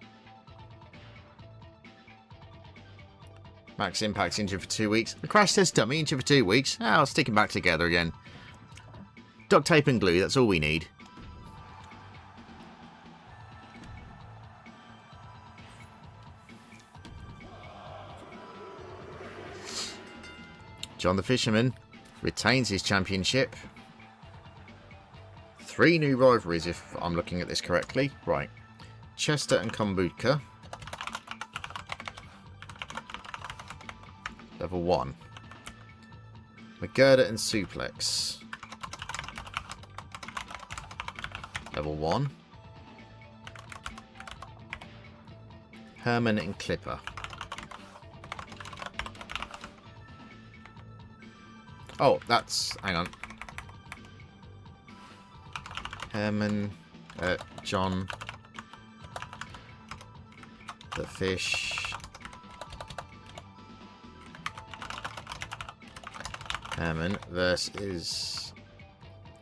Max Impact's injured for 2 weeks. The Crash Test Dummy injured for 2 weeks. I'll stick him back together again. Duct tape and glue, that's all we need. John the Fisherman retains his championship. 3 new rivalries, if I'm looking at this correctly. Right. Chester and Kombucha. Level 1. McGirder and Suplex. Level 1. Herman and Clipper. Oh, that's... hang on. Herman, John, the Fish, Herman versus,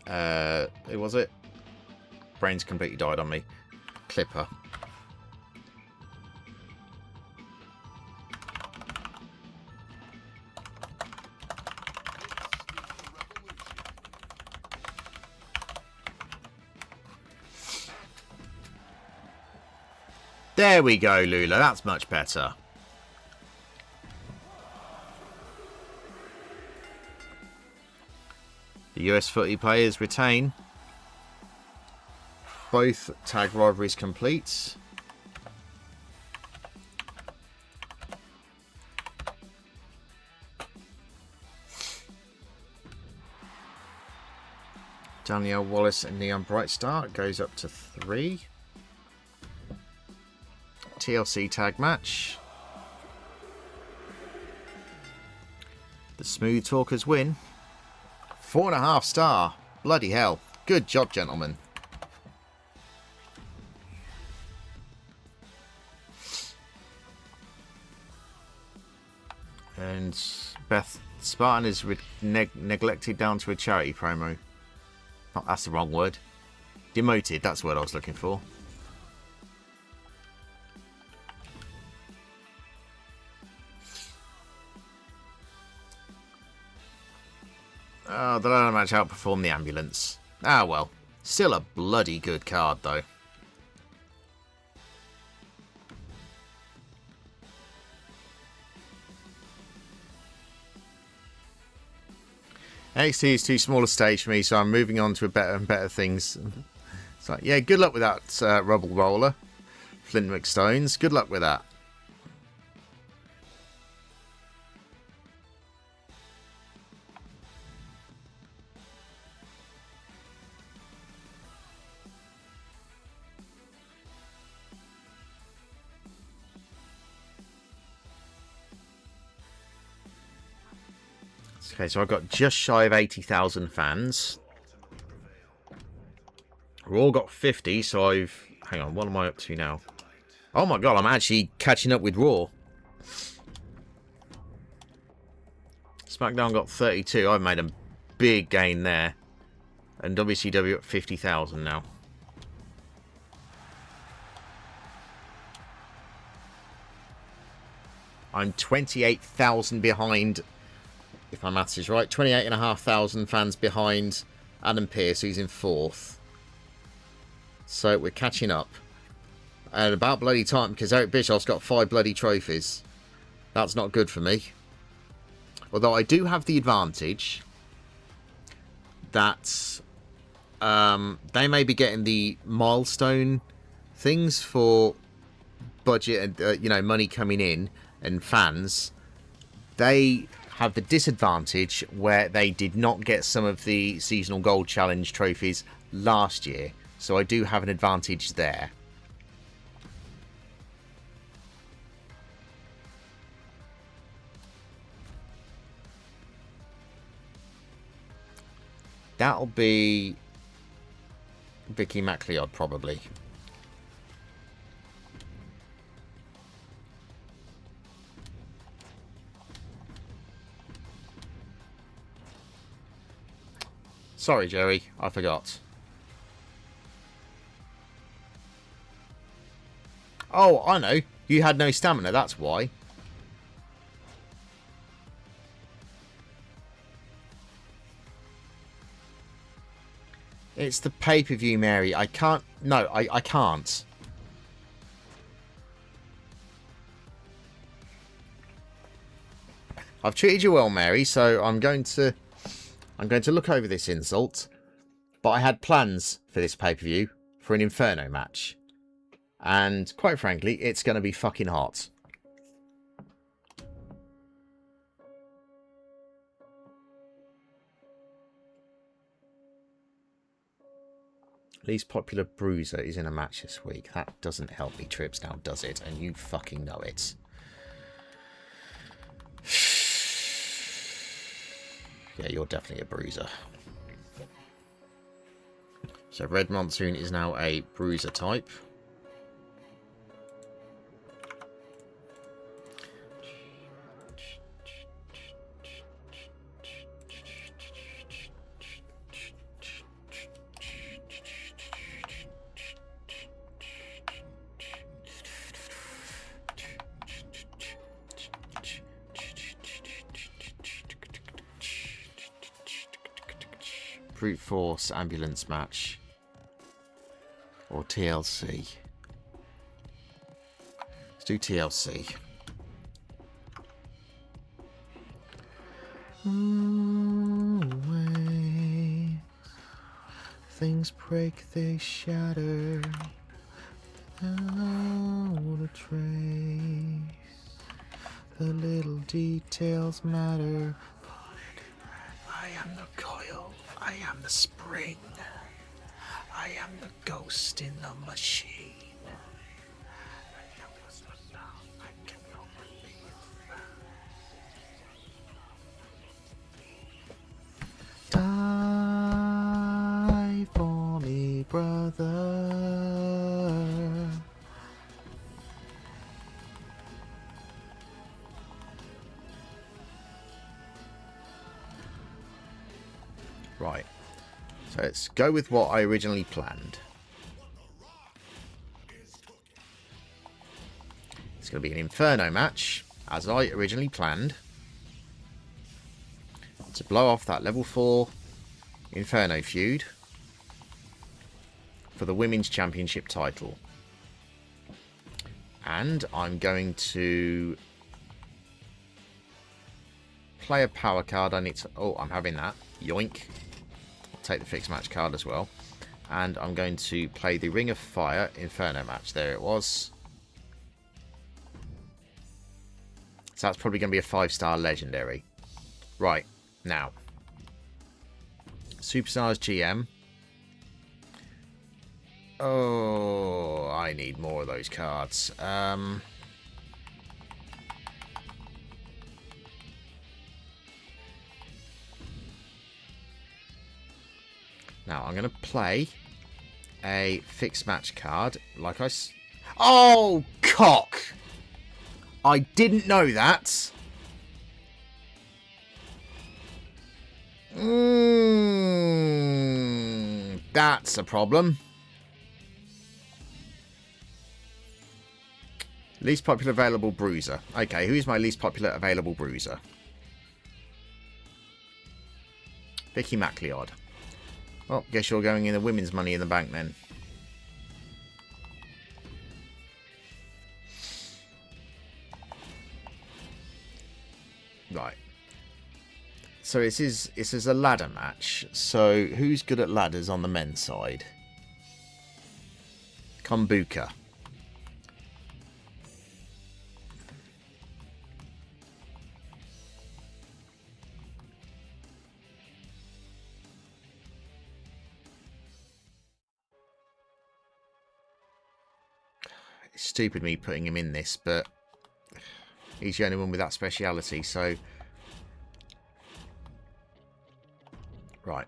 who was it? Brain's completely died on me. Clipper. There we go, Lula. That's much better. The US footy players retain. Both tag rivalries complete. Danielle Wallace and Neon Brightstar goes up to 3. TLC tag match. The Smooth Talkers win. 4.5 star. Bloody hell. Good job, gentlemen. And Beth Spartan is neglected down to a charity promo. Oh, that's the wrong word. Demoted, that's the word I was looking for. Oh, the ladder match outperformed the ambulance. Ah, well. Still a bloody good card, though. NXT is too small a stage for me, so I'm moving on to better and better things. It's like, yeah, good luck with that, Rubble Roller. Flint McStones, good luck with that. Okay, so I've got just shy of 80,000 fans. Raw got 50, so I've... hang on, what am I up to now? Oh my god, I'm actually catching up with Raw. SmackDown got 32. I've made a big gain there. And WCW at 50,000 now. I'm 28,000 behind... if my maths is right, 28,500 fans behind Adam Pearce, who's in 4th. So we're catching up. And about bloody time, because Eric Bischoff's got 5 bloody trophies. That's not good for me. Although I do have the advantage that they may be getting the milestone things for budget and you know, money coming in and fans. They have the disadvantage where they did not get some of the seasonal gold challenge trophies last year, so I do have an advantage there. That'll be Vicky McLeod, probably. Sorry, Jerry, I forgot. Oh, I know. You had no stamina, that's why. It's the pay-per-view, Mary. I can't... No, I can't. I've treated you well, Mary, so I'm going to look over this insult. But I had plans for this pay-per-view for an Inferno match. And, quite frankly, it's going to be fucking hot. Least popular bruiser is in a match this week. That doesn't help me, Trips, now does it? And you fucking know it. Yeah, you're definitely a bruiser. So Red Monsoon is now a bruiser type. Brute Force ambulance match. Or TLC. Let's do TLC. Away. Things break, they shatter. Without a trace. The little details matter. I am the coil. I am the spring. I am the ghost in the machine. I cannot believe. Die for me, brother. Right. So let's go with what I originally planned. It's going to be an Inferno match, as I originally planned, to blow off that level 4 Inferno feud for the Women's Championship title. And I'm going to play a power card. I need to... Oh, I'm having that. Yoink. Take the fixed match card as well, and I'm going to play the Ring of Fire Inferno match. There it was. So that's probably going to be a 5-star legendary. Right, now Superstars GM. Oh, I need more of those cards. Now, I'm going to play a fixed match card. Like I... Oh, cock! I didn't know that. That's a problem. Least popular available bruiser. Okay, who's my least popular available bruiser? Vicky McLeod. Well, guess you're going in the women's Money in the Bank then. Right. So this is a ladder match. So who's good at ladders on the men's side? Kombuka. It's stupid me putting him in this, but he's the only one with that speciality, so... Right.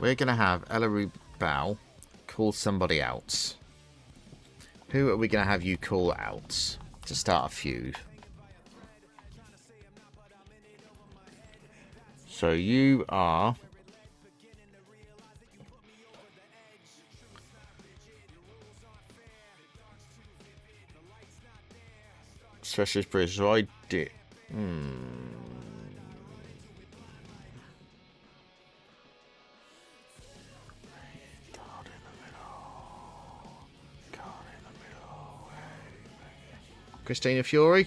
we're going to have Elaru Bao call somebody out. Who are we going to have you call out to start a feud? So you are... Specialist British, so I did... Christina Fury?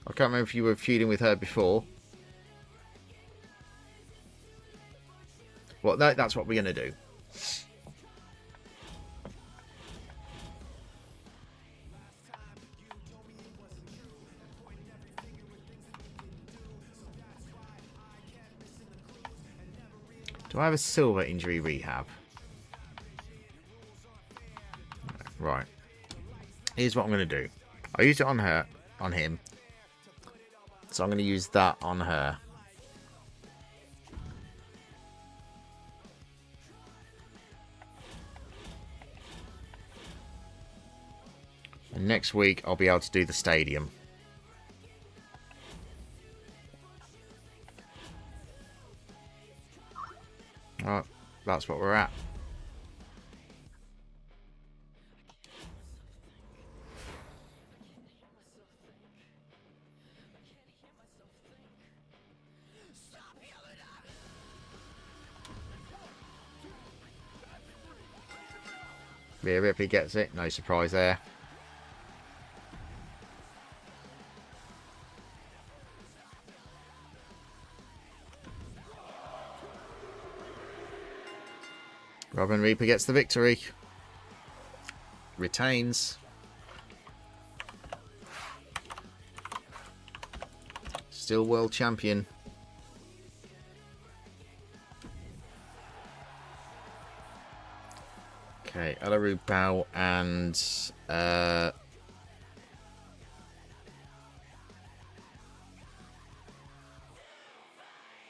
I can't remember if you were feuding with her before. Well, that's what we're going to do. Do I have a silver injury rehab? Right. Here's what I'm going to do. I used it on her, on him. So I'm going to use that on her. And next week I'll be able to do the stadium. Oh, that's what we're at. Rhea Ripley gets it. No surprise there. Robin Reaper gets the victory. Retains. Still world champion. Okay, Elaru Bao and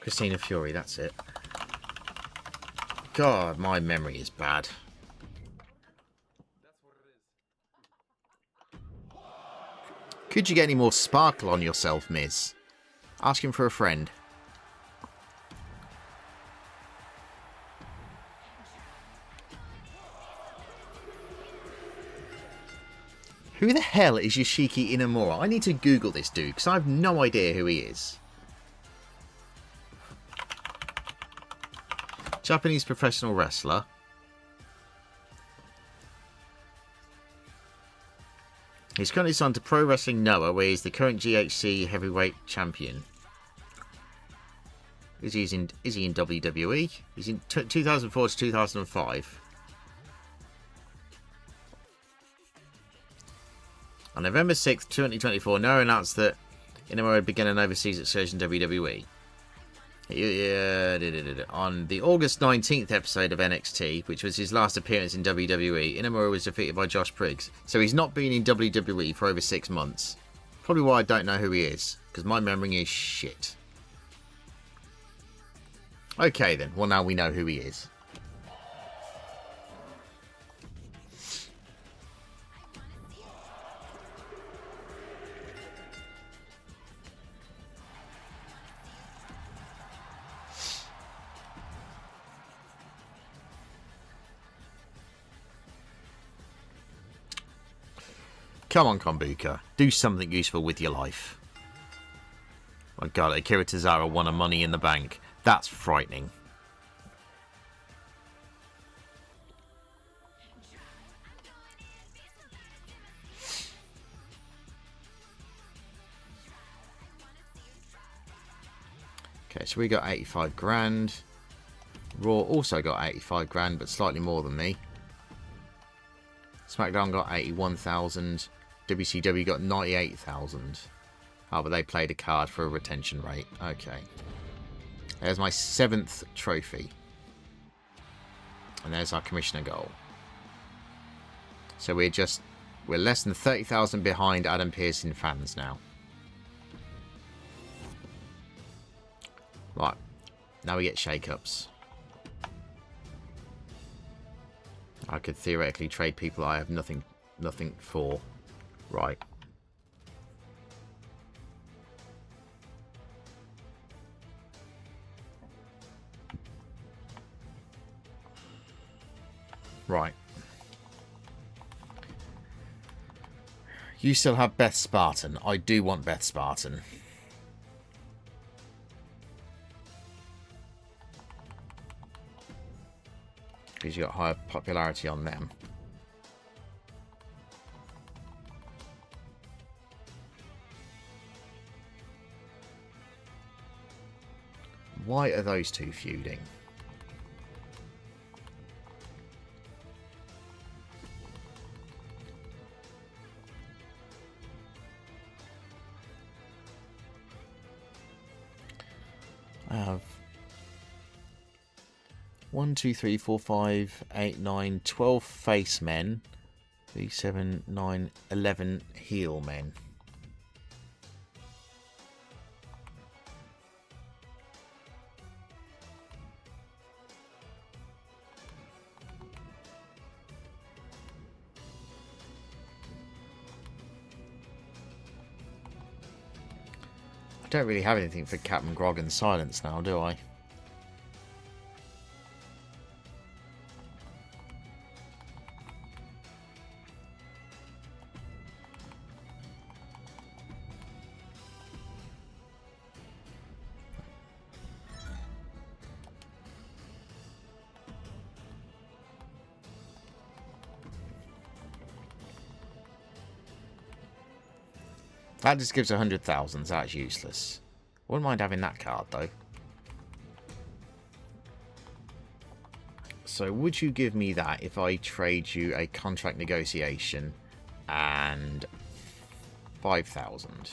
Christina Fury, that's it. God, my memory is bad. Could you get any more sparkle on yourself, Miz? Ask him for a friend. Who the hell is Yoshiki Inamura? I need to Google this dude, because I have no idea who he is. Japanese professional wrestler. He's currently signed to Pro Wrestling Noah, where he's the current GHC heavyweight champion. Is he in WWE? He's in 2004 to 2005. On November 6th, 2024, Noah announced that Inamura had begun an overseas excursion in WWE. On the August 19th episode of NXT, which was his last appearance in WWE, Inamura was defeated by Josh Briggs. So he's not been in WWE for over 6 months. Probably why I don't know who he is, because my memory is shit. Okay then, well now we know who he is. Come on, Kombuka. Do something useful with your life. My god, Akira Tozawa won a Money in the Bank. That's frightening. Okay, so we got 85 grand. Raw also got 85 grand, but slightly more than me. SmackDown got 81,000. WCW got 98,000. Oh, but they played a card for a retention rate. Okay. There's my 7th trophy. And there's our commissioner goal. So we're less than 30,000 behind Adam Pearce in fans now. Right. Now we get shake-ups. I could theoretically trade people I have nothing for. Right. Right. You still have Beth Spartan. I do want Beth Spartan. Because you got higher popularity on them. Why are those two feuding? I have 1, 2, 3, 4, 5, 8, 9, 12 face men. 3, 7, 9, 11 heel men. I don't really have anything for Captain Grog and Silence now, do I? That just gives 100,000. That's useless. Wouldn't mind having that card, though. So would you give me that if I trade you a contract negotiation and 5,000?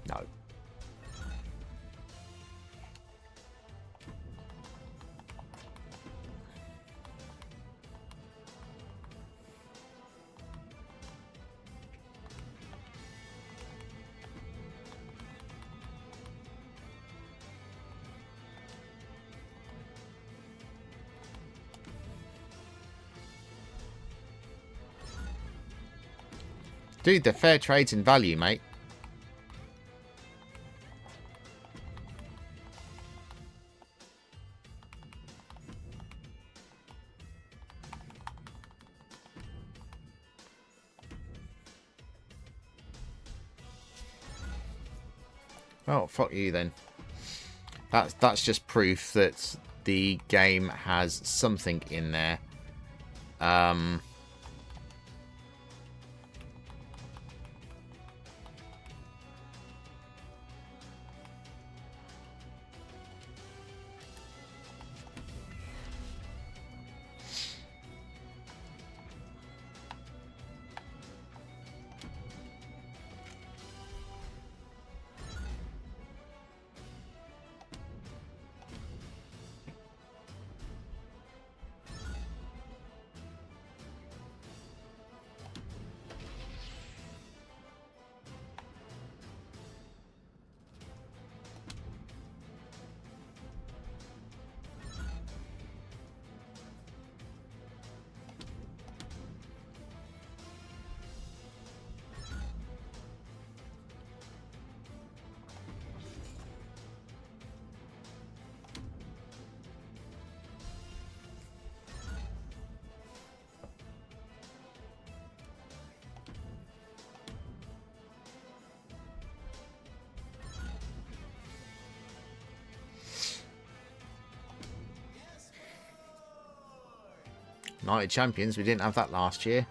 No. Dude, the fair trade's in value, mate. Oh, fuck you then. That's just proof that the game has something in there. United Champions, we didn't have that last year.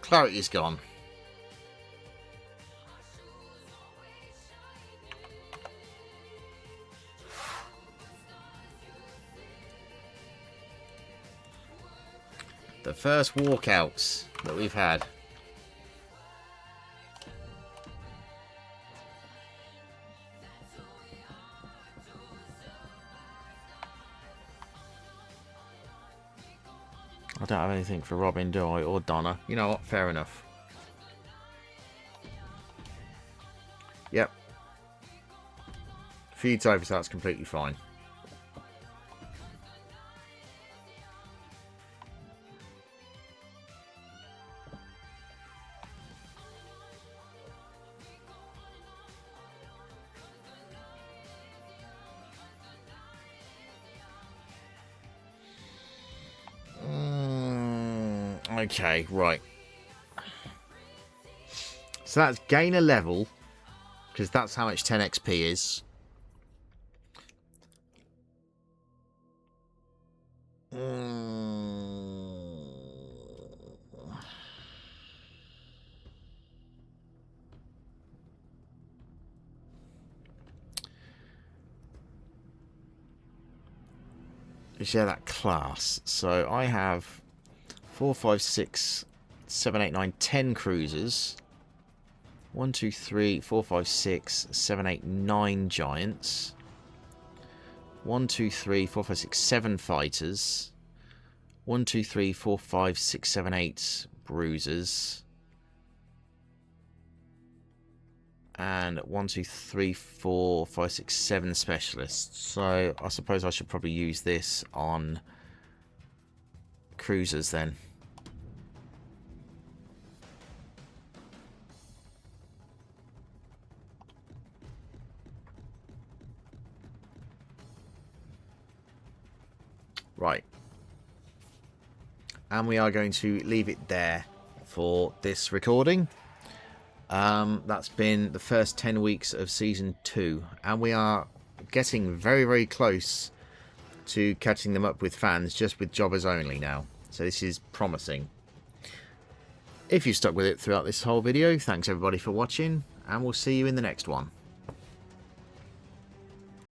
Clarity's gone. The first walkouts that we've had. I don't have anything for Robin, do I? Or Donna. You know what? Fair enough. Yep. Feeds over, so that's completely fine. Okay, right. So that's gain a level, because that's how much 10 XP is. Share that class. So I have 4, 5, 6, 7, 8, 9, 10 cruisers. 1, 2, 3, 4, 5, 6, 7, 8, 9 giants. 1, 2, 3, 4, 5, 6, 7 fighters. 1, 2, 3, 4, 5, 6, 7, 8 bruisers. And 1, 2, 3, 4, 5, 6, 7 specialists. So I suppose I should probably use this on cruisers then. Right. And we are going to leave it there for this recording. That's been the first 10 weeks of Season 2. And we are getting very, very close to catching them up with fans, just with jobbers only now. So this is promising. If you stuck with it throughout this whole video, thanks everybody for watching. And we'll see you in the next one.